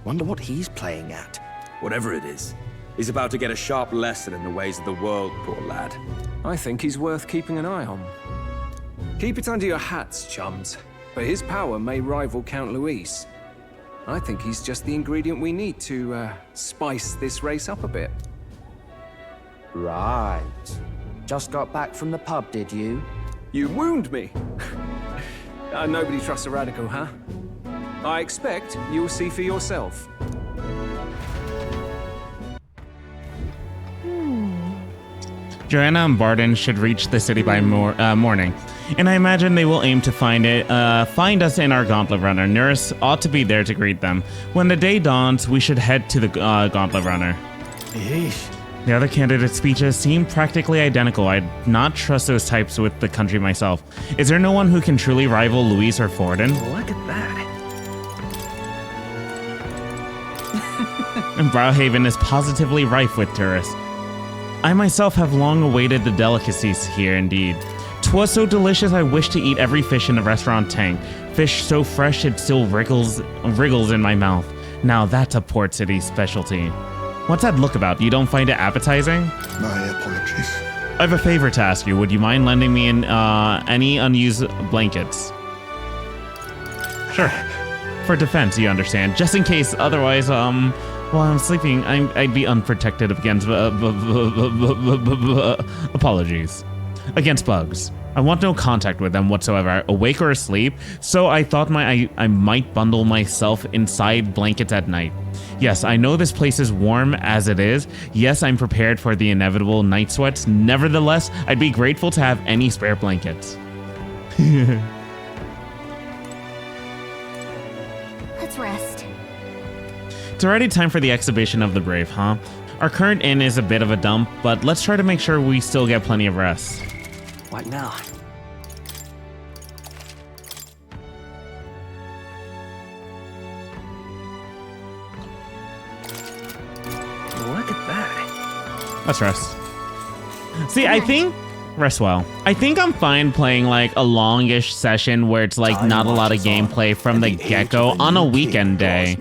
Wonder what he's playing at. Whatever it is, He's about to get a sharp lesson in the ways of the world, poor lad. I think he's worth keeping an eye on. Keep it under your hats, chums, for his power may rival Count Luis. I think he's just the ingredient we need to, spice this race up a bit. Right. Just got back from the pub, did you? You wound me! Nobody trusts a radical, huh? I expect you'll see for yourself. Joanna and Barden should reach the city by morning, and I imagine they will aim to find us in our Gauntlet Runner. Nurse ought to be there to greet them. When the day dawns, we should head to the Gauntlet Runner. Yeesh. The other candidates' speeches seem practically identical. I'd not trust those types with the country myself. Is there no one who can truly rival Luis or Forden? Look at that. And Browhaven is positively rife with tourists. I myself have long awaited the delicacies here indeed. 'Twas so delicious I wished to eat every fish in the restaurant tank. Fish so fresh it still wriggles in my mouth. Now that's a Port City specialty. What's that look about? You don't find it appetizing? My apologies. I have a favor to ask you. Would you mind lending me any unused blankets? Sure. For defense, you understand. Just in case, otherwise, while I'm sleeping, I'd be unprotected against apologies. Against bugs. I want no contact with them whatsoever, awake or asleep, so I thought I might bundle myself inside blankets at night. Yes, I know this place is warm as it is. Yes, I'm prepared for the inevitable night sweats. Nevertheless, I'd be grateful to have any spare blankets. Let's rest. It's already time for the exhibition of the brave, huh? Our current inn is a bit of a dump, but let's try to make sure we still get plenty of rest. What now? Look at that. Let's rest. See, I think... Rest well. I think I'm fine playing like a longish session where it's like not a lot of gameplay from the get-go on a weekend day.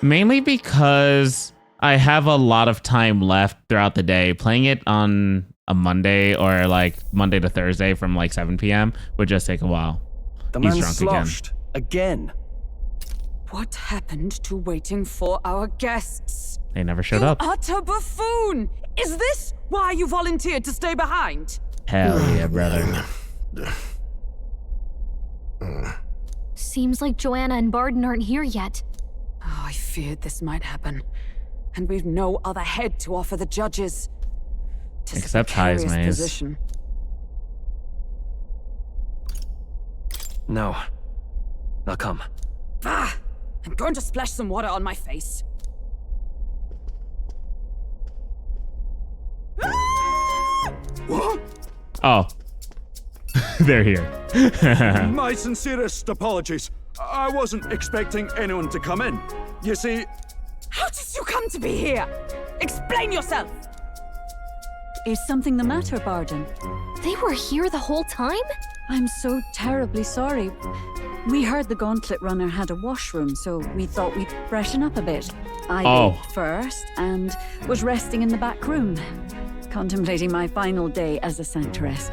Mainly because I have a lot of time left throughout the day. Playing it on a Monday or like Monday to Thursday from like 7 p.m. would just take a while. The He's man's drunk sloshed again. What happened to waiting for our guests? They never showed You up. utter buffoon! Is this why you volunteered to stay behind? Hell yeah, brother. Seems like Joanna and Barden aren't here yet. Oh, I feared this might happen. And we've no other head to offer the judges. Except High's maze. Position. No. Now come. Ah! I'm going to splash some water on my face. What? Oh. They're here. My sincerest apologies. I wasn't expecting anyone to come in. You see... How did you come to be here? Explain yourself! Is something the matter, Barden? They were here the whole time? I'm so terribly sorry. We heard the Gauntlet Runner had a washroom, so we thought we'd freshen up a bit. I bathed first and was resting in the back room, contemplating my final day as a sanctress.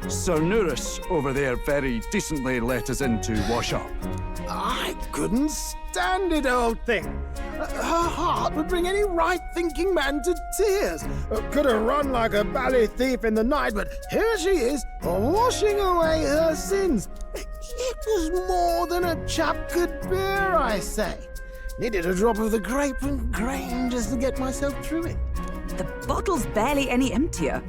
Sir Nuris over there very decently let us in to wash up. I couldn't stand it, old thing. Her heart would bring any right-thinking man to tears. Could have run like a bally thief in the night, but here she is, washing away her sins. It was more than a chap could bear, I say. Needed a drop of the grape and grain just to get myself through it. The bottle's barely any emptier.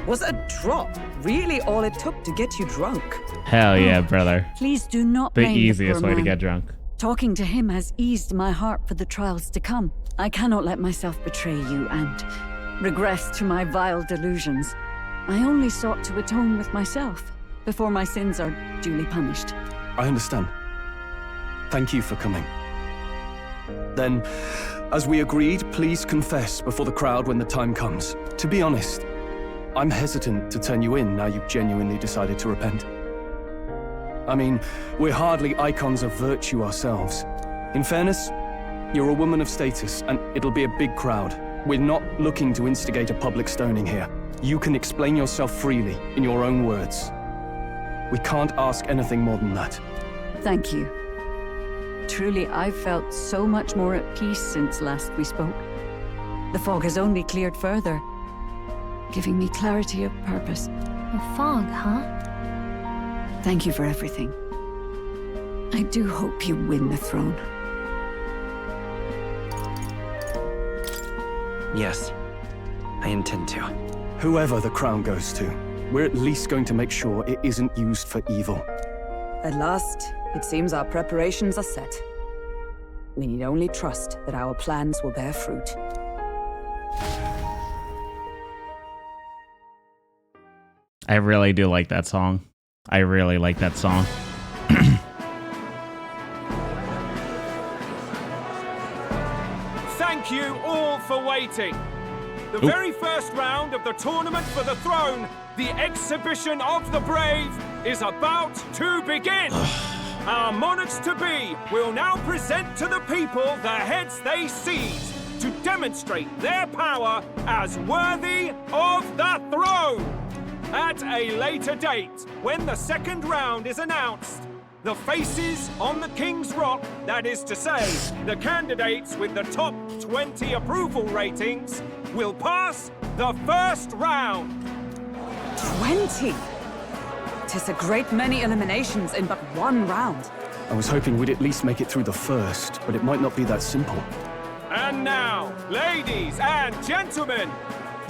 Was a drop really all it took to get you drunk? Hell yeah, brother. Please do not The blame easiest poor way to man. get drunk. Talking to him has eased my heart for the trials to come. I cannot let myself betray you and regress to my vile delusions. I only sought to atone with myself before my sins are duly punished. I understand. Thank you for coming. Then, as we agreed, please confess before the crowd when the time comes. To be honest, I'm hesitant to turn you in now you've genuinely decided to repent. I mean, we're hardly icons of virtue ourselves. In fairness, you're a woman of status, and it'll be a big crowd. we're not looking to instigate a public stoning here. You can explain yourself freely, in your own words. We can't ask anything more than that. Thank you. Truly, I've felt so much more at peace since last we spoke. The fog has only cleared further, giving me clarity of purpose. The fog, huh? Thank you for everything. I do hope you win the throne. Yes, I intend to. Whoever the crown goes to, we're at least going to make sure it isn't used for evil. At last, it seems our preparations are set. We need only trust that our plans will bear fruit. I really do like that song. I really like that song. Thank you all for waiting. The very first round of the tournament for the throne, the exhibition of the brave, is about to begin. Our monarchs-to-be will now present to the people the heads they seize to demonstrate their power as worthy of the throne. At a later date, when the second round is announced, the faces on the King's Rock, that is to say, the candidates with the top 20 approval ratings, will pass the first round. 20? 'Tis a great many eliminations in but one round. I was hoping we'd at least make it through the first, but it might not be that simple. And now, ladies and gentlemen,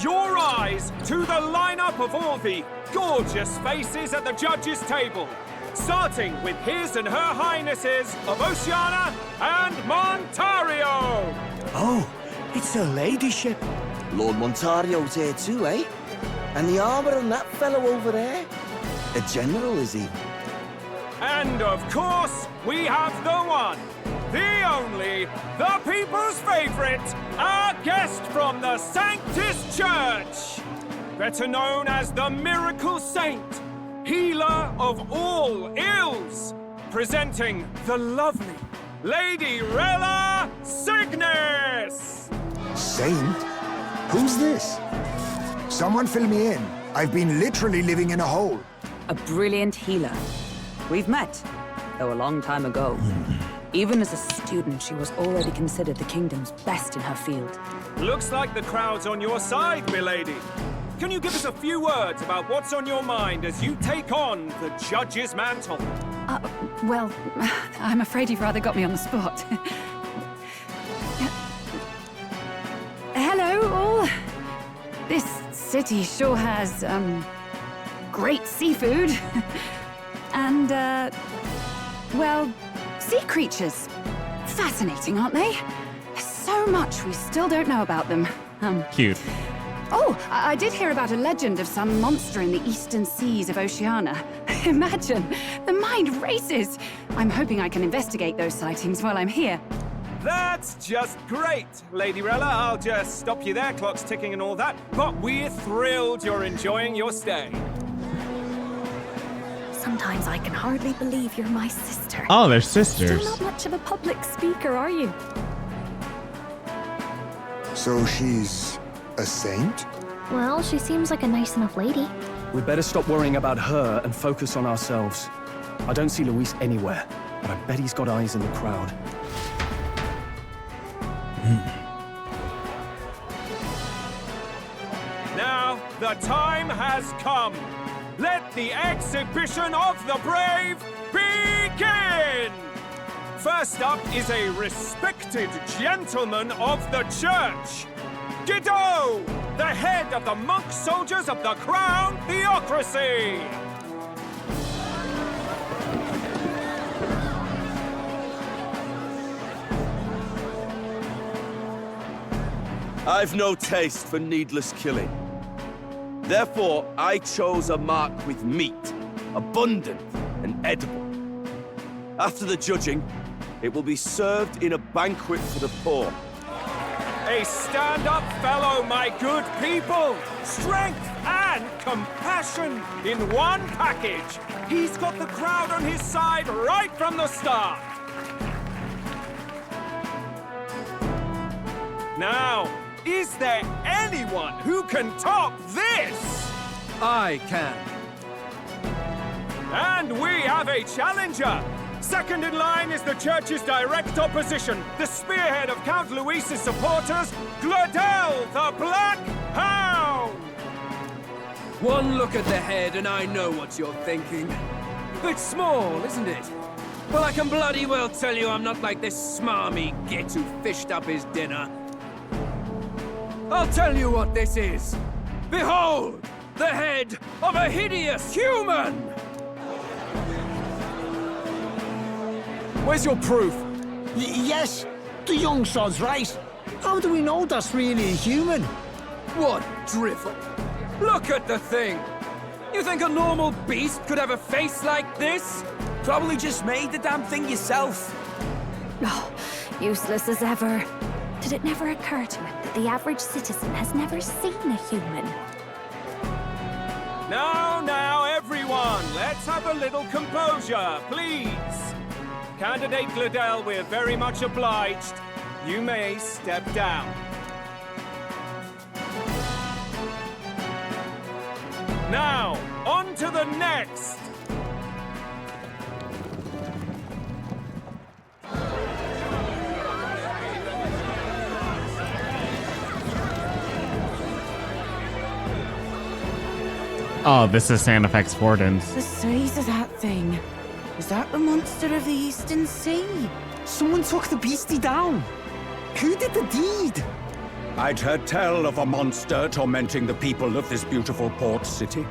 your eyes to the lineup of all the gorgeous faces at the judges' table, starting with His and Her Highnesses of Oceania and Montario. Oh, it's her ladyship. Lord Montario's here too, eh? And the armor on that fellow over there? A general, is he? And of course, we have the one, the only, the people's favorite, our guest from the Sanctus Church, better known as the Miracle Saint, healer of all ills, presenting the lovely Lady Rella Cygnus! Saint? Who's this? Someone fill me in. I've been literally living in a hole. A brilliant healer. We've met, though a long time ago. Even as a student, she was already considered the kingdom's best in her field. Looks like the crowd's on your side, milady. Can you give us a few words about what's on your mind as you take on the judge's mantle? Well, I'm afraid you've rather got me on the spot. Hello, all. This city sure has, great seafood. And, well, sea creatures. Fascinating, aren't they? There's so much we still don't know about them. Cute. Oh, I did hear about a legend of some monster in the eastern seas of Oceania. Imagine, the mind races. I'm hoping I can investigate those sightings while I'm here. That's just great, Lady Rella. I'll just stop you there, clock's ticking and all that. But we're thrilled you're enjoying your stay. Sometimes I can hardly believe you're my sister. Oh, they're sisters. Still not much of a public speaker, are you? So she's a saint? Well, she seems like a nice enough lady. We'd better stop worrying about her and focus on ourselves. I don't see Luis anywhere, but I bet he's got eyes in the crowd. Now, the time has come. Let the exhibition of the brave begin! First up is a respected gentleman of the church. Guido, the head of the monk soldiers of the Crown Theocracy. I've no taste for needless killing. Therefore, I chose a mark with meat, abundant and edible. After the judging, it will be served in a banquet for the poor. A stand-up fellow, my good people. Strength and compassion in one package. He's got the crowd on his side right from the start. Now, Is there anyone who can top this? I can. And we have a challenger! Second in line is the church's direct opposition, the spearhead of Count Luis's supporters, Gladel the Black Hound! One look at the head and I know what you're thinking. Bit small, isn't it? Well, I can bloody well tell you I'm not like this smarmy git who fished up his dinner. I'll tell you what this is. Behold, the head of a hideous human! Where's your proof? Yes, the young sod's right. How do we know that's really a human? What drivel? Look at the thing! You think a normal beast could have a face like this? Probably just made the damn thing yourself. Oh, useless as ever. Did it never occur to him that the average citizen has never seen a human? Now, everyone, let's have a little composure, please. Candidate Gladel, we're very much obliged. You may step down. Now, on to the next! Oh, this is Sound Effects Wardens. The size of that thing. Is that the monster of the Eastern Sea? Someone took the beastie down. Who did the deed? I'd heard tell of a monster tormenting the people of this beautiful port city.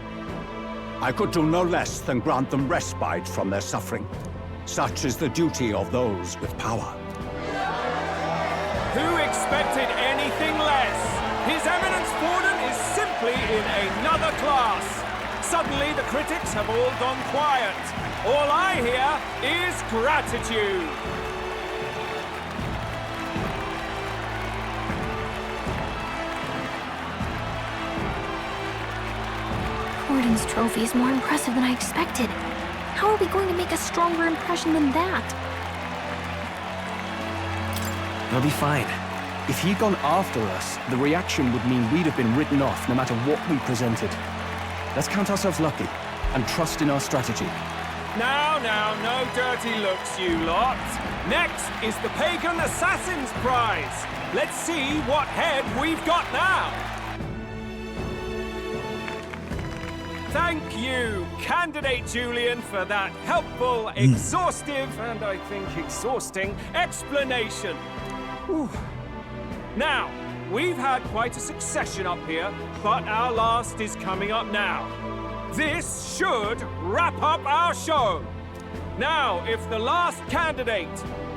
I could do no less than grant them respite from their suffering. Such is the duty of those with power. Who expected anything less? His Eminence Forden is simply in another class. Suddenly the critics have all gone quiet. All I hear is gratitude. Forden's trophy is more impressive than I expected. How are we going to make a stronger impression than that? They'll be fine. If he'd gone after us, the reaction would mean we'd have been written off no matter what we presented. Let's count ourselves lucky and trust in our strategy. Now, no dirty looks, you lot. Next is the Pagan Assassin's Prize. Let's see what head we've got now. Thank you, Candidate Julian, for that helpful, exhaustive, and I think exhausting explanation. Whew. Now, we've had quite a succession up here, but our last is coming up now. This should wrap up our show. Now, if the last candidate,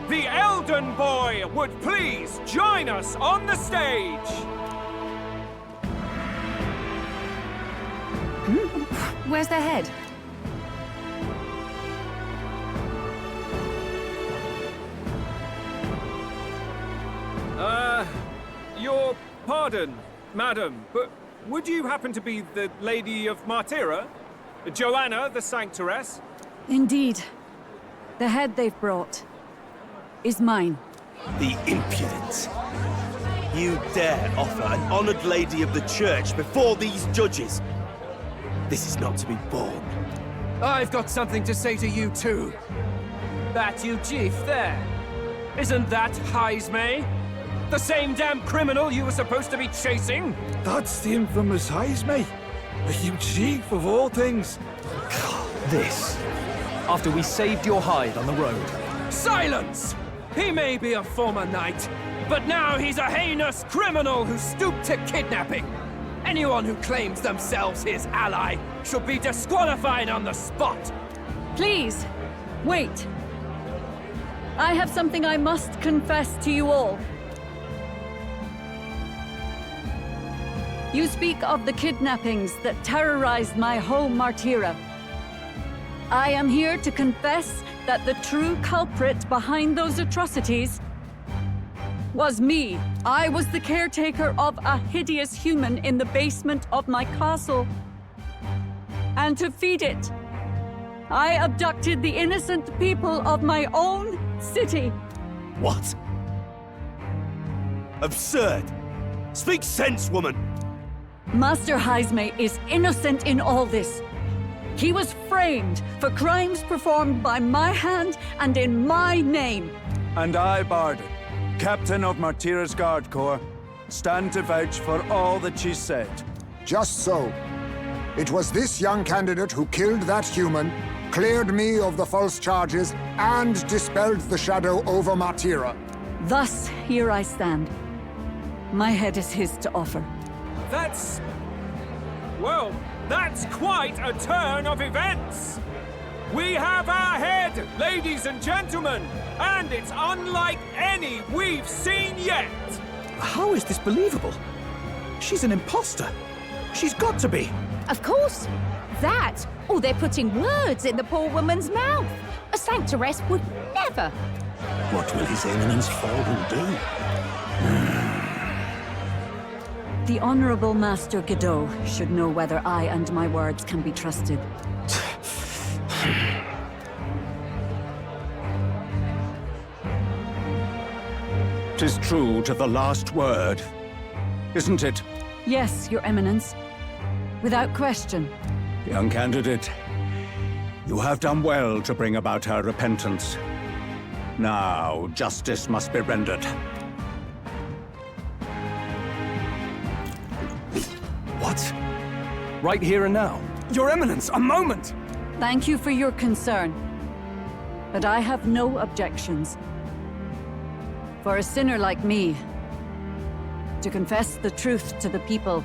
the Elden Boy, would please join us on the stage. Where's the head? Your pardon, madam, but would you happen to be the Lady of Martyra? Joanna, the Sanctoress? Indeed. The head they've brought is mine. The impudence. You dare offer an honored lady of the church before these judges? This is not to be borne. I've got something to say to you too. That you chief there. Isn't that Heismay? The same damn criminal you were supposed to be chasing? That's the infamous Heismay. A huge chief of all things. This. After we saved your hide on the road. Silence! He may be a former knight, but now he's a heinous criminal who stooped to kidnapping. Anyone who claims themselves his ally should be disqualified on the spot. Please, wait. I have something I must confess to you all. You speak of the kidnappings that terrorized my home, Martyra. I am here to confess that the true culprit behind those atrocities was me. I was the caretaker of a hideous human in the basement of my castle. And to feed it, I abducted the innocent people of my own city. What? Absurd. Speak sense, woman! Master Heisme is innocent in all this. He was framed for crimes performed by my hand and in my name. And I, Bardin, captain of Martira's Guard Corps, stand to vouch for all that she said. Just so. It was this young candidate who killed that human, cleared me of the false charges, and dispelled the shadow over Martira. Thus, here I stand. My head is his to offer. That's... well, that's quite a turn of events! We have our head, ladies and gentlemen, and it's unlike any we've seen yet! How is this believable? She's an imposter. She's got to be. Of course. That, or they're putting words in the poor woman's mouth. A sanctoress would never. What will His Eminence Forden do? The Honorable Master Godot should know whether I and my words can be trusted. 'Tis true to the last word, isn't it? Yes, Your Eminence. Without question. Young candidate, you have done well to bring about her repentance. Now, justice must be rendered. What? Right here and now? Your Eminence, a moment! Thank you for your concern. But I have no objections. For a sinner like me, to confess the truth to the people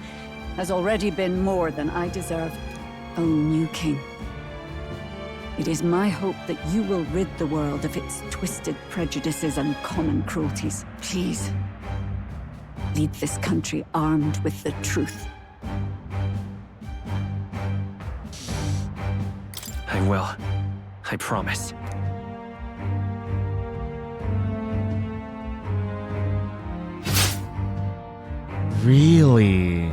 has already been more than I deserve. O new king, it is my hope that you will rid the world of its twisted prejudices and common cruelties. Please, lead this country armed with the truth. I will. I promise. Really?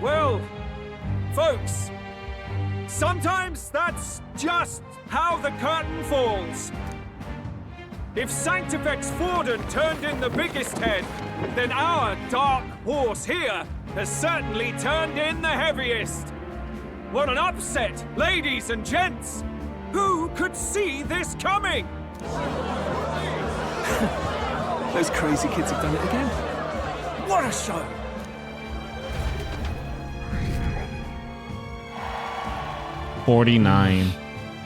Well, folks, sometimes that's just how the curtain falls. If Sanctifex Forden turned in the biggest head, then our dark horse here has certainly turned in the heaviest. What an upset, ladies and gents! Who could see this coming? Those crazy kids have done it again. What a show! "49.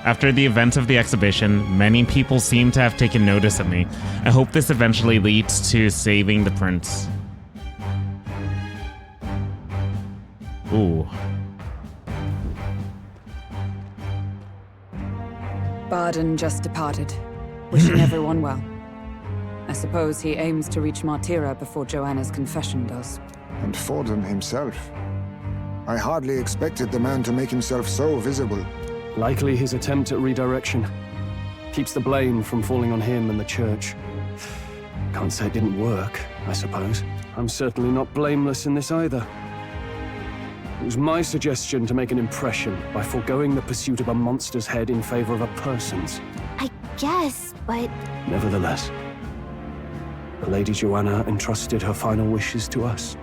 After the events of the exhibition, many people seem to have taken notice of me. I hope this eventually leads to saving the prince." Ooh. Bardin just departed, wishing everyone well. I suppose he aims to reach Martira before Joanna's confession does. And Forden himself. I hardly expected the man to make himself so visible. Likely his attempt at redirection. Keeps the blame from falling on him and the church. Can't say it didn't work, I suppose. I'm certainly not blameless in this either. It was my suggestion to make an impression by foregoing the pursuit of a monster's head in favor of a person's. I guess, but... Nevertheless, the Lady Joanna entrusted her final wishes to us,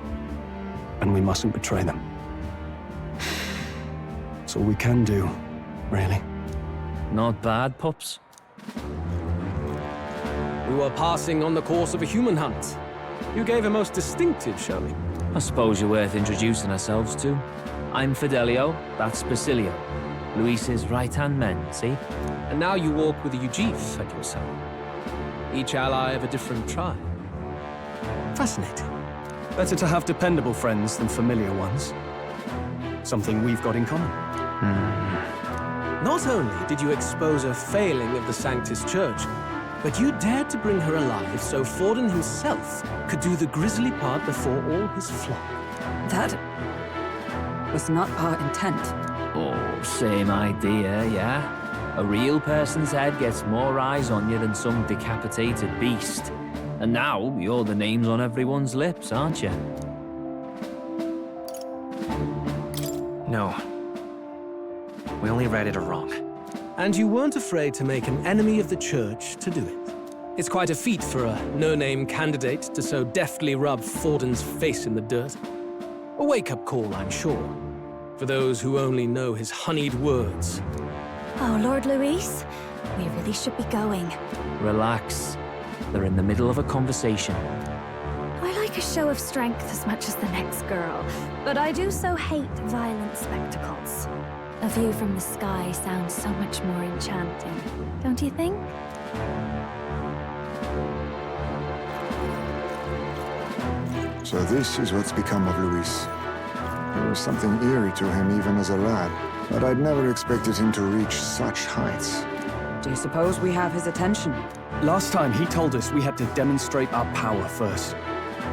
and we mustn't betray them. It's all we can do, really. Not bad, pups. We were passing on the course of a human hunt. You gave a most distinctive showing. I suppose you're worth introducing ourselves to. I'm Fidelio, that's Basilio. Luis's right-hand man, see? And now you walk with a Ujif at your side. Each ally of a different tribe. Fascinating. Better to have dependable friends than familiar ones. Something we've got in common. Not only did you expose a failing of the Sanctus Church, but you dared to bring her alive so Forden himself could do the grisly part before all his flock. That was not our intent. Oh, same idea, yeah? A real person's head gets more eyes on you than some decapitated beast. And now, you're the names on everyone's lips, aren't you? No. We only righted a wrong. And you weren't afraid to make an enemy of the church to do it. It's quite a feat for a no-name candidate to so deftly rub Forden's face in the dirt. A wake-up call, I'm sure, for those who only know his honeyed words. Oh, Lord Luis, we really should be going. Relax. They're in the middle of a conversation. I like a show of strength as much as the next girl, but I do so hate violent spectacles. A view from the sky sounds so much more enchanting, don't you think? So this is what's become of Luis. There was something eerie to him even as a lad, but I'd never expected him to reach such heights. Do you suppose we have his attention? Last time he told us we had to demonstrate our power first.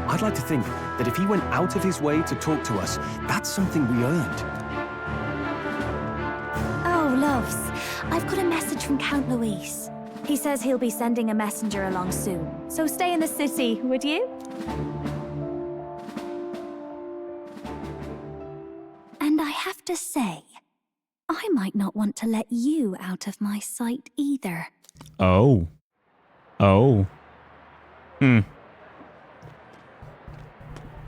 I'd like to think that if he went out of his way to talk to us, that's something we earned. Oh, loves, I've got a message from Count Luis. He says he'll be sending a messenger along soon, so stay in the city, would you? And I have to say, I might not want to let you out of my sight either. Oh. Oh.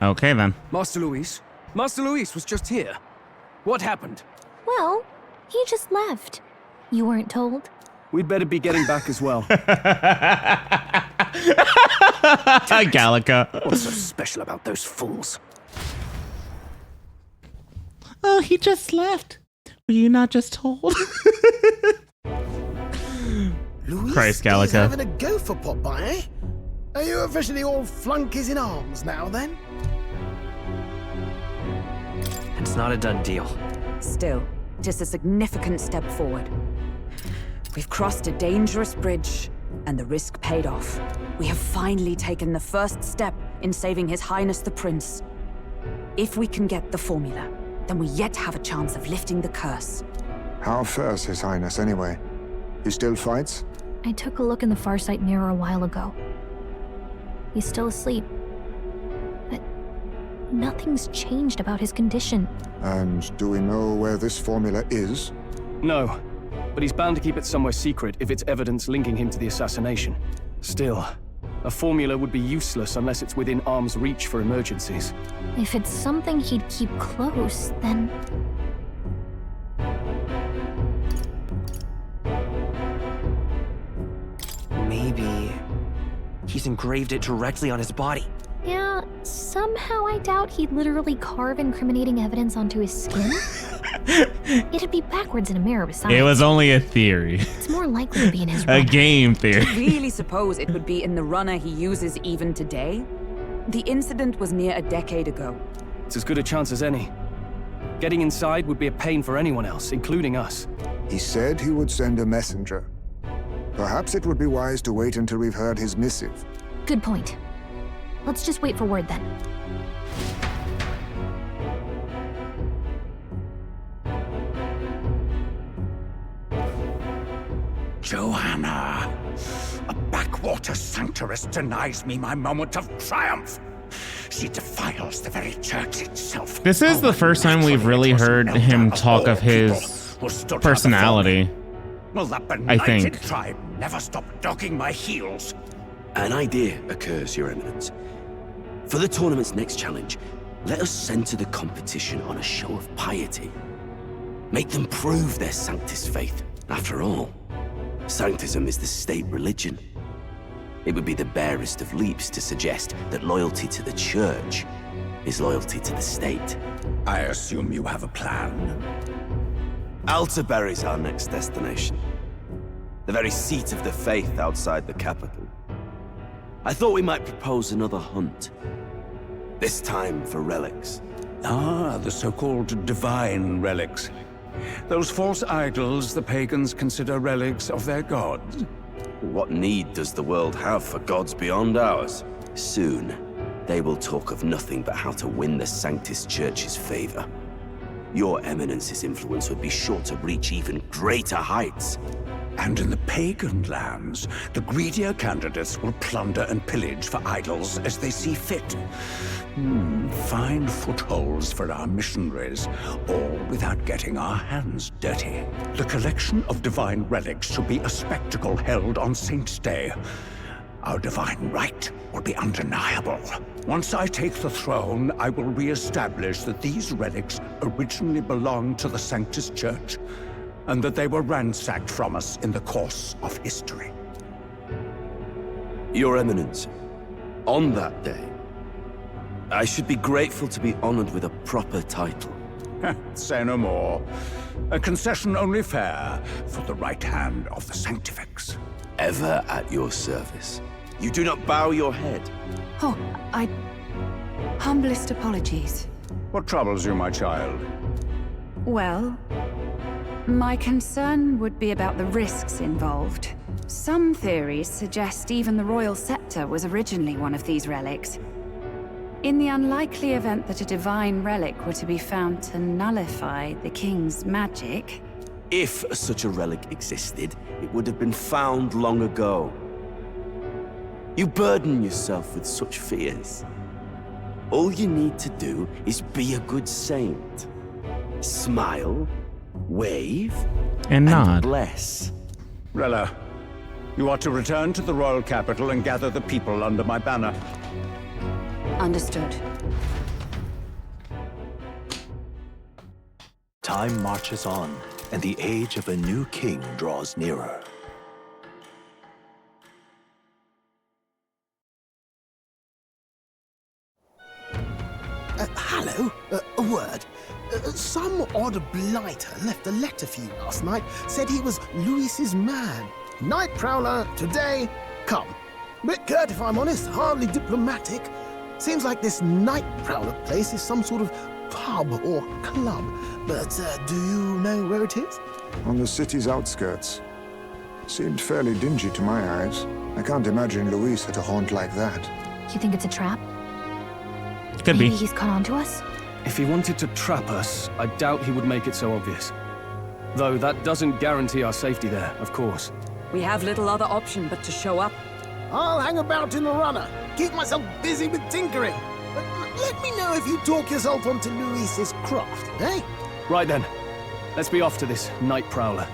Okay, then. Master Luis was just here. What happened? Well, he just left. You weren't told? We'd better be getting back as well. Gallica. What's so special about those fools? Oh, he just left. Were you not just told? Luis Christ, is Gallica. having a go for Popeye, eh? Are you officially all flunkies in arms now, then? It's not a done deal. Still, it is a significant step forward. We've crossed a dangerous bridge, and the risk paid off. We have finally taken the first step in saving His Highness the Prince. If we can get the formula, then we yet have a chance of lifting the curse. How fares His Highness, anyway? He still fights? I took a look in the Farsight mirror a while ago. He's still asleep. But nothing's changed about his condition. And do we know where this formula is? No, but he's bound to keep it somewhere secret if it's evidence linking him to the assassination. Still, a formula would be useless unless it's within arm's reach for emergencies. If it's something he'd keep close, then... Maybe he's engraved it directly on his body. Yeah, somehow I doubt he'd literally carve incriminating evidence onto his skin. It'd be backwards in a mirror besides. It was only a theory. It's more likely to be in his A game theory. Do you really suppose it would be in the runner he uses even today? The incident was near a decade ago. It's as good a chance as any. Getting inside would be a pain for anyone else, including us. He said he would send a messenger. Perhaps it would be wise to wait until we've heard his missive. Good point. Let's just wait for word then. Joanna! A backwater sanctuarist denies me my moment of triumph! She defiles the very church itself. This is the first time we've really heard him talk of his personality. Will that I benighted think. tribe never stop dogging my heels? An idea occurs, Your Eminence. For the tournament's next challenge, let us center the competition on a show of piety. Make them prove their Sanctus faith. After all, Sanctism is the state religion. It would be the barest of leaps to suggest that loyalty to the church is loyalty to the state. I assume you have a plan. Altaberry's our next destination. The very seat of the faith outside the capital. I thought we might propose another hunt. This time for relics. Ah, the so-called divine relics. Those false idols the pagans consider relics of their gods. What need does the world have for gods beyond ours? Soon, they will talk of nothing but how to win the Sanctus Church's favor. Your Eminence's influence would be sure to reach even greater heights. And in the pagan lands, the greedier candidates will plunder and pillage for idols as they see fit. find footholds for our missionaries, all without getting our hands dirty. The collection of divine relics should be a spectacle held on Saint's Day. Our divine right will be undeniable. Once I take the throne, I will re-establish that these relics originally belonged to the Sanctus Church, and that they were ransacked from us in the course of history. Your Eminence, on that day, I should be grateful to be honored with a proper title. Say no more. A concession only fair for the right hand of the Sanctifex. Ever at your service. You do not bow your head. Oh, humblest apologies. What troubles you, my child? Well, my concern would be about the risks involved. Some theories suggest even the royal scepter was originally one of these relics. In the unlikely event that a divine relic were to be found to nullify the king's magic... If such a relic existed, it would have been found long ago. You burden yourself with such fears. All you need to do is be a good saint. Smile, wave, and nod. Bless. Rella, you are to return to the royal capital and gather the people under my banner. Understood. Time marches on, and the age of a new king draws nearer. Hello? A word. Some odd blighter left a letter for you last night. Said he was Louis's man. Night Prowler, today, come. Bit curt if I'm honest, hardly diplomatic. Seems like this Night Prowler place is some sort of pub or club. But do you know where it is? On the city's outskirts. Seemed fairly dingy to my eyes. I can't imagine Louis at a haunt like that. You think it's a trap? Could Maybe be. he's caught on to us? If he wanted to trap us, I doubt he would make it so obvious. Though that doesn't guarantee our safety there, of course. We have little other option but to show up. I'll hang about in the runner. Keep myself busy with tinkering. Let me know if you talk yourself onto Louis's craft, eh? Right then. Let's be off to this Night Prowler.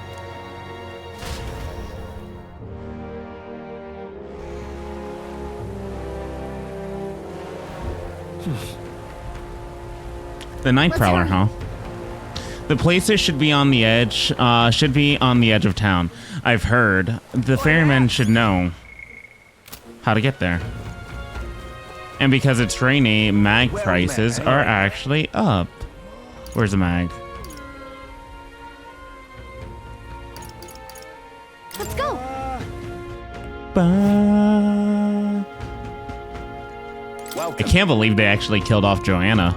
The Night Prowler, huh? The places should be on the edge of town. I've heard. The ferrymen should know how to get there. And because it's rainy, mag prices are actually up. Where's the mag? Let's go. I can't believe they actually killed off Joanna.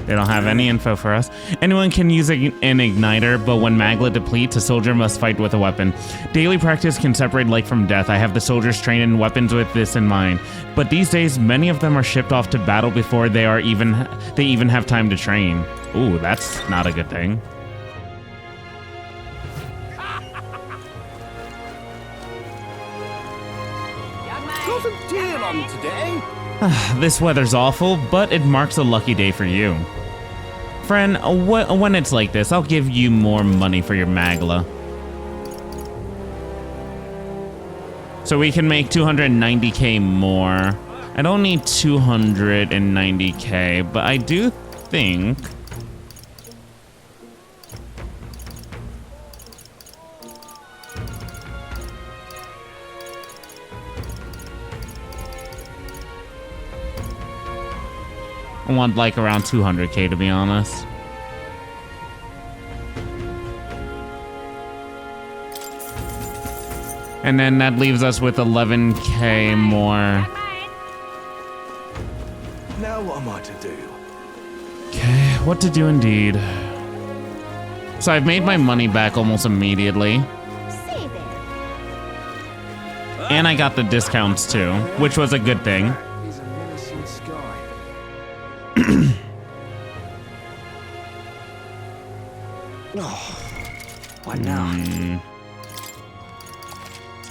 They don't have any info for us. Anyone can use an igniter, but when magla depletes, a soldier must fight with a weapon. Daily practice can separate life from death. I have the soldiers trained in weapons with this in mind. But these days, many of them are shipped off to battle before they even have time to train. Ooh, that's not a good thing. Got a deal on today. This weather's awful, but it marks a lucky day for you. Friend, when it's like this, I'll give you more money for your magla. So we can make 290k more. I don't need 290k, but I do think... I want like around 200k to be honest. And then that leaves us with 11k more. Now what am I to do? Okay, what to do indeed. So I've made my money back almost immediately. And I got the discounts too, which was a good thing. What now?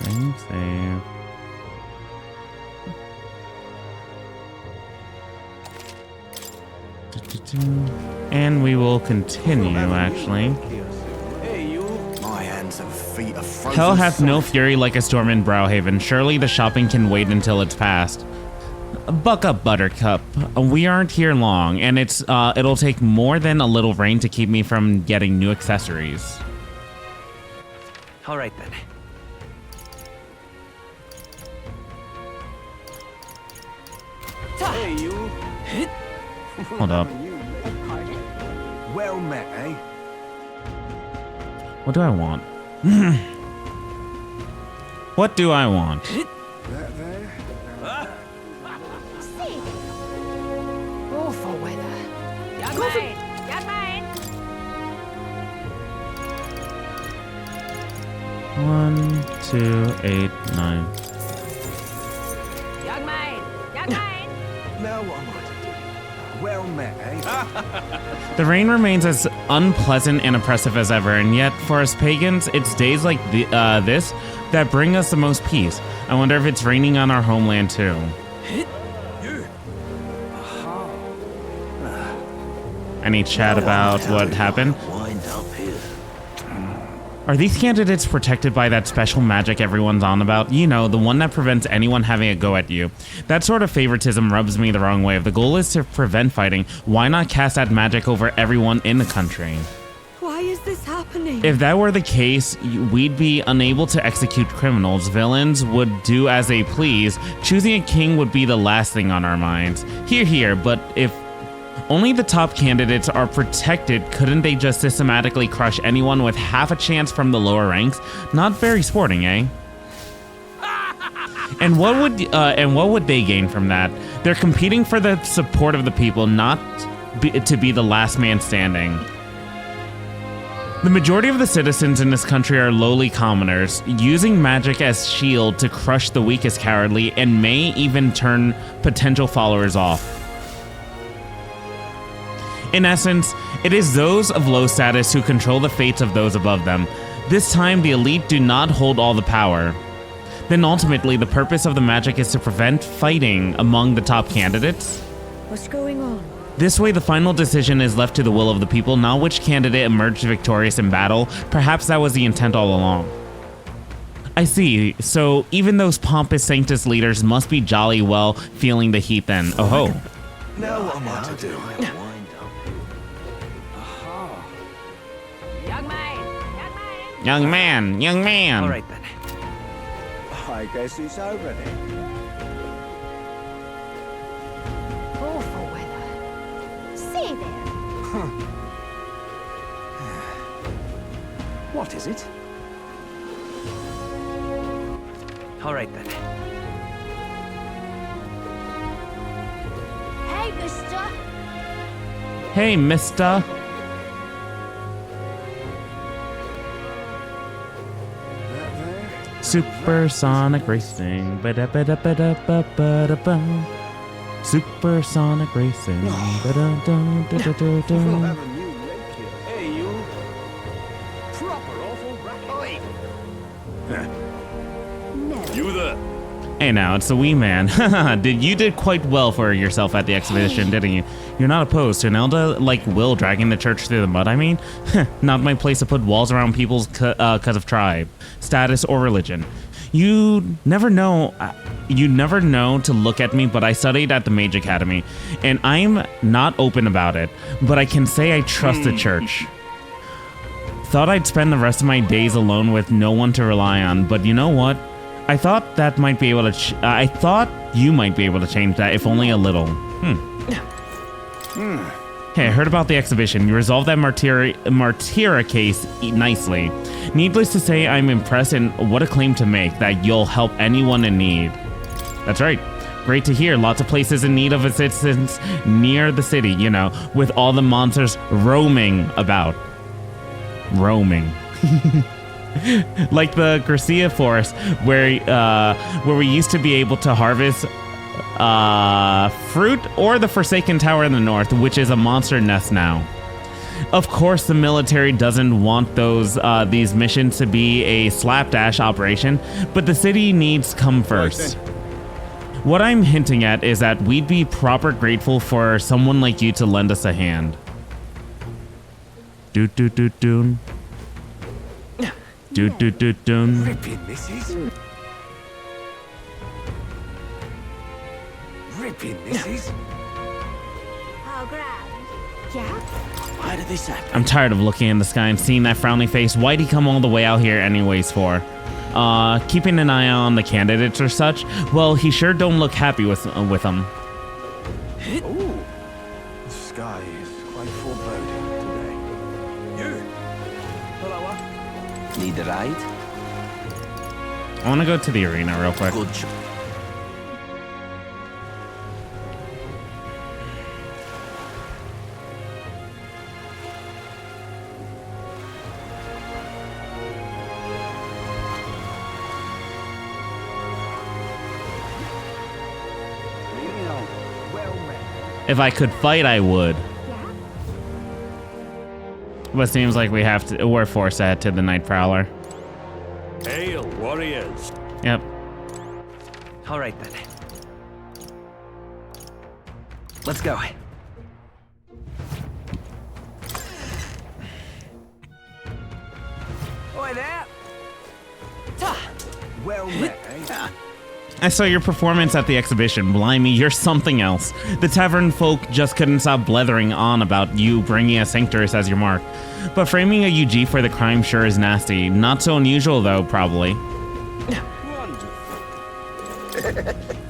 Save. And we will continue, actually. My hands and feet are frozen. Hell hath no fury like a storm in Browhaven. Surely the shopping can wait until it's past. Buck up, Buttercup. We aren't here long, and it'll take more than a little rain to keep me from getting new accessories. All right, then. Hey, you. Hold up. Well met, eh? What do I want? What do I want? Awful weather. Young man! Young man! 1, 2, 8, 9. Young man! Young man! Now what am I to do? Well met, eh? The rain remains as unpleasant and oppressive as ever, and yet for us pagans, it's days like this that bring us the most peace. I wonder if it's raining on our homeland too. Any chat about what happened? Are these candidates protected by that special magic everyone's on about? You know, the one that prevents anyone having a go at you. That sort of favoritism rubs me the wrong way. If the goal is to prevent fighting, why not cast that magic over everyone in the country? Why is this happening? If that were the case, we'd be unable to execute criminals. Villains would do as they please. Choosing a king would be the last thing on our minds. Hear, hear, but if only the top candidates are protected, couldn't they just systematically crush anyone with half a chance from the lower ranks? Not very sporting, eh? And what would they gain from that? They're competing for the support of the people, not to be the last man standing. The majority of the citizens in this country are lowly commoners, using magic as shield to crush the weak is cowardly and may even turn potential followers off. In essence, it is those of low status who control the fates of those above them. This time, the elite do not hold all the power. Then ultimately, the purpose of the magic is to prevent fighting among the top candidates. What's going on? This way, the final decision is left to the will of the people, not which candidate emerged victorious in battle. Perhaps that was the intent all along. I see. So even those pompous Sanctus leaders must be jolly well feeling the heat then. Oh ho. Now what am I to do? Young man, young man. All right, then. I guess it's over then. Awful weather. See there. What is it? All right, then. Hey, mister. Hey, mister. Supersonic racing. Ba-da-ba-da-ba-da-ba-da-ba. Supersonic racing. Ba-da-da-da-da-da-da. Hey, you. Proper awful racket. You there. Hey now, it's the wee man. You did quite well for yourself at the exhibition, didn't you? You're not opposed to an elder like Will dragging the church through the mud, I mean? Not my place to put walls around people's cause of tribe, status, or religion. You never know to look at me, but I studied at the Mage Academy, and I'm not open about it, but I can say I trust the church. Thought I'd spend the rest of my days alone with no one to rely on, but you know what? I thought that might be able to. I thought you might be able to change that, if only a little. Hey, I heard about the exhibition. You resolved that Martyra case nicely. Needless to say, I'm impressed, and what a claim to make that you'll help anyone in need. That's right. Great to hear. Lots of places in need of assistance near the city. You know, with all the monsters roaming about. Roaming. Like the Gracia Forest, where we used to be able to harvest fruit, or the Forsaken Tower in the north, which is a monster nest now. Of course, the military doesn't want these missions to be a slapdash operation, but the city needs come first. What I'm hinting at is that we'd be proper grateful for someone like you to lend us a hand. Doon. Doon. Ripping, missus. Ripping, missus. Oh, grand. Yeah? Why did this happen? I'm tired of looking in the sky and seeing that frowny face. Why'd he come all the way out here anyways for? Keeping an eye on the candidates or such? Well, he sure don't look happy with them. Oh, the sky is quite foreboding today. You? Hello, Need a ride? I want to go to the arena real quick. Good job. If I could fight, I would. But seems like we're forced to head to the Night Prowler. Hail, warriors. Yep. All right, then. Let's go. Oi there. Well met, eh? I saw your performance at the exhibition. Blimey, you're something else. The tavern folk just couldn't stop blethering on about you bringing a Sanctus as your mark. But framing a UG for the crime sure is nasty. Not so unusual though, probably.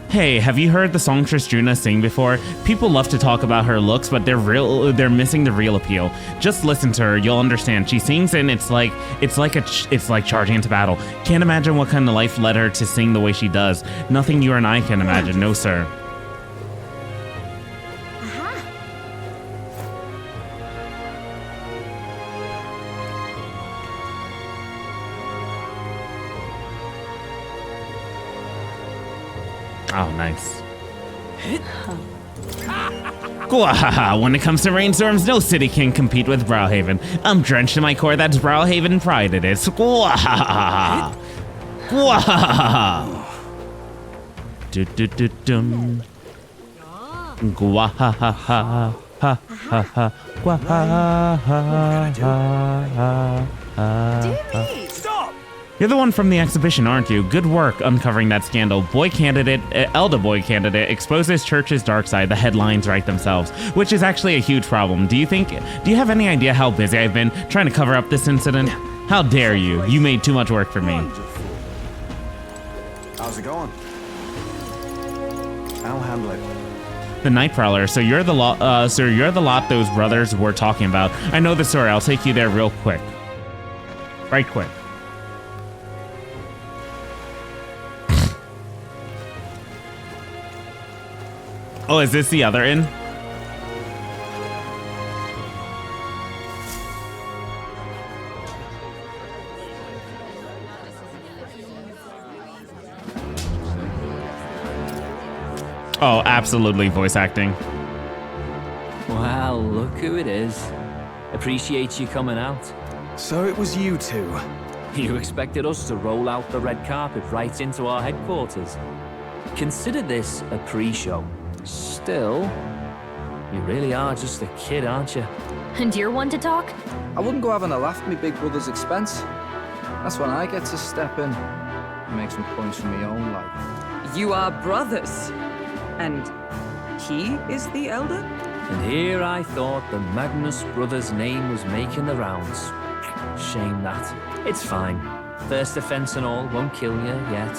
Hey, have you heard the songstress Juna sing before? People love to talk about her looks, but they're missing the real appeal. Just listen to her, you'll understand. She sings and it's like charging into battle. Can't imagine what kind of life led her to sing the way she does. Nothing you and I can imagine, no sir. Oh, nice. When it comes to rainstorms, no city can compete with Browhaven. I'm drenched in my core, that's Browhaven pride it is. Stop! You're the one from the exhibition, aren't you? Good work uncovering that scandal. Elder boy candidate exposes church's dark side. The headlines write themselves, which is actually a huge problem. Do you have any idea how busy I've been trying to cover up this incident? How dare you? You made too much work for me. How's it going? I'll handle it. The Night Prowler. So you're the lot those brothers were talking about. I know the story. I'll take you there real quick. Right quick. Oh, is this the other inn? Oh, absolutely voice acting. Well, look who it is. Appreciate you coming out. So it was you two. You expected us to roll out the red carpet right into our headquarters. Consider this a pre-show. Still, you really are just a kid, aren't you? And you're one to talk? I wouldn't go having a laugh at me big brother's expense. That's when I get to step in and make some points for my own life. You are brothers. And he is the elder? And here I thought the Magnus brothers' name was making the rounds. Shame that. It's fine. First offense and all won't kill you yet.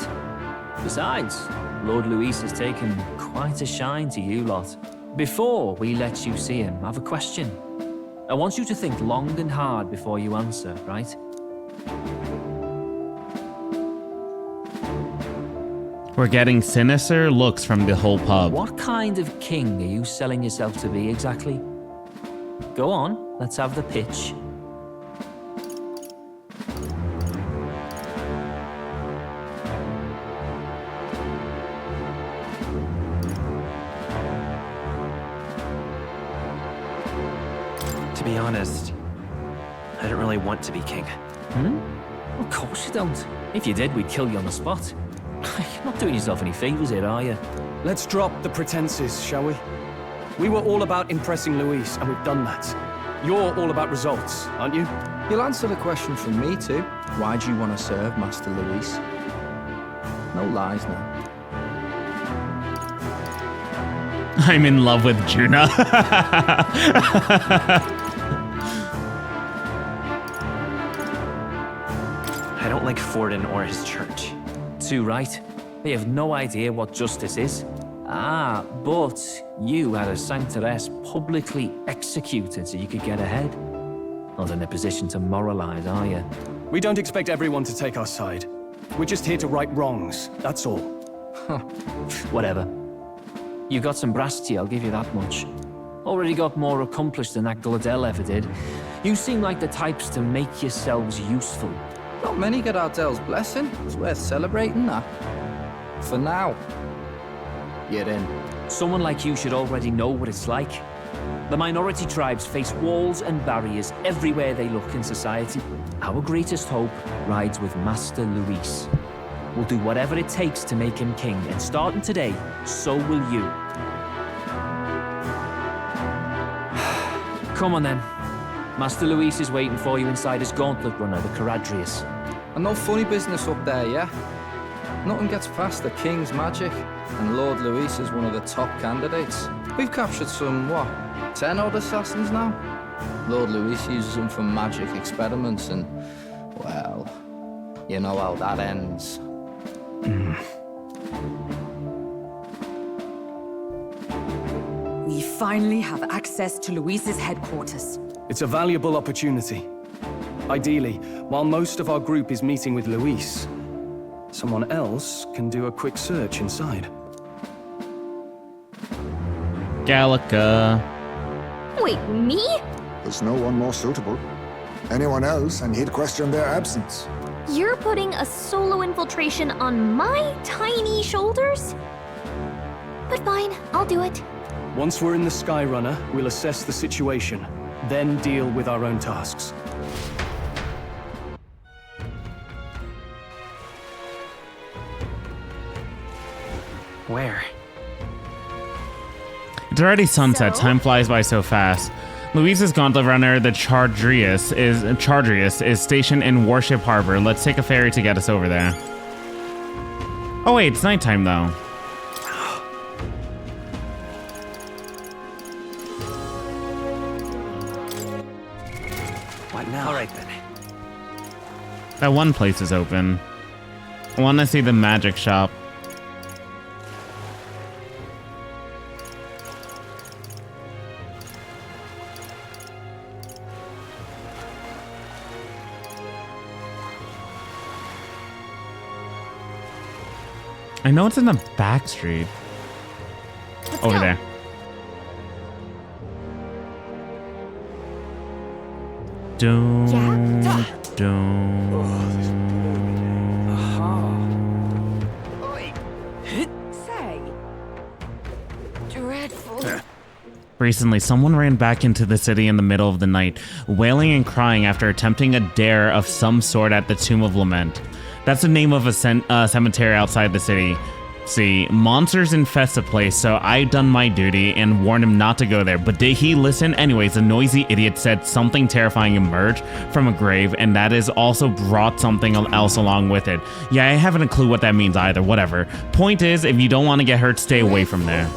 Besides, Lord Luis has taken quite a shine to you lot. Before we let you see him, I have a question. I want you to think long and hard before you answer, right? We're getting sinister looks from the whole pub. What kind of king are you selling yourself to be exactly? Go on, let's have the pitch. To be honest, I don't really want to be king. Of course you don't. If you did, we'd kill you on the spot. You're not doing yourself any favors here, are you? Let's drop the pretenses, shall we? We were all about impressing Luis, and we've done that. You're all about results, aren't you? You'll answer the question from me too. Why do you want to serve Master Luis? No lies now. I'm in love with Juna. I don't like Forden or his church. Too right. They have no idea what justice is. Ah, but you had a sanctoress publicly executed so you could get ahead. Not in a position to moralize, are you? We don't expect everyone to take our side. We're just here to right wrongs, that's all. Whatever. You got some brass to you, I'll give you that much. Already got more accomplished than that Gladel ever did. You seem like the types to make yourselves useful. Not many get Ardel's blessing. It's worth celebrating that. For now. You're in. Someone like you should already know what it's like. The minority tribes face walls and barriers everywhere they look in society. Our greatest hope rides with Master Luis. We'll do whatever it takes to make him king, and starting today, so will you. Come on then. Master Luis is waiting for you inside his gauntlet runner, the Caradrius. And no funny business up there, yeah? Nothing gets past the king's magic, and Lord Luis is one of the top candidates. We've captured some, 10 odd assassins now? Lord Luis uses them for magic experiments, and, well, you know how that ends. We finally have access to Luis's headquarters. It's a valuable opportunity. Ideally, while most of our group is meeting with Luis, someone else can do a quick search inside. Gallica. Wait, me? There's no one more suitable. Anyone else, and he'd question their absence. You're putting a solo infiltration on my tiny shoulders? But fine, I'll do it. Once we're in the Skyrunner, we'll assess the situation, then deal with our own tasks. Where? It's already sunset. Time flies by so fast. Luis's gauntlet runner, the Chardrius, is stationed in Warship Harbor. Let's take a ferry to get us over there. Oh wait, it's nighttime though. What now? All right then. That one place is open. I want to see the magic shop. I know it's in the back street. Over there. Say. Dreadful. Recently, someone ran back into the city in the middle of the night, wailing and crying after attempting a dare of some sort at the Tomb of Lament. That's the name of a cemetery outside the city. See, monsters infest the place, so I done my duty and warned him not to go there. But did he listen? Anyways, the noisy idiot said something terrifying emerged from a grave, and that is also brought something else along with it. Yeah, I haven't a clue what that means either. Whatever. Point is, if you don't want to get hurt, stay away from there.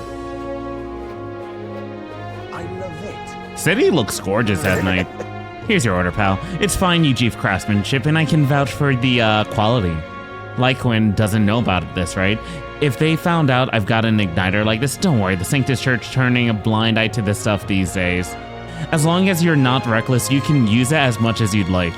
I love it. City looks gorgeous at night. Here's your order, pal. It's fine UG craftsmanship, and I can vouch for the quality. Lyquin doesn't know about this, right? If they found out I've got an igniter like this, don't worry, the Sanctus Church turning a blind eye to this stuff these days. As long as you're not reckless, you can use it as much as you'd like.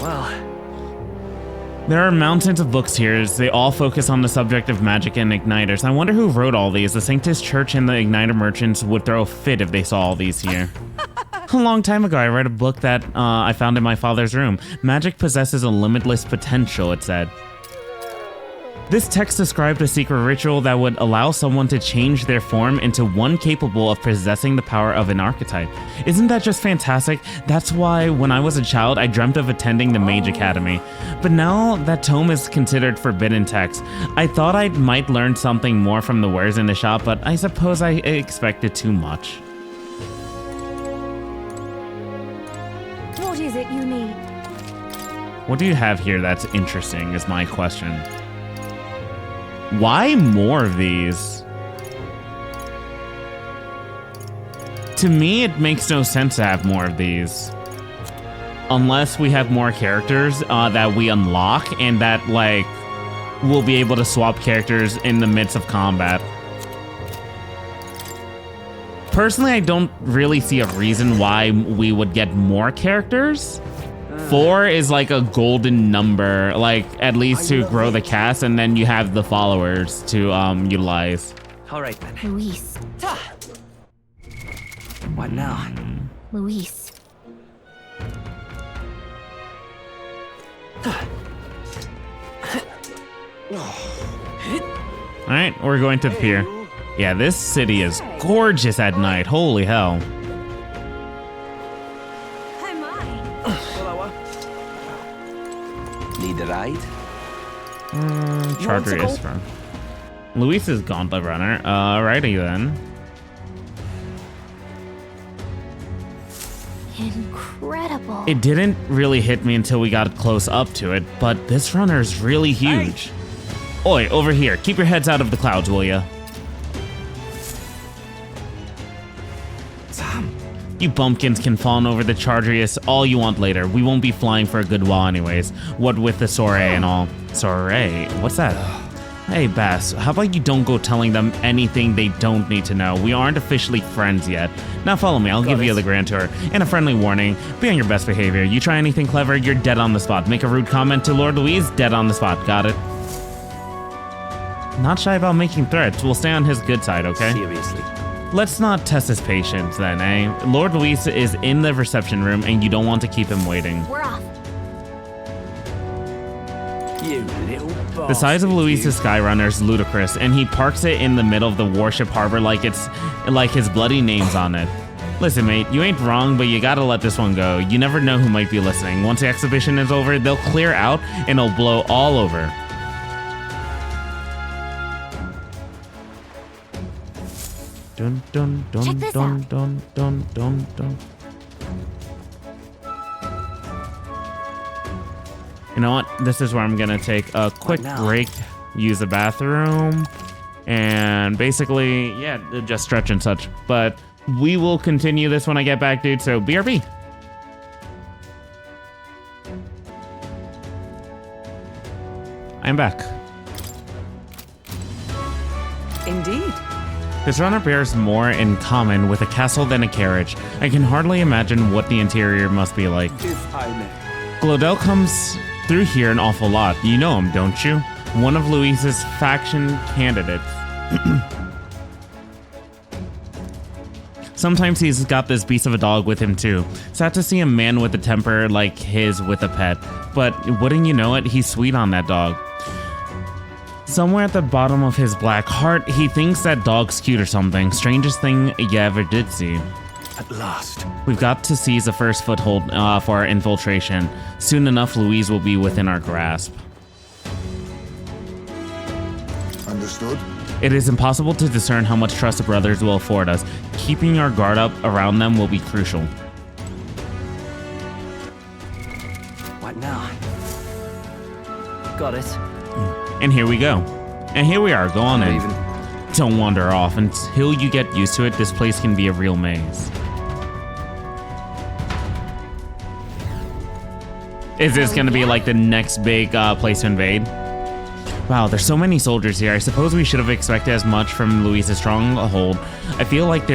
Well, there are mountains of books here. They all focus on the subject of magic and igniters. I wonder who wrote all these. The Sanctus Church and the igniter merchants would throw a fit if they saw all these here. A long time ago, I read a book that I found in my father's room. Magic possesses a limitless potential, it said. This text described a secret ritual that would allow someone to change their form into one capable of possessing the power of an archetype. Isn't that just fantastic? That's why when I was a child, I dreamt of attending the Mage Academy. But now that tome is considered forbidden text, I thought I might learn something more from the wares in the shop, but I suppose I expected too much. What is it you need? What do you have here that's interesting is my question. Why more of these? To me, it makes no sense to have more of these. Unless we have more characters that we unlock and that, like, we'll be able to swap characters in the midst of combat. Personally, I don't really see a reason why we would get more characters. 4 is like a golden number, like at least to grow the cast, and then you have the followers to utilize. All right then. Luis. What now? Luis. Alright, we're going to the pier. Yeah, this city is gorgeous at night. Holy hell. Need a ride? Charger is from. Luis is Gauntlet Runner. Alrighty then. Incredible. It didn't really hit me until we got close up to it, but this runner is really huge. Hey. Oi, over here. Keep your heads out of the clouds, will ya? You bumpkins can fawn over the Chargerius all you want later. We won't be flying for a good while anyways. What with the soiree and all. Soiree? What's that? Hey, Bass, how about you don't go telling them anything they don't need to know? We aren't officially friends yet. Now follow me, I'll give you the grand tour. And a friendly warning, be on your best behavior. You try anything clever, you're dead on the spot. Make a rude comment to Lord Louise, dead on the spot. Got it? Not shy about making threats. We'll stay on his good side, okay? Seriously. Let's not test his patience then, eh? Lord Luis is in the reception room and you don't want to keep him waiting. We're off. You little bastard. The size of Luis's Skyrunner is ludicrous, and he parks it in the middle of the warship harbor like it's like his bloody name's on it. Listen, mate, you ain't wrong, but you gotta let this one go. You never know who might be listening. Once the exhibition is over, they'll clear out and it'll blow all over. Dun dun dun dun dun dun dun dun. You know what? This is where I'm gonna take a quick break, use the bathroom, and basically, yeah, just stretch and such. But we will continue this when I get back, dude. So BRB. I'm back. Indeed. This runner bears more in common with a castle than a carriage. I can hardly imagine what the interior must be like. If I may. Glodell comes through here an awful lot. You know him, don't you? One of Luis's faction candidates. Sometimes he's got this beast of a dog with him too. Sad to see a man with a temper like his with a pet. But wouldn't you know it, he's sweet on that dog. Somewhere at the bottom of his black heart, he thinks that dog's cute or something. Strangest thing you ever did see. At last. We've got to seize the first foothold for our infiltration. Soon enough, Louise will be within our grasp. Understood. It is impossible to discern how much trust the brothers will afford us. Keeping our guard up around them will be crucial. What now? Got it. And here we go. And here we are. Go on in. Don't wander off. Until you get used to it, this place can be a real maze. Is this going to be like the next big place to invade? Wow, there's so many soldiers here. I suppose we should have expected as much from Luis's stronghold. I feel like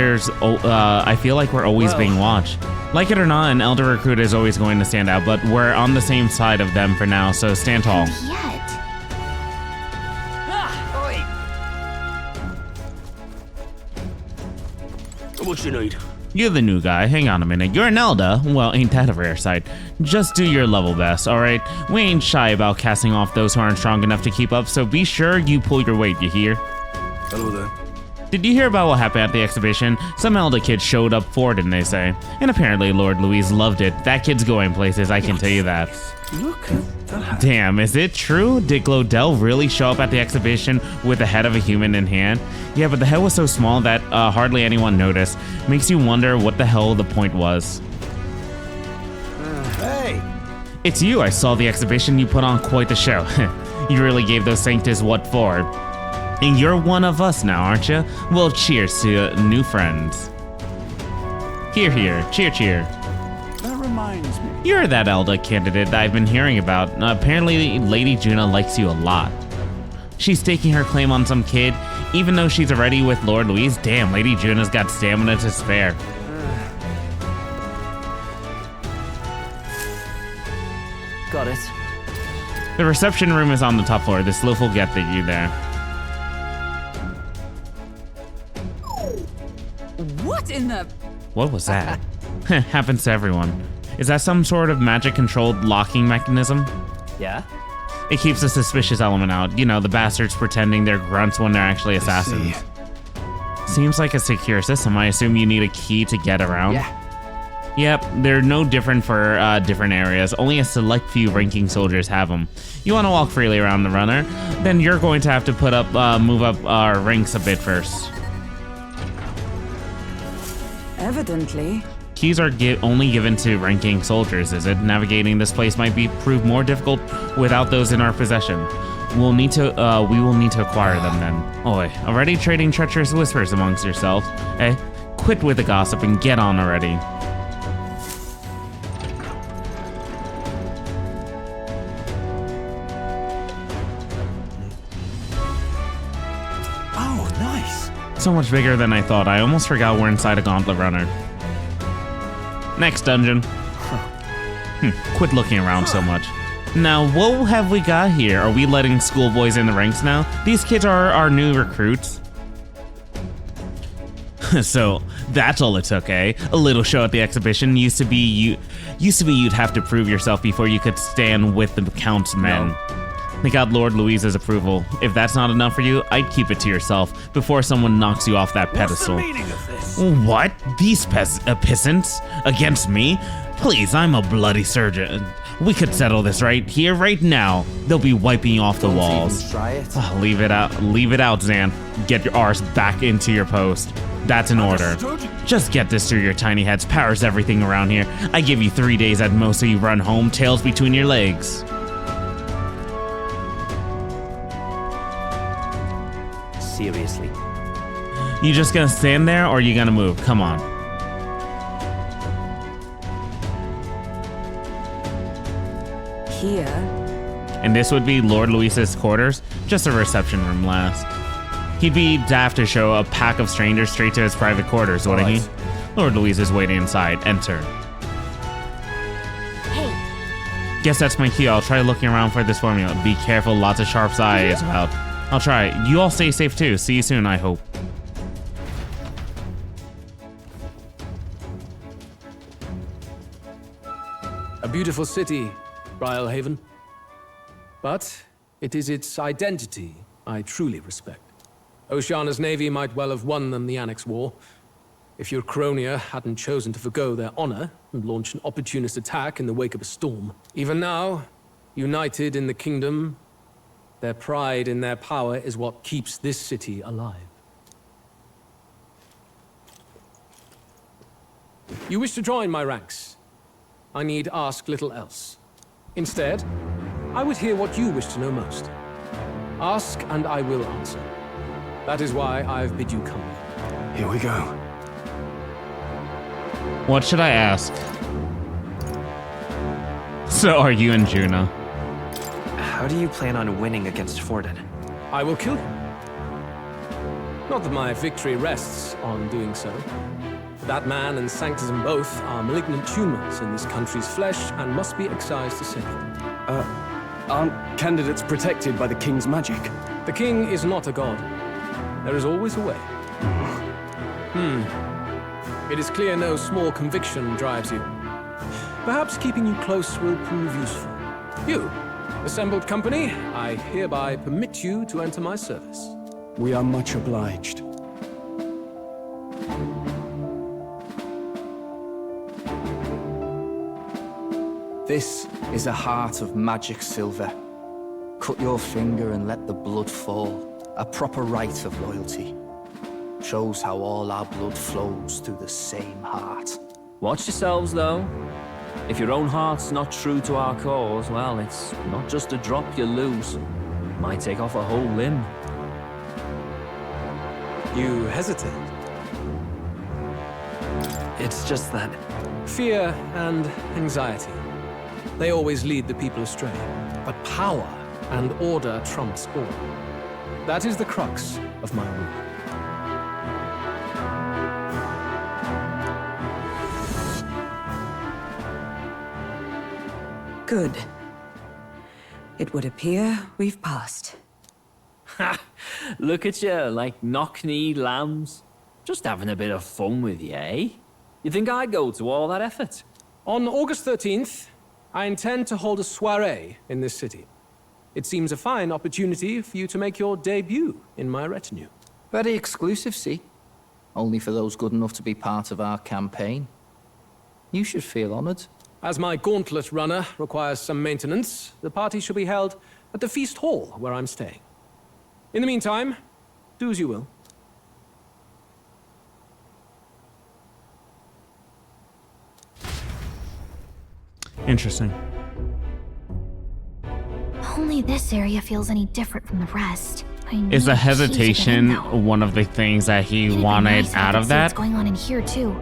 we're always being watched. Like it or not, an elder recruit is always going to stand out, but we're on the same side of them for now, so stand tall. What you need? You're the new guy. Hang on a minute. You're an Elder? Well, ain't that a rare sight? Just do your level best, alright? We ain't shy about casting off those who aren't strong enough to keep up, so be sure you pull your weight, you hear? Hello there. Did you hear about what happened at the exhibition? Some elder kid showed up for it, they say. And apparently Lord Louise loved it. That kid's going places, I can tell you that. Look at that. Damn, is it true? Did Glodell really show up at the exhibition with the head of a human in hand? Yeah, but the head was so small that hardly anyone noticed. Makes you wonder what the hell the point was. Hey! It's you. I saw the exhibition. You put on quite the show. You really gave those Sanctus what for. And you're one of us now, aren't you? Well, cheers to new friends. Here, here. Cheer, cheer. That reminds me. You're that Elder candidate that I've been hearing about. Apparently, Lady Juna likes you a lot. She's staking her claim on some kid, even though she's already with Lord Louise. Damn, Lady Juna's got stamina to spare. Got it. The reception room is on the top floor. This loaf will get you there. What in the... What was that? Happens to everyone. Is that some sort of magic-controlled locking mechanism? Yeah? It keeps the suspicious element out. You know, the bastards pretending they're grunts when they're actually assassins. Seems like a secure system. I assume you need a key to get around? Yeah. Yep, they're no different for different areas. Only a select few ranking soldiers have them. You want to walk freely around the runner? Then you're going to have to move up our ranks a bit first. Evidently. Keys are only given to ranking soldiers, is it? Navigating this place might prove more difficult without those in our possession. We will need to acquire them then. Oi, already trading treacherous whispers amongst yourselves? Eh? Quit with the gossip and get on already. Oh, nice. So much bigger than I thought. I almost forgot we're inside a gauntlet runner. Next dungeon. Quit looking around so much. Now, what have we got here? Are we letting schoolboys in the ranks now? These kids are our new recruits. So, that's all it took, eh? A little show at the exhibition. Used to be you'd have to prove yourself before you could stand with the Count's men. No. They got Lord Louise's approval. If that's not enough for you, I'd keep it to yourself before someone knocks you off that pedestal. What's the meaning of this? What? These peasants? Against me? Please, I'm a bloody surgeon. We could settle this right here, right now. They'll be wiping you off the walls. Even try it. Oh, leave it out, Zan. Get your arse back into your post. That's an order. Just get this through your tiny heads. Power's everything around here. I give you 3 days at most so you run home, tails between your legs. Seriously. You just gonna stand there or you gonna move? Come on. Here. And this would be Lord Louise's quarters, just a reception room last. He'd be daft to show a pack of strangers straight to his private quarters, wouldn't he? Lord Louise is waiting inside. Enter. Hey. Guess that's my key. I'll try looking around for this formula. Be careful, lots of sharp eyes about. I'll try. You all stay safe too. See you soon, I hope. A beautiful city, Brialhaven. But it is its identity I truly respect. Oceana's navy might well have won them the Annex War, if your Cronia hadn't chosen to forgo their honor and launch an opportunist attack in the wake of a storm. Even now, united in the kingdom, their pride in their power is what keeps this city alive. You wish to join my ranks. I need ask little else. Instead, I would hear what you wish to know most. Ask and I will answer. That is why I've bid you come. Here we go. What should I ask? So are you and Juna? How do you plan on winning against Forden? I will kill him. Not that my victory rests on doing so. That man and Sanctism both are malignant tumors in this country's flesh and must be excised to safety. Aren't candidates protected by the king's magic? The king is not a god. There is always a way. It is clear no small conviction drives you. Perhaps keeping you close will prove useful. You, assembled company, I hereby permit you to enter my service. We are much obliged. This is a heart of magic silver. Cut your finger and let the blood fall. A proper rite of loyalty. Shows how all our blood flows through the same heart. Watch yourselves, though. If your own heart's not true to our cause, well, it's not just a drop you lose. It might take off a whole limb. You hesitate. It's just that... Fear and anxiety. They always lead the people astray. But power and order trumps all. That is the crux of my rule. Good. It would appear we've passed. Ha! Look at you, like knock-kneed lambs. Just having a bit of fun with you, eh? You think I'd go to all that effort? On August 13th, I intend to hold a soiree in this city. It seems a fine opportunity for you to make your debut in my retinue. Very exclusive, see? Only for those good enough to be part of our campaign. You should feel honored. As my gauntlet runner requires some maintenance, the party shall be held at the feast hall where I'm staying. In the meantime, do as you will. Interesting. Only this area feels any different from the rest. Is the hesitation one of the things that he wanted out of that? What's going on in here too?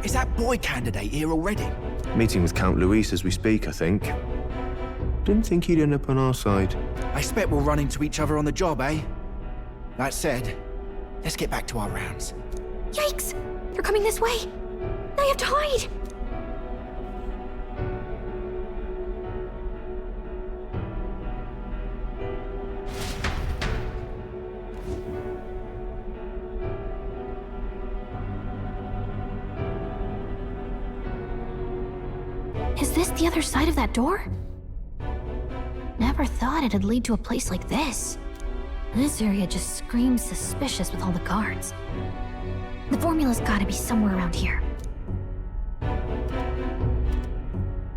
Is that boy candidate here already? Meeting with Count Luis as we speak, I think. Didn't think he'd end up on our side. I expect we'll run into each other on the job, eh? That said, let's get back to our rounds. Yikes! They're coming this way! I have to hide! Is this the other side of that door? Never thought it'd lead to a place like this. This area just screams suspicious with all the guards. The formula's gotta be somewhere around here.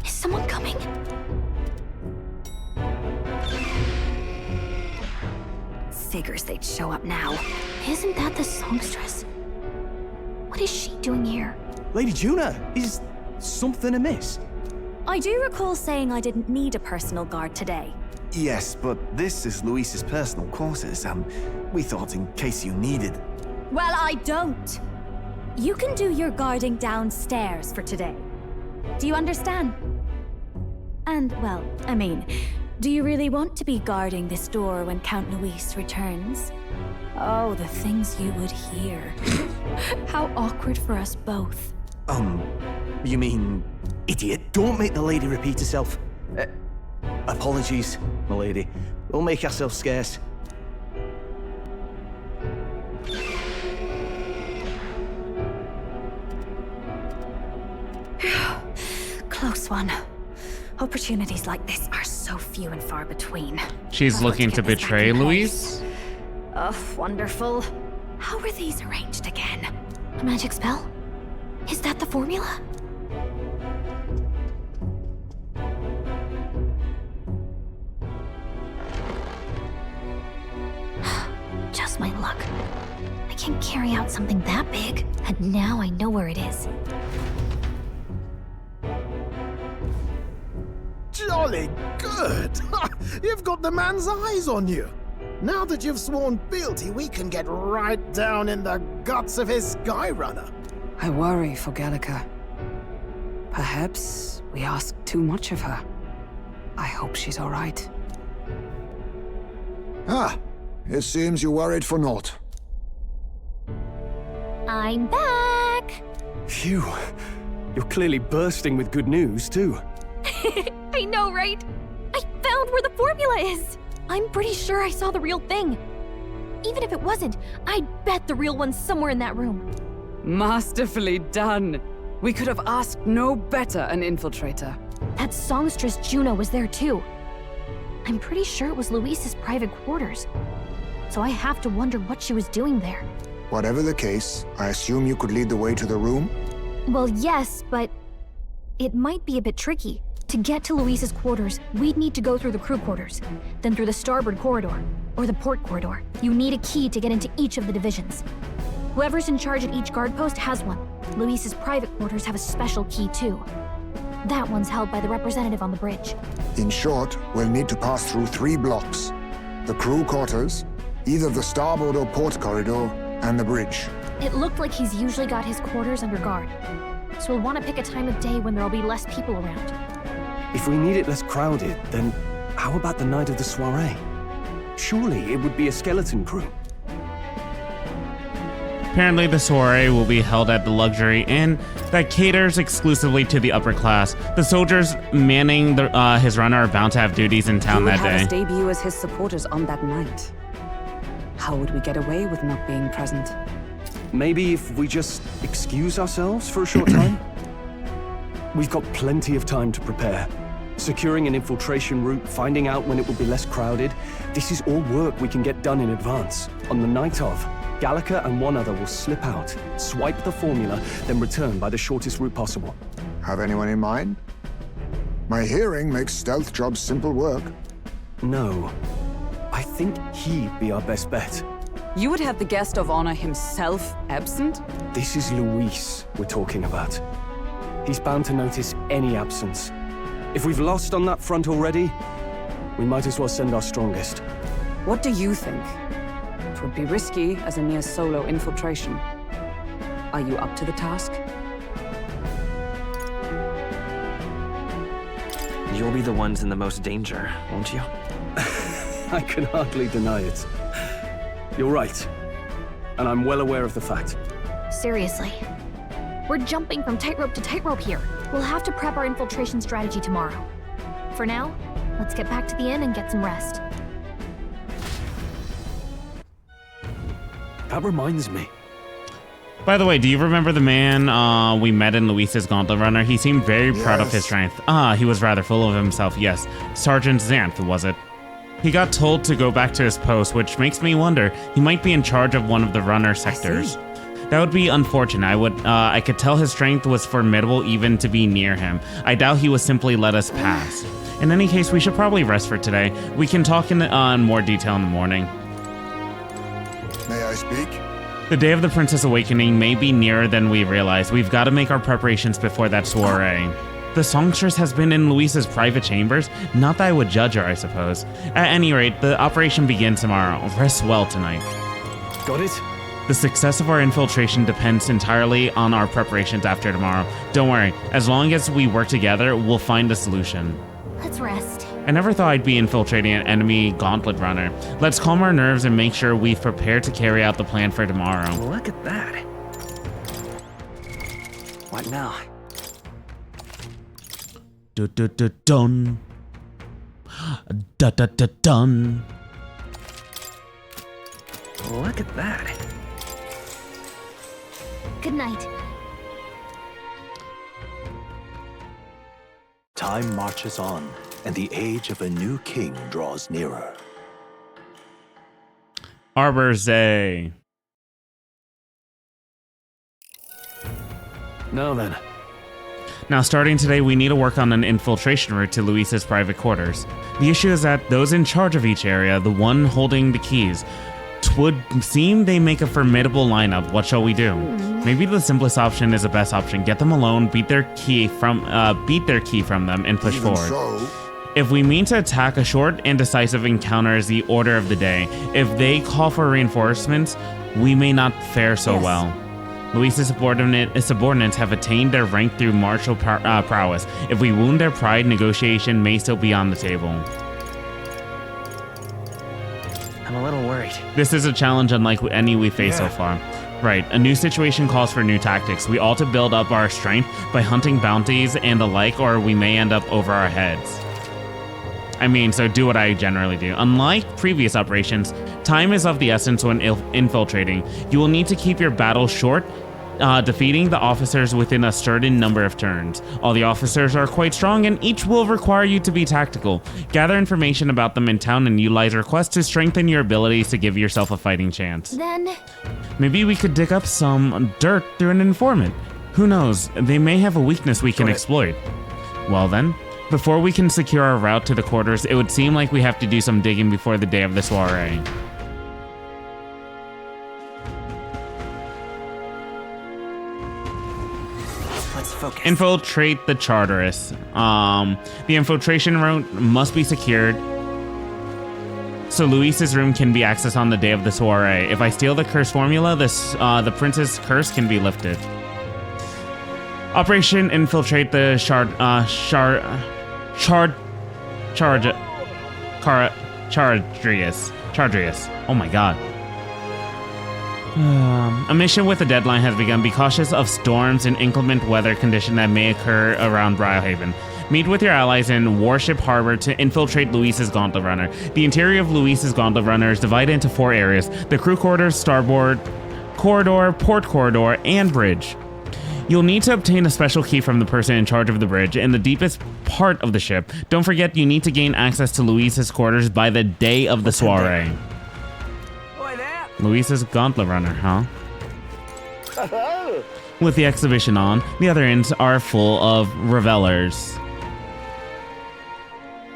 Is someone coming? Figures they'd show up now. Isn't that the songstress? What is she doing here? Lady Juna, is something amiss? I do recall saying I didn't need a personal guard today. Yes, but this is Luis's personal quarters, and we thought in case you needed... Well, I don't. You can do your guarding downstairs for today. Do you understand? And, well, I mean, do you really want to be guarding this door when Count Luis returns? Oh, the things you would hear. How awkward for us both. You mean... Idiot, don't make the lady repeat herself. Apologies, my lady. We'll make ourselves scarce. Close one. Opportunities like this are so few and far between. She's looking to betray Luis? Oh, wonderful. How were these arranged again? A magic spell? Is that the formula? Just my luck. I can't carry out something that big, and now I know where it is. Jolly good! You've got the man's eyes on you. Now that you've sworn fealty, we can get right down in the guts of his Skyrunner. I worry for Gallica. Perhaps we ask too much of her. I hope she's all right. Ah, it seems you worried for naught. I'm back! Phew. You're clearly bursting with good news, too. I know, right? I found where the formula is! I'm pretty sure I saw the real thing. Even if it wasn't, I'd bet the real one's somewhere in that room. Masterfully done. We could have asked no better an infiltrator. That songstress Juno was there too. I'm pretty sure it was Luis's private quarters. So I have to wonder what she was doing there. Whatever the case, I assume you could lead the way to the room? Well, yes, but it might be a bit tricky. To get to Luis's quarters, we'd need to go through the crew quarters, then through the starboard corridor, or the port corridor. You need a key to get into each of the divisions. Whoever's in charge at each guard post has one. Luis's private quarters have a special key too. That one's held by the representative on the bridge. In short, we'll need to pass through 3 blocks. The crew quarters, either the starboard or port corridor, and the bridge. It looked like he's usually got his quarters under guard. So we'll want to pick a time of day when there'll be less people around. If we need it less crowded, then how about the night of the soiree? Surely it would be a skeleton crew. Apparently the soiree will be held at the luxury inn that caters exclusively to the upper class. The soldiers manning his runner are bound to have duties in town that day. He would have us debut as his supporters on that night. How would we get away with not being present? Maybe if we just excuse ourselves for a short time? We've got plenty of time to prepare. Securing an infiltration route, finding out when it will be less crowded. This is all work we can get done in advance. On the night of, Gallica and one other will slip out, swipe the formula, then return by the shortest route possible. Have anyone in mind? My hearing makes stealth jobs simple work. No. I think he'd be our best bet. You would have the guest of honor himself absent? This is Luis we're talking about. He's bound to notice any absence. If we've lost on that front already, we might as well send our strongest. What do you think? It would be risky as a near solo infiltration. Are you up to the task? You'll be the ones in the most danger, won't you? I can hardly deny it. You're right. And I'm well aware of the fact. Seriously. We're jumping from tightrope to tightrope here. We'll have to prep our infiltration strategy tomorrow. For now, let's get back to the inn and get some rest. That reminds me. By the way, do you remember the man we met in Luis's Gauntlet Runner? He seemed very proud of his strength. He was rather full of himself, yes. Sergeant Xanth, was it? He got told to go back to his post, which makes me wonder he might be in charge of one of the runner sectors. That would be unfortunate. I could tell his strength was formidable even to be near him. I doubt he would simply let us pass. In any case, we should probably rest for today. We can talk in more detail in the morning. May I speak? The day of the Princess Awakening may be nearer than we realize. We've got to make our preparations before that soiree. The songstress has been in Luis's private chambers. Not that I would judge her, I suppose. At any rate, the operation begins tomorrow. Rest well tonight. Got it? The success of our infiltration depends entirely on our preparations after tomorrow. Don't worry, as long as we work together, we'll find a solution. Let's rest. I never thought I'd be infiltrating an enemy gauntlet runner. Let's calm our nerves and make sure we've prepared to carry out the plan for tomorrow. Look at that. What now? Dun. Dun. Look at that. Good night. Time marches on, and the age of a new king draws nearer. Arborze. Now then. Now, starting today, we need to work on an infiltration route to Luis's private quarters. The issue is that those in charge of each area, the one holding the keys, would seem they make a formidable lineup. What shall we do? Maybe the simplest option is the best option. Get them alone, beat their key from them, and push Even forward. so, If we mean to attack, a short and decisive encounter is the order of the day. If they call for reinforcements, we may not fare so well. Luis's subordinates have attained their rank through martial prowess. If we wound their pride, negotiation may still be on the table. I'm a little worried. This is a challenge unlike any we faced so far. Right, a new situation calls for new tactics. We ought to build up our strength by hunting bounties and the like, or we may end up over our heads. I mean, so do what I generally do. Unlike previous operations, time is of the essence when infiltrating. You will need to keep your battles short defeating the officers within a certain number of turns. All the officers are quite strong and each will require you to be tactical. Gather information about them in town and utilize requests to strengthen your abilities to give yourself a fighting chance. Then... Maybe we could dig up some dirt through an informant. Who knows, they may have a weakness we can exploit. Well then, before we can secure our route to the quarters, it would seem like we have to do some digging before the day of the soiree. Focus. Infiltrate the Charteris. The infiltration route must be secured so Luis's room can be accessed on the day of the soiree. If I steal the curse formula, the prince's curse can be lifted. Operation Infiltrate the Chardrius. Oh my god. A mission with a deadline has begun. Be cautious of storms and inclement weather conditions that may occur around Briarhaven. Meet with your allies in Warship Harbor to infiltrate Luis's Gauntlet Runner. The interior of Luis's Gauntlet Runner is divided into 4 areas: the crew quarters, starboard corridor, port corridor, and bridge. You'll need to obtain a special key from the person in charge of the bridge in the deepest part of the ship. Don't forget, you need to gain access to Luis's quarters by the day of the soiree. Luis's Gauntlet Runner, huh? With the exhibition on, the other inns are full of revelers.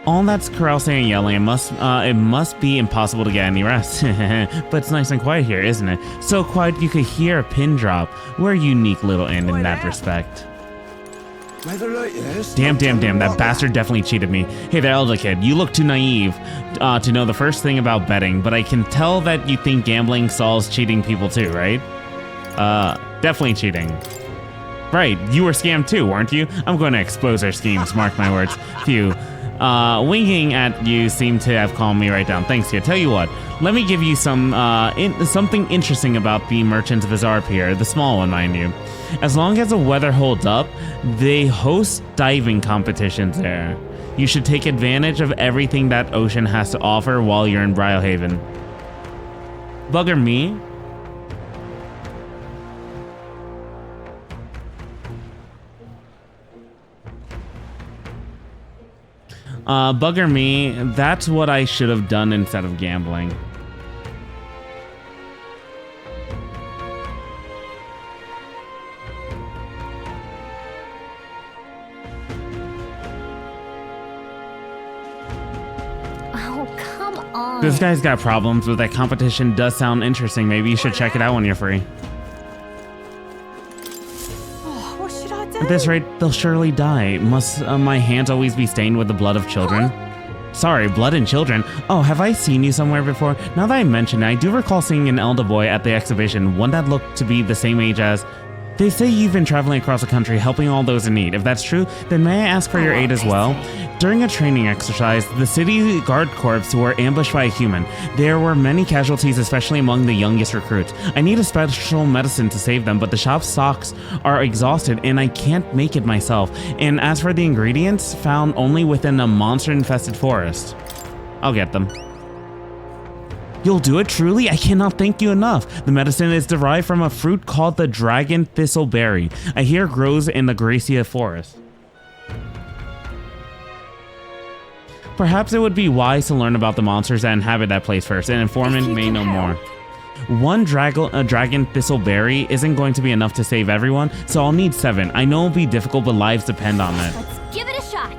All that's carousing and yelling, it must be impossible to get any rest. But it's nice and quiet here, isn't it? So quiet you could hear a pin drop. We're a unique little inn in that respect. Damn, that bastard definitely cheated me. Hey there, elder kid, you look too naive to know the first thing about betting, but I can tell that you think gambling solves cheating people too, right? Definitely cheating. Right, you were scammed too, weren't you? I'm going to expose our schemes, mark my words. Phew. Winking at you seem to have calmed me right down. Thanks, kid. Tell you what, let me give you something interesting about the Merchants Bazaar Pier, the small one, mind you. As long as the weather holds up, they host diving competitions there. You should take advantage of everything that ocean has to offer while you're in Briarhaven. Bugger me. Bugger me, that's what I should have done instead of gambling. Oh, come on. This guy's got problems, but that competition does sound interesting. Maybe you should check it out when you're free. At this rate, they'll surely die. Must my hands always be stained with the blood of children? Sorry, blood and children. Oh, have I seen you somewhere before? Now that I mention it, I do recall seeing an elder boy at the exhibition, one that looked to be the same age as... They say you've been traveling across the country helping all those in need. If that's true, then may I ask for your aid as well? During a training exercise, the city guard corps were ambushed by a human. There were many casualties, especially among the youngest recruits. I need a special medicine to save them, but the shop's stocks are exhausted and I can't make it myself. And as for the ingredients, found only within a monster-infested forest. I'll get them. You'll do it, truly? I cannot thank you enough. The medicine is derived from a fruit called the dragon thistleberry. I hear it grows in the Gracia forest. Perhaps it would be wise to learn about the monsters that inhabit that place first. An informant may know more. One dragon thistleberry isn't going to be enough to save everyone, so I'll need 7. I know it'll be difficult, but lives depend on it. Let's give it a shot.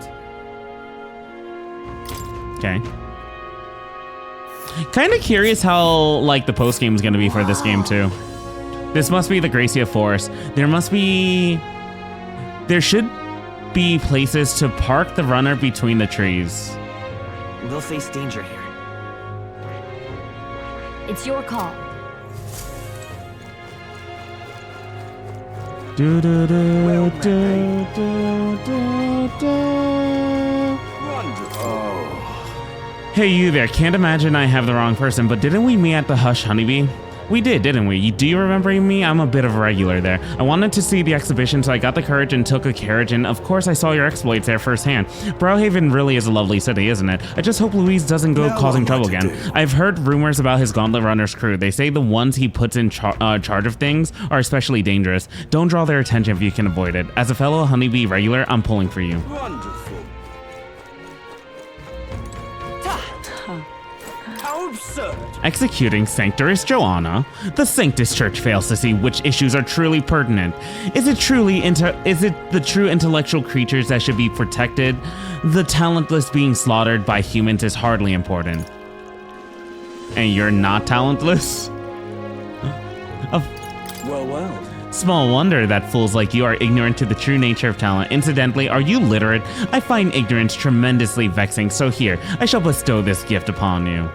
Okay. Kind of curious how, like, the post-game is going to be for this game, too. This must be the Gracia Forest. There should be places to park the runner between the trees. We'll face danger here. It's your call. Do do do do do do do. Oh. Hey, you there. Can't imagine I have the wrong person, but didn't we meet at the Hush Honeybee? We did, didn't we? Do you remember me? I'm a bit of a regular there. I wanted to see the exhibition, so I got the courage and took a carriage, and of course I saw your exploits there firsthand. Browhaven really is a lovely city, isn't it? I just hope Louise doesn't go causing trouble again. I've heard rumors about his Gauntlet Runner's crew. They say the ones he puts in charge of things are especially dangerous. Don't draw their attention if you can avoid it. As a fellow honeybee regular, I'm pulling for you. Wonderful. How absurd. Executing Sanctoress Joanna. The Sanctus Church fails to see which issues are truly pertinent. Is it the true intellectual creatures that should be protected? The talentless being slaughtered by humans is hardly important. And you're not talentless? Well. Small wonder that fools like you are ignorant to the true nature of talent. Incidentally, are you literate? I find ignorance tremendously vexing, so here, I shall bestow this gift upon you.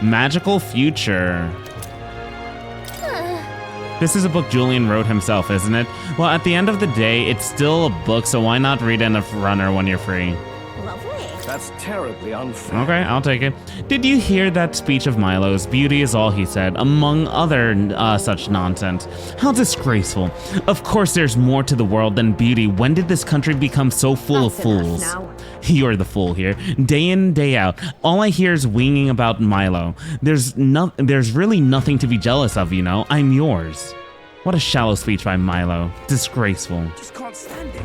Magical Future. This is a book Julian wrote himself, isn't it? Well, at the end of the day, it's still a book, so why not read a runner when you're free? That's terribly unfair. Okay, I'll take it. Did you hear that speech of Milo's? Beauty is all he said, among other such nonsense. How disgraceful. Of course there's more to the world than beauty. When did this country become so full of fools? You're the fool here. Day in, day out. All I hear is winging about Milo. There's really nothing to be jealous of, you know. I'm yours. What a shallow speech by Milo. Disgraceful. Just can't stand it.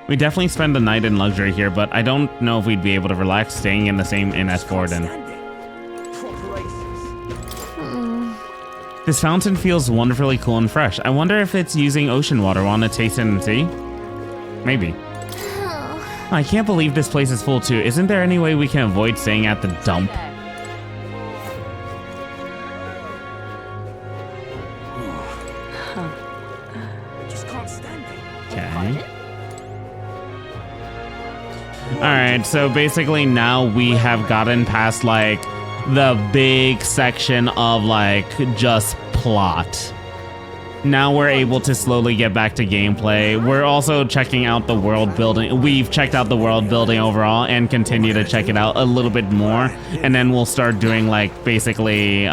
We definitely spend the night in luxury here, but I don't know if we'd be able to relax staying in the same inn as Gordon. This fountain feels wonderfully cool and fresh. I wonder if it's using ocean water. Want to taste it and see? Maybe. I can't believe this place is full too. Isn't there any way we can avoid staying at the dump? Just can't stand it. Okay. Alright, so basically now we have gotten past like the big section of like just plot. Now we're able to slowly get back to gameplay. We're also checking out the world building. We've checked out the world building overall and continue to check it out a little bit more. And then we'll start doing like basically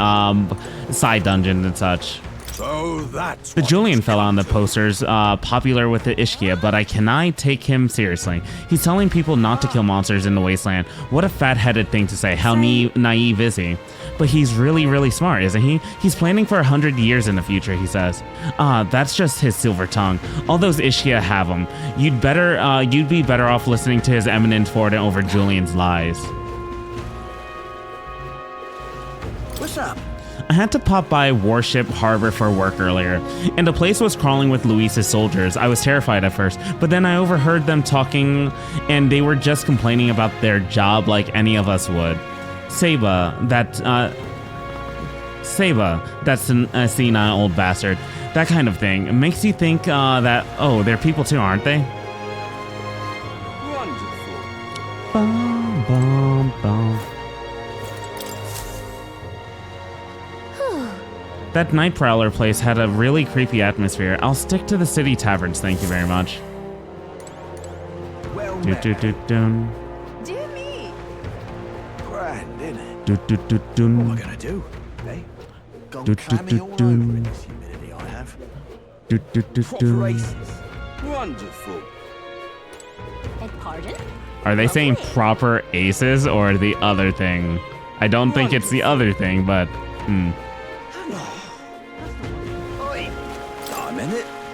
side dungeons and such. So that's the Julian fella on the posters, popular with the Ischia, but can I take him seriously? He's telling people not to kill monsters in the wasteland. What a fat-headed thing to say. How naive is he? But he's really, really smart, isn't he? He's planning for 100 years in the future, he says. That's just his silver tongue. All those Ischia have him. You'd be better off listening to his eminent Forden over Julian's lies. What's up? I had to pop by Warship Harbor for work earlier, and the place was crawling with Luis's soldiers. I was terrified at first, but then I overheard them talking, and they were just complaining about their job like any of us would. Seba, that's a senile old bastard. That kind of thing. It makes you think that, oh, they're people too, aren't they? Wonderful. Bum, bum, bum. That Night Prowler place had a really creepy atmosphere. I'll stick to the city taverns, thank you very much. Well, Dun. dear me. Grand, isn't it? Dun. What am I gonna do? Eh? Gone clammy all over in this humidity I have. Proper races. Wonderful. Pardon? Are they saying proper aces or the other thing? I don't think it's the other thing, but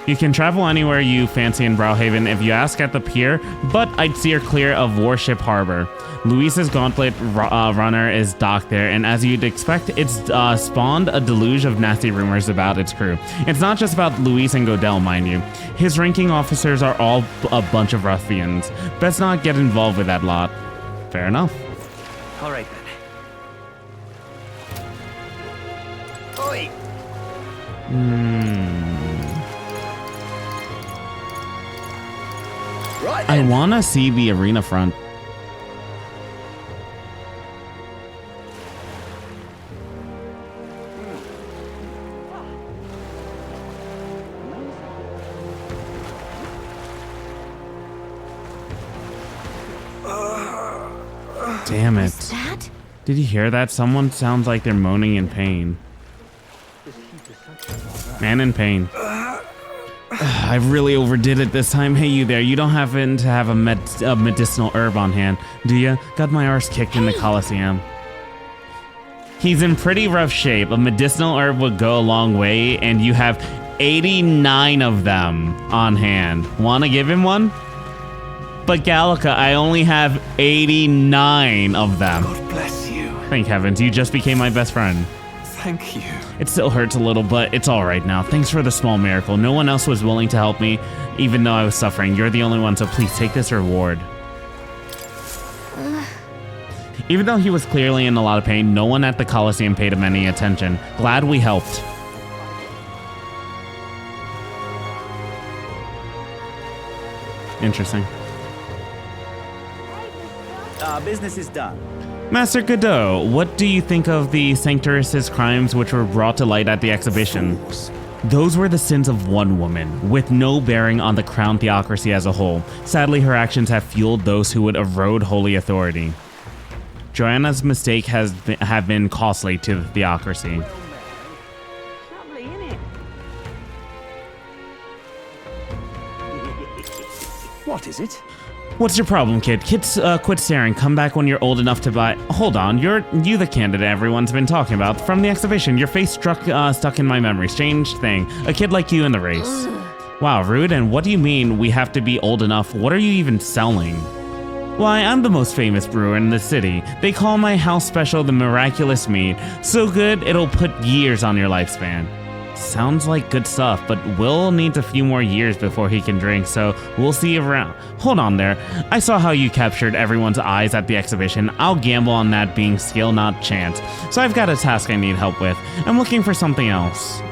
You can travel anywhere you fancy in Browhaven if you ask at the pier, but I'd steer clear of Warship Harbor. Luis's Gauntlet Runner is docked there, and as you'd expect, it's spawned a deluge of nasty rumors about its crew. It's not just about Luis and Godel, mind you. His ranking officers are all a bunch of ruffians. Best not get involved with that lot. Fair enough. All right then. Oi! Right I want to see the arena front. Damn it. What's that? Did you hear that? Someone sounds like they're moaning in pain. Man in pain. I really overdid it this time. Hey, you there. You don't happen to have a medicinal herb on hand, do you? Got my arse kicked in the Coliseum. He's in pretty rough shape. A medicinal herb would go a long way, and you have 89 of them on hand. Want to give him one? But Gallica, I only have 89 of them. God bless you. Thank heavens, you just became my best friend. Thank you. It still hurts a little, but it's all right now. Thanks for the small miracle. No one else was willing to help me, even though I was suffering. You're the only one, so please take this reward. Even though he was clearly in a lot of pain, no one at the Coliseum paid him any attention. Glad we helped. Interesting. Business is done. Master Godot, what do you think of the Sanctorus' crimes which were brought to light at the exhibition? Those were the sins of one woman, with no bearing on the crown theocracy as a whole. Sadly, her actions have fueled those who would erode holy authority. Joanna's mistake have been costly to the theocracy. What is it? What's your problem, kid? Kids, quit staring. Come back when you're old enough to buy. Hold on, you the candidate everyone's been talking about from the exhibition. Your face stuck in my memory. Strange thing, a kid like you in the race. Wow, rude. And what do you mean we have to be old enough? What are you even selling? Why, I'm the most famous brewer in the city. They call my house special the Miraculous Mead. So good, it'll put years on your lifespan. Sounds like good stuff, but Will needs a few more years before he can drink, so we'll see around. Hold on there. I saw how you captured everyone's eyes at the exhibition. I'll gamble on that being skill, not chance. So I've got a task I need help with. I'm looking for something else.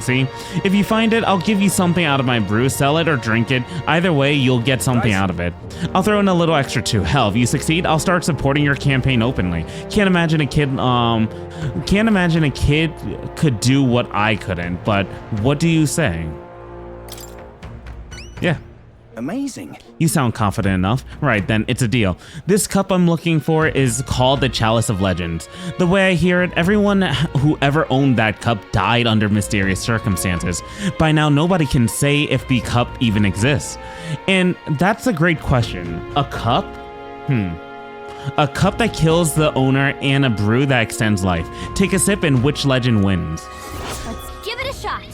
See? If you find it, I'll give you something out of my brew. Sell it or drink it. Either way, you'll get something out of it. I'll throw in a little extra too. Hell, if you succeed, I'll start supporting your campaign openly. Can't imagine a kid could do what I couldn't, but what do you say? Yeah. Amazing. You sound confident enough. Right, then it's a deal. This cup I'm looking for is called the Chalice of Legends. The way I hear it, everyone who ever owned that cup died under mysterious circumstances. By now, nobody can say if the cup even exists. And that's a great question. A cup? A cup that kills the owner and a brew that extends life. Take a sip and which legend wins? Let's give it a shot.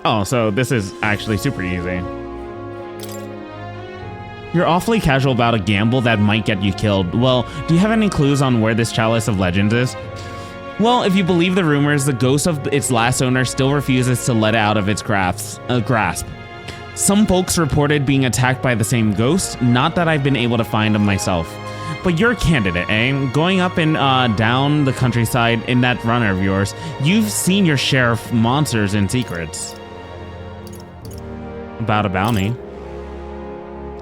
Oh, so this is actually super easy. You're awfully casual about a gamble that might get you killed. Well, do you have any clues on where this Chalice of Legends is? Well, if you believe the rumors, the ghost of its last owner still refuses to let it out of its grasp. Some folks reported being attacked by the same ghost, not that I've been able to find them myself. But you're a candidate, eh? Going up and down the countryside in that runner of yours, you've seen your share of monsters and secrets. About a bounty.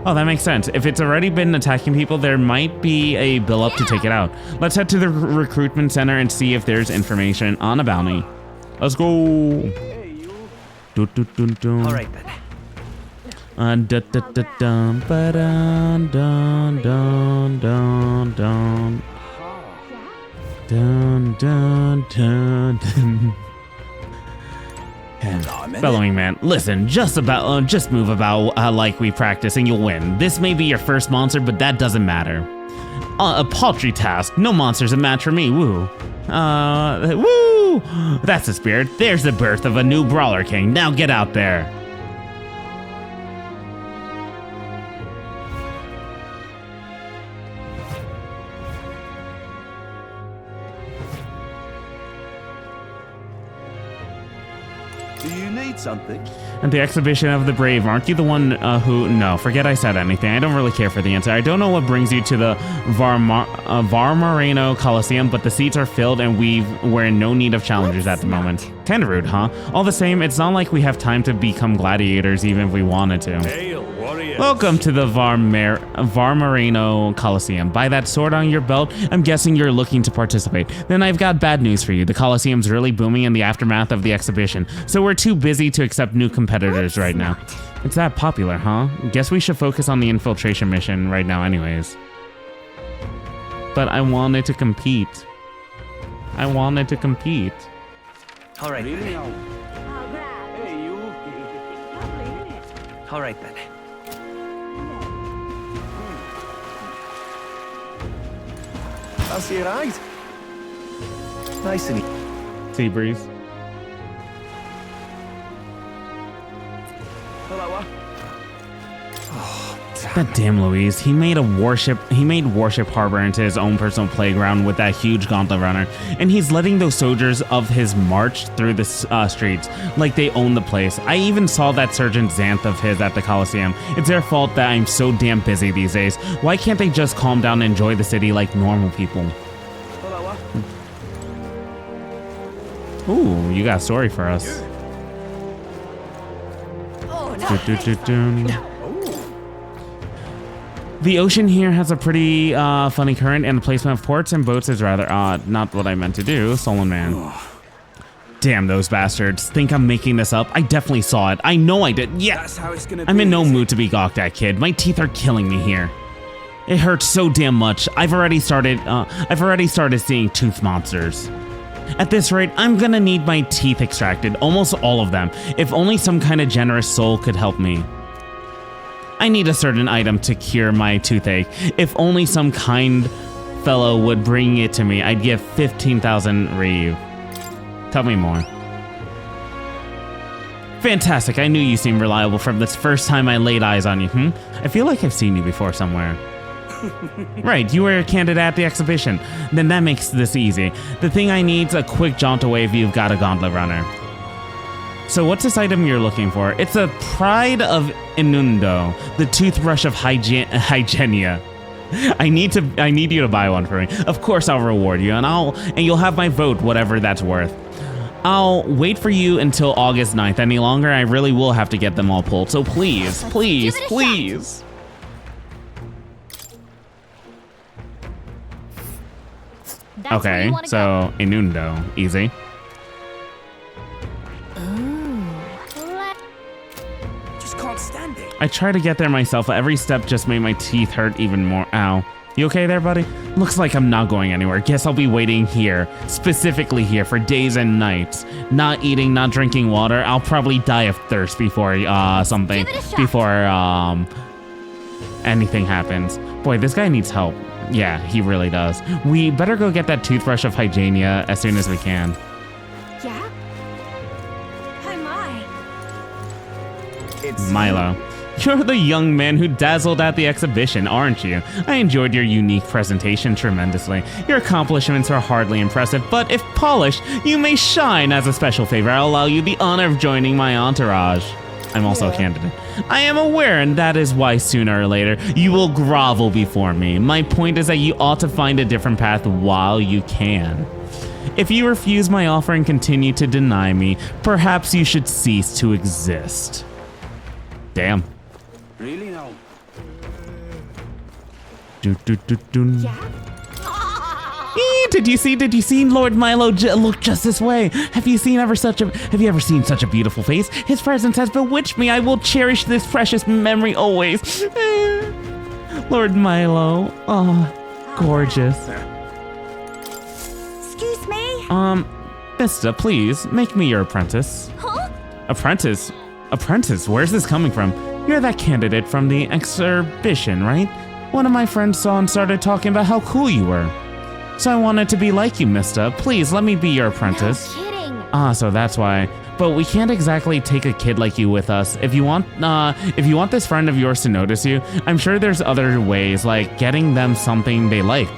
Oh, that makes sense. If it's already been attacking people, there might be a bill up to take it out. Let's head to the recruitment center and see if there's information on a bounty. Let's go. All right then. Dun dun dun ba-dun, dun dun dun dun dun dun dun dun. Bellowing man, listen, just move about like we practice and you'll win. This may be your first monster, but that doesn't matter. A paltry task. No monster's a match for me. Woo. Woo! That's the spirit. There's the birth of a new brawler king. Now get out there. Do you need something? At the exhibition of the brave, aren't you the one who... No, forget I said anything. I don't really care for the answer. I don't know what brings you to the Varmareno Coliseum, but the seats are filled and we're in no need of challengers at the moment. Kind of rude, huh? All the same, it's not like we have time to become gladiators even if we wanted to. Hail, warriors. Welcome to the Varmareno Coliseum. By that sword on your belt, I'm guessing you're looking to participate. Then I've got bad news for you. The Coliseum's really booming in the aftermath of the exhibition, so we're too busy to accept new competitors right now. It's that popular, huh? Guess we should focus on the infiltration mission right now anyways. but I wanted to compete. I wanted to compete. All right. Really? All right then. I'll see you right. Nice and easy. Sea breeze. Hello. God damn Louise. He made Warship Harbor into his own personal playground with that huge gauntlet runner, and he's letting those soldiers of his march through the streets like they own the place. I even saw that Sergeant Xanth of his at the Coliseum. It's their fault that I'm so damn busy these days. Why can't they just calm down and enjoy the city like normal people? Ooh, you got a story for us. The ocean here has a pretty funny current, and the placement of ports and boats is rather odd. Not what I meant to do, Solon Man. Damn, those bastards. Think I'm making this up? I definitely saw it. I know I did. Yeah. That's how it's gonna I'm in be, no is it? mood to be gawked at, kid. My teeth are killing me here. It hurts so damn much. I've already started seeing tooth monsters. At this rate, I'm gonna need my teeth extracted, almost all of them. If only some kind of generous soul could help me. I need a certain item to cure my toothache. If only some kind fellow would bring it to me, I'd give 15,000 Reeve. Tell me more. Fantastic, I knew you seemed reliable from the first time I laid eyes on you, I feel like I've seen you before somewhere. Right, you were a candidate at the exhibition. Then that makes this easy. The thing I need's a quick jaunt away if you've got a gauntlet runner. So what's this item you're looking for? It's a Pride of Inundo, the toothbrush of Hygienia. I need you to buy one for me. Of course I'll reward you, and you'll have my vote, whatever that's worth. I'll wait for you until August 9th. Any longer, I really will have to get them all pulled. So please, please, please. Okay, so Inundo, easy. Just can't stand it. I try to get there myself, but every step just made my teeth hurt even more. Ow. You okay there, buddy? Looks like I'm not going anywhere. Guess I'll be waiting here, specifically here, for days and nights. Not eating, not drinking water. I'll probably die of thirst before anything happens. Boy, this guy needs help. Yeah, he really does. We better go get that toothbrush of Hygienia as soon as we can. Yeah? Oh my. It's Milo. You're the young man who dazzled at the exhibition, aren't you? I enjoyed your unique presentation tremendously. Your accomplishments are hardly impressive, but if polished, you may shine. As a special favor, I'll allow you the honor of joining my entourage. I'm also a candidate. I am aware, and that is why sooner or later, you will grovel before me. My point is that you ought to find a different path while you can. If you refuse my offer and continue to deny me, perhaps you should cease to exist. Damn. Really now? Yeah? Did you see Lord Milo look just this way? Have you ever seen such a beautiful face? His presence has bewitched me. I will cherish this precious memory always. Lord Milo. Oh, gorgeous. Excuse me? Mister, please, make me your apprentice. Huh? Apprentice? Apprentice, where's this coming from? You're that candidate from the exhibition, right? One of my friends saw and started talking about how cool you were. So I wanted to be like you, mister. Please, let me be your apprentice. No kidding. Ah, so that's why. But we can't exactly take a kid like you with us. If you want this friend of yours to notice you, I'm sure there's other ways, like getting them something they like.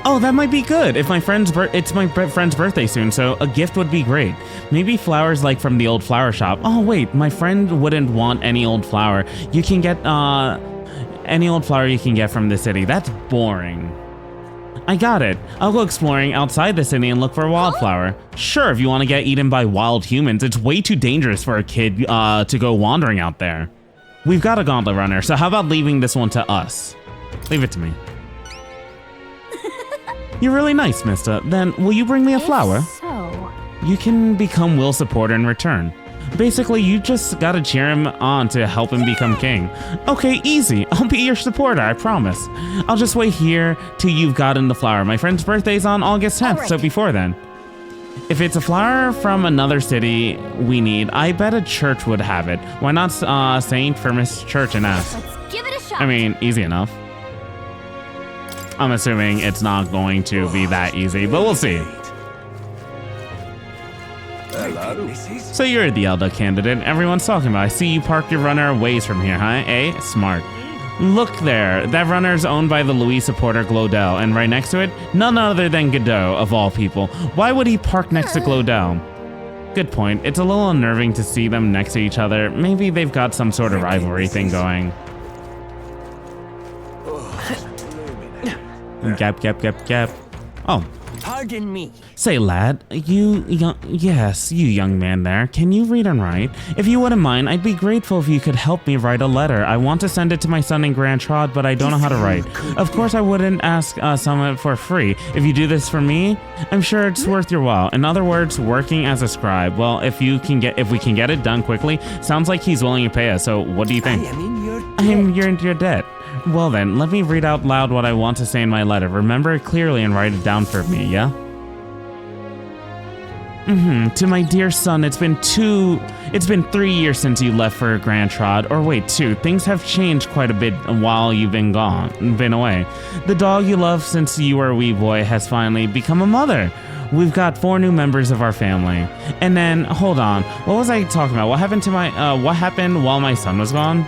Oh, that might be good. If it's my friend's birthday soon, so a gift would be great. Maybe flowers like from the old flower shop. Oh wait, my friend wouldn't want any old flower. You can get any old flower you can get from the city. That's boring. I got it. I'll go exploring outside the city and look for a wildflower. Sure, if you want to get eaten by wild humans, it's way too dangerous for a kid to go wandering out there. We've got a gauntlet runner, so how about leaving this one to us? Leave it to me. You're really nice, mister. Then, will you bring me a flower? So... You can become Will's supporter in return. Basically, you just gotta cheer him on to help him become king. Okay, easy. I'll be your supporter, I promise. I'll just wait here till you've gotten the flower. My friend's birthday's on August 10th, so before then. If it's a flower from another city we need, I bet a church would have it. Why not St. Firmus Church and ask? Let's give it a shot. I mean, easy enough. I'm assuming it's not going to be that easy, but we'll see. So you're the Elder candidate everyone's talking about. I see you parked your runner a ways from here, huh? Eh? Smart. Look there. That runner is owned by the Louis supporter Glodell, and right next to it, none other than Godot, of all people. Why would he park next to Glodell? Good point. It's a little unnerving to see them next to each other. Maybe they've got some sort of rivalry thing going. Gap. Oh. Pardon me. Say, lad, you young man there, can you read and write? If you wouldn't mind, I'd be grateful if you could help me write a letter. I want to send it to my son in Grand Trod, but I don't know how to write. Of course, I wouldn't ask someone for free. If you do this for me, I'm sure it's worth your while. In other words, working as a scribe. Well, if we can get it done quickly, sounds like he's willing to pay us. So, what do you think? You're in your debt. Well then, let me read out loud what I want to say in my letter. Remember it clearly and write it down for me, yeah? To my dear son, it's been 3 years since you left for Grand Trod. Or wait, 2. Things have changed quite a bit while you've been away. The dog you loved since you were a wee boy has finally become a mother. We've got 4 new members of our family. And then, hold on, what was I talking about? What happened while my son was gone?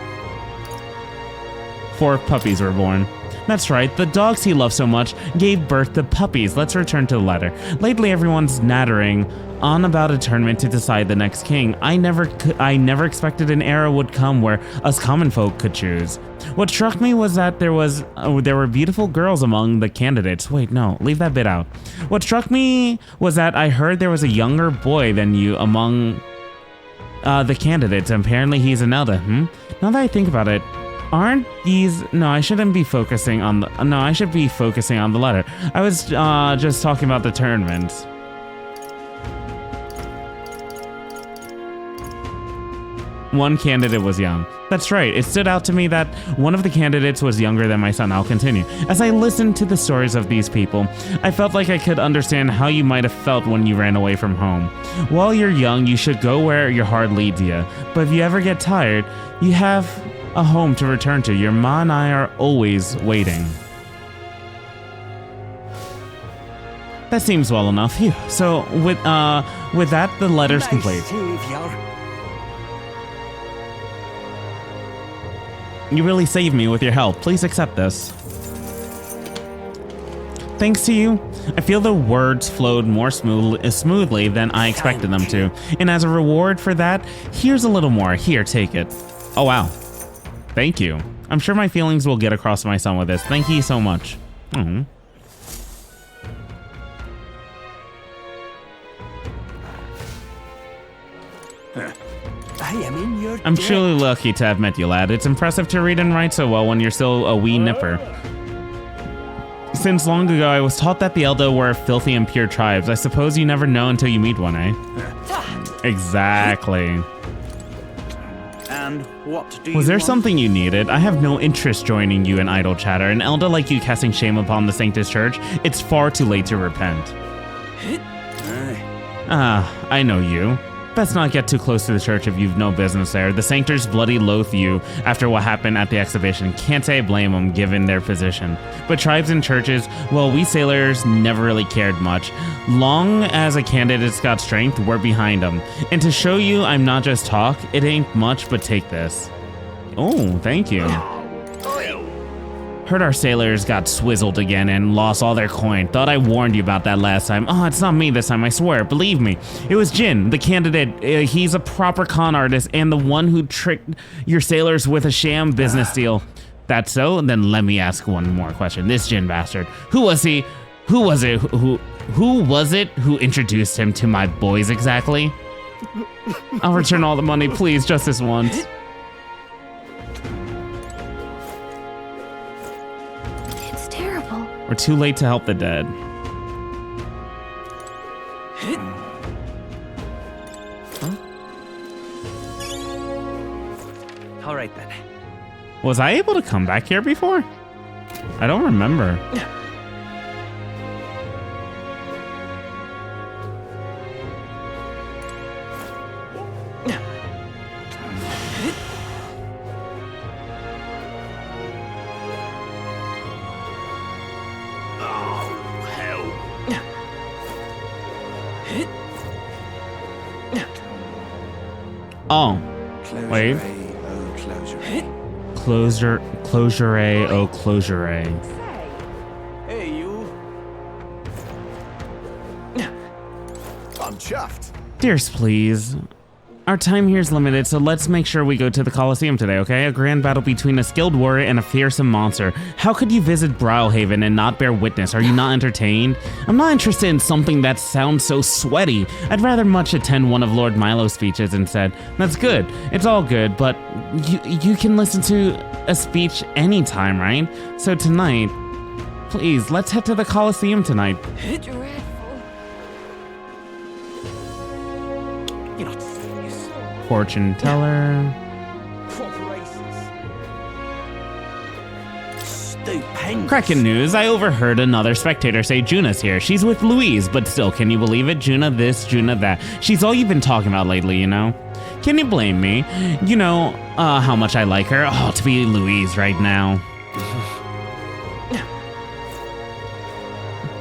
4 puppies were born. That's right, the dogs he loved so much gave birth to puppies. Let's return to the letter. Lately, everyone's nattering on about a tournament to decide the next king. I never expected an era would come where us common folk could choose. What struck me was that there were beautiful girls among the candidates. Wait, no, leave that bit out. What struck me was that I heard there was a younger boy than you among the candidates. Apparently, he's an elder. Now that I think about it, aren't these... No, I shouldn't be focusing on the... No, I should be focusing on the letter. I was just talking about the tournament. One candidate was young. That's right, it stood out to me that one of the candidates was younger than my son. I'll continue. As I listened to the stories of these people, I felt like I could understand how you might have felt when you ran away from home. While you're young, you should go where your heart leads you. But if you ever get tired, you have a home to return to. Your ma and I are always waiting. That seems well enough. Phew. So with that, the letter's complete. You really saved me with your help. Please accept this. Thanks to you, I feel the words flowed more smoothly than I expected them to. And as a reward for that, here's a little more. Here, take it. Oh wow. Thank you. I'm sure my feelings will get across to my son with this. Thank you so much. I am in your I'm truly lucky to have met you, lad. It's impressive to read and write so well when you're still a wee nipper. Since long ago, I was taught that the Eldo were filthy and pure tribes. I suppose you never know until you meet one, eh? Exactly. And what do you Was there want? something you needed? I have no interest joining you in idle chatter. An elder like you casting shame upon the Sanctus Church, it's far too late to repent. I know you. Best not get too close to the church if you've no business there. The Sanctors bloody loathe you after what happened at the exhibition. Can't say I blame them given their position. But tribes and churches, well, we sailors never really cared much. Long as a candidate's got strength, we're behind them. And to show you I'm not just talk, it ain't much, but take this. Oh, thank you. Heard our sailors got swizzled again and lost all their coin. Thought I warned you about that last time. Oh, it's not me this time, I swear. Believe me. It was Jin, the candidate. He's a proper con artist and the one who tricked your sailors with a sham business deal. That's so? Then let me ask one more question. This Jin bastard. Who was he? Who was it? Who was it who introduced him to my boys exactly? I'll return all the money, please, just this once. We're too late to help the dead. All right then. Was I able to come back here before? I don't remember. Oh, wait. Closure A, oh, closure A. Hey, you. I'm chuffed. Dearest, please. Our time here is limited, so let's make sure we go to the Colosseum today, okay? A grand battle between a skilled warrior and a fearsome monster. How could you visit Browhaven and not bear witness? Are you not entertained? I'm not interested in something that sounds so sweaty. I'd rather much attend one of Lord Milo's speeches instead. That's good. It's all good, but you can listen to a speech anytime, right? So tonight, please, let's head to the Colosseum tonight. You're not serious. Fortune teller. Stupendous. Cracking news, I overheard another spectator say Juna's here. She's with Louise, but still, can you believe it? Juna this, Juna that. She's all you've been talking about lately, you know? Can you blame me? You know how much I like her. Oh, to be Louise right now.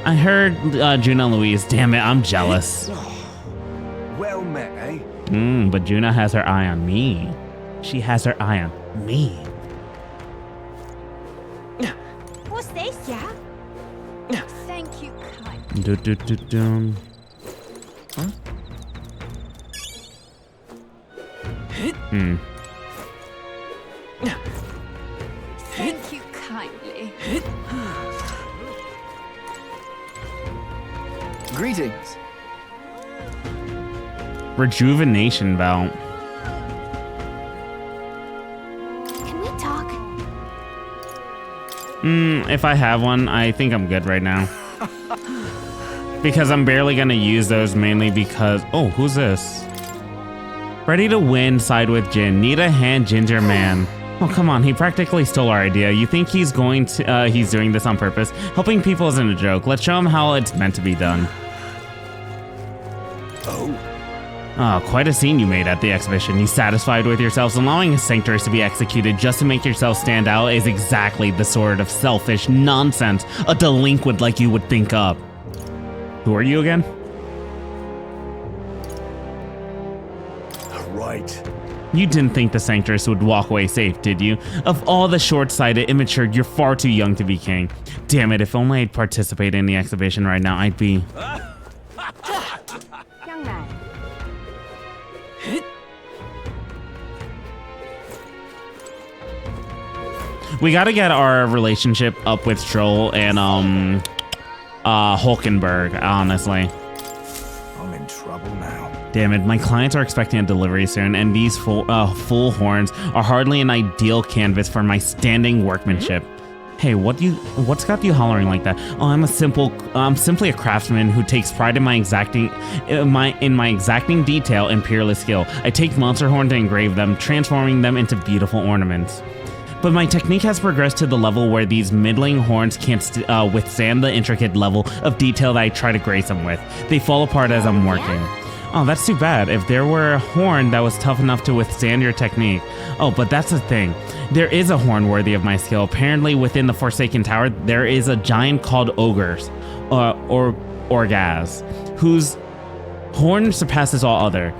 I heard Juna Louise. Damn it, I'm jealous. Well met, eh? But Juna has her eye on me. She has her eye on me. What's this? Yeah? Thank you, kind. Do. Huh? Thank you kindly. Greetings. Rejuvenation belt. Can we talk? If I have one, I think I'm good right now. Because I'm barely gonna use those, mainly because... Oh, who's this? Ready to win, side with Jin. Need a hand, Ginger Man. Oh, come on, he practically stole our idea. You think he's going to... he's doing this on purpose? Helping people isn't a joke. Let's show him how it's meant to be done. Oh, quite a scene you made at the exhibition. You satisfied with yourselves? Allowing a sanctuary to be executed just to make yourself stand out is exactly the sort of selfish nonsense a delinquent like you would think up. Who are you again? Right. You didn't think the sanctress would walk away safe, did you? Of all the short-sighted, immature, you're far too young to be king. Damn it, if only I'd participate in the exhibition right now, I'd be... Young man. We gotta get our relationship up with Stroll and, Hulkenberg, honestly. I'm in trouble now. Damn it, my clients are expecting a delivery soon, and these full horns are hardly an ideal canvas for my standing workmanship. Hey, what's got you hollering like that? Oh, I'm simply a craftsman who takes pride in my exacting detail and peerless skill. I take monster horn to engrave them, transforming them into beautiful ornaments. But my technique has progressed to the level where these middling horns can't withstand the intricate level of detail that I try to grace them with. They fall apart as I'm working. Oh, that's too bad. If there were a horn that was tough enough to withstand your technique. Oh, but that's the thing. There is a horn worthy of my skill. Apparently, within the Forsaken Tower, there is a giant called Ogres, or Orgaz, whose horn surpasses all other.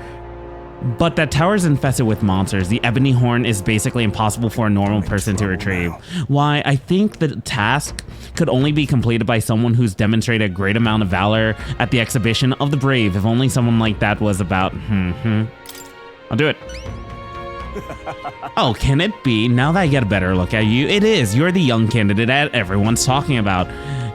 But that tower is infested with monsters. The ebony horn is basically impossible for a normal person to retrieve. Why, I think the task could only be completed by someone who's demonstrated a great amount of valor at the exhibition of the brave. If only someone like that was about... I'll do it. Oh, can it be? Now that I get a better look at you, it is. You're the young candidate that everyone's talking about.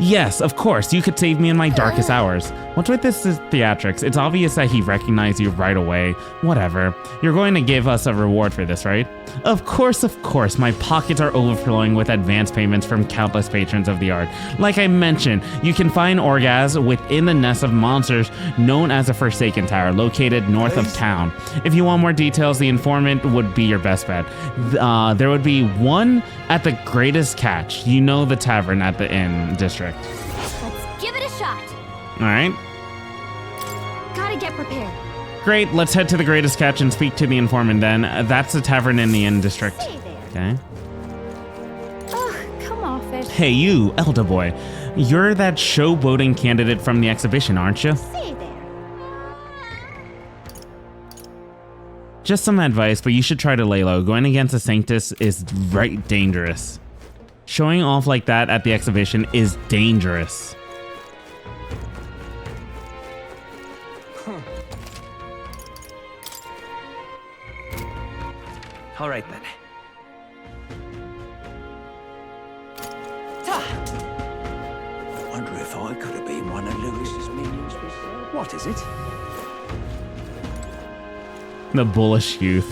Yes, of course, you could save me in my darkest hours. What's with this theatrics? It's obvious that he recognized you right away. Whatever. You're going to give us a reward for this, right? Of course, my pockets are overflowing with advance payments from countless patrons of the art. Like I mentioned, you can find Orgaz within the nest of monsters known as the Forsaken Tower, located north of town. If you want more details, the informant would be your best bet. There would be one at the Greatest Catch. You know, the tavern at the inn district. Let's give it a shot. All right. Gotta get prepared. Great, let's head to the Greatest Catch and speak to the informant then. That's the tavern in the inn district. Okay. Ugh, come off it. Hey you, Elder Boy. You're that showboating candidate from the exhibition, aren't you? Just some advice, but you should try to lay low. Going against a Sanctus is right dangerous. Showing off like that at the exhibition is dangerous. All right, then. Wonder if I could have been one of Lewis's minions myself. What is it? The bullish youth.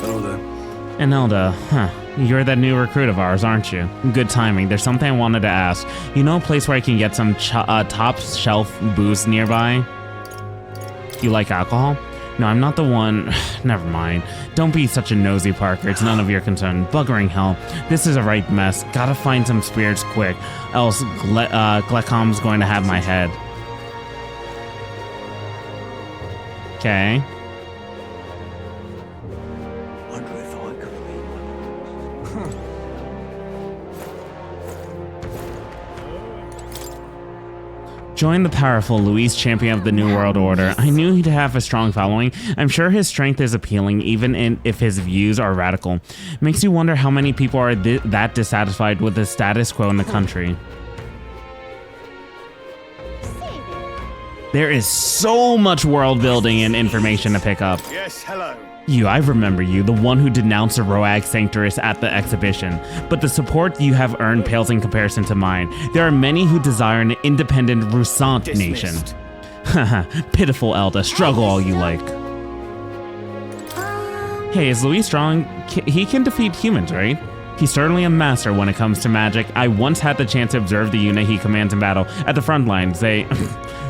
Elder. And Elda, huh. You're that new recruit of ours, aren't you? Good timing. There's something I wanted to ask. You know a place where I can get some top shelf booze nearby? You like alcohol? No, I'm not the one. Never mind. Don't be such a nosy, Parker. It's none of your concern. Buggering hell. This is a right mess. Gotta find some spirits quick, else Glecom's going to have my head. Okay. Wonder if I could have been one of Join the powerful Luis, champion of the New World Order. I knew he'd have a strong following. I'm sure his strength is appealing, even if his views are radical. Makes you wonder how many people are that dissatisfied with the status quo in the country. There is so much world building and information to pick up. Yes, hello. You, I remember you, the one who denounced the Roag Sanctuarists at the exhibition. But the support you have earned pales in comparison to mine. There are many who desire an independent Rusant nation. Haha, pitiful Elda, struggle all you like. Hey, is Luis strong? He can defeat humans, right? He's certainly a master when it comes to magic. I once had the chance to observe the unit he commands in battle at the front lines. They...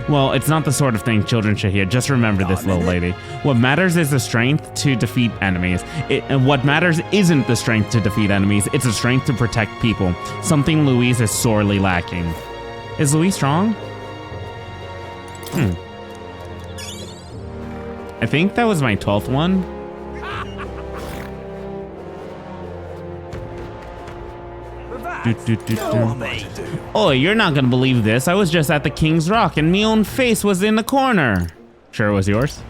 Well, it's not the sort of thing children should hear. Just remember this, little lady. What matters is the strength to defeat enemies. And what matters isn't the strength to defeat enemies. It's the strength to protect people. Something Luis is sorely lacking. Is Luis strong? I think that was my 12th one. Oh, you're not gonna believe this. I was just at the King's Rock and me own face was in the corner. Sure it was yours?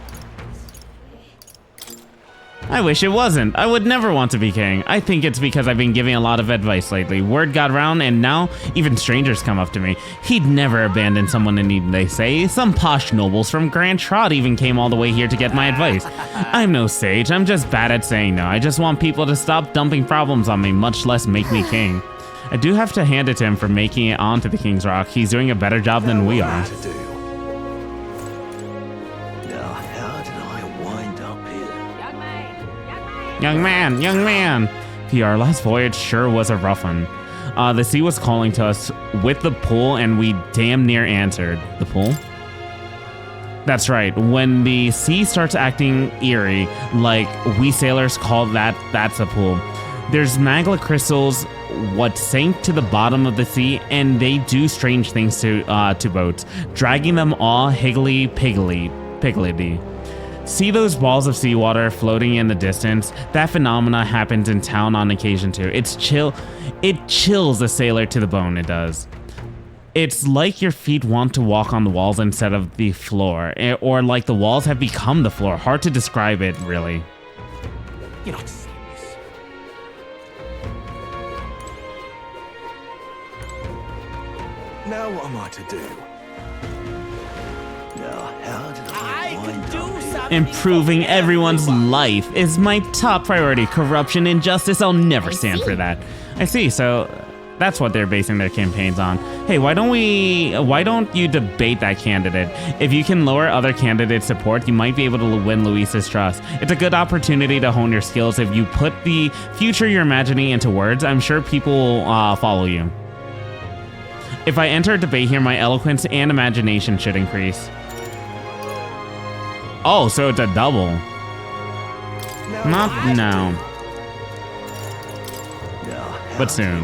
I wish it wasn't. I would never want to be king. I think it's because I've been giving a lot of advice lately. Word got around and now even strangers come up to me. He'd never abandon someone in need, they say. Some posh nobles from Grand Trot even came all the way here to get my advice. I'm no sage. I'm just bad at saying no. I just want people to stop dumping problems on me, much less make me king. I do have to hand it to him for making it onto the King's Rock. He's doing a better job than we are. Now, how did I wind up here? Young man. Our last voyage sure was a rough one. The sea was calling to us with the pull and we damn near answered. The pull? That's when the sea starts acting eerie, like we sailors call that's a pull. There's magma crystals what sank to the bottom of the sea, and they do strange things to boats, dragging them all higgledy-piggledy. See those balls of seawater floating in the distance? That phenomena happens in town on occasion too. It chills a sailor to the bone, it does. It's like your feet want to walk on the walls instead of the floor, or like the walls have become the floor. Hard to describe it, really. You're not... Now what am I to do? Now, how did I wind up here? Improving everyone's life is my top priority. Corruption, injustice, I'll never stand for that. I see, so That's what they're basing their campaigns on. Hey, why don't you debate that candidate? If you can lower other candidates' support, you might be able to win Luis's trust. It's a good opportunity to hone your skills. If you put the future you're imagining into words, I'm sure people will follow you. If I enter a debate here, my eloquence and imagination should increase. Oh, so it's a double. Not now. But soon.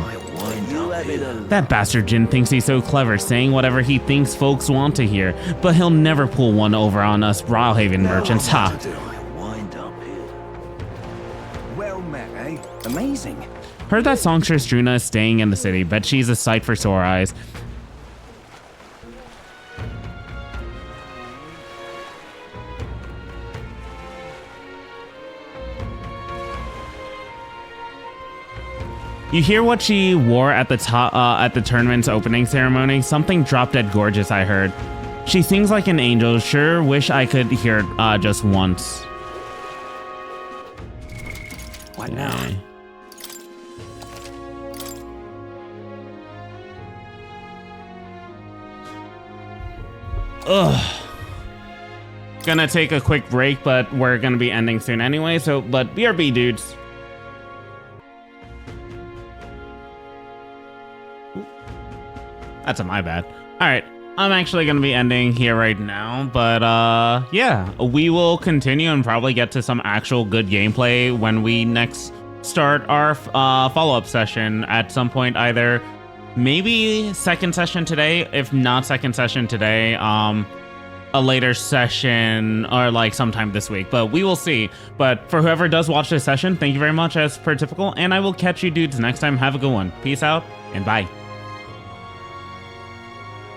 That bastard Jin thinks he's so clever, saying whatever he thinks folks want to hear, but he'll never pull one over on us Rawhaven merchants, ha! Well met, eh? Amazing. Heard that songstress Druna is staying in the city, bet she's a sight for sore eyes. You hear what she wore at the tournament's opening ceremony? Something drop dead gorgeous, I heard. She sings like an angel. Sure wish I could hear it just once. What now? Ugh. Gonna take a quick break, but we're gonna be ending soon anyway, so, but BRB, dudes. That's my bad. All right, I'm actually going to be ending here right now, but yeah, we will continue and probably get to some actual good gameplay when we next start our follow-up session at some point, either maybe second session today, if not second session today, a later session or like sometime this week, but we will see. But for whoever does watch this session, thank you very much as per typical, and I will catch you dudes next time. Have a good one. Peace out and bye.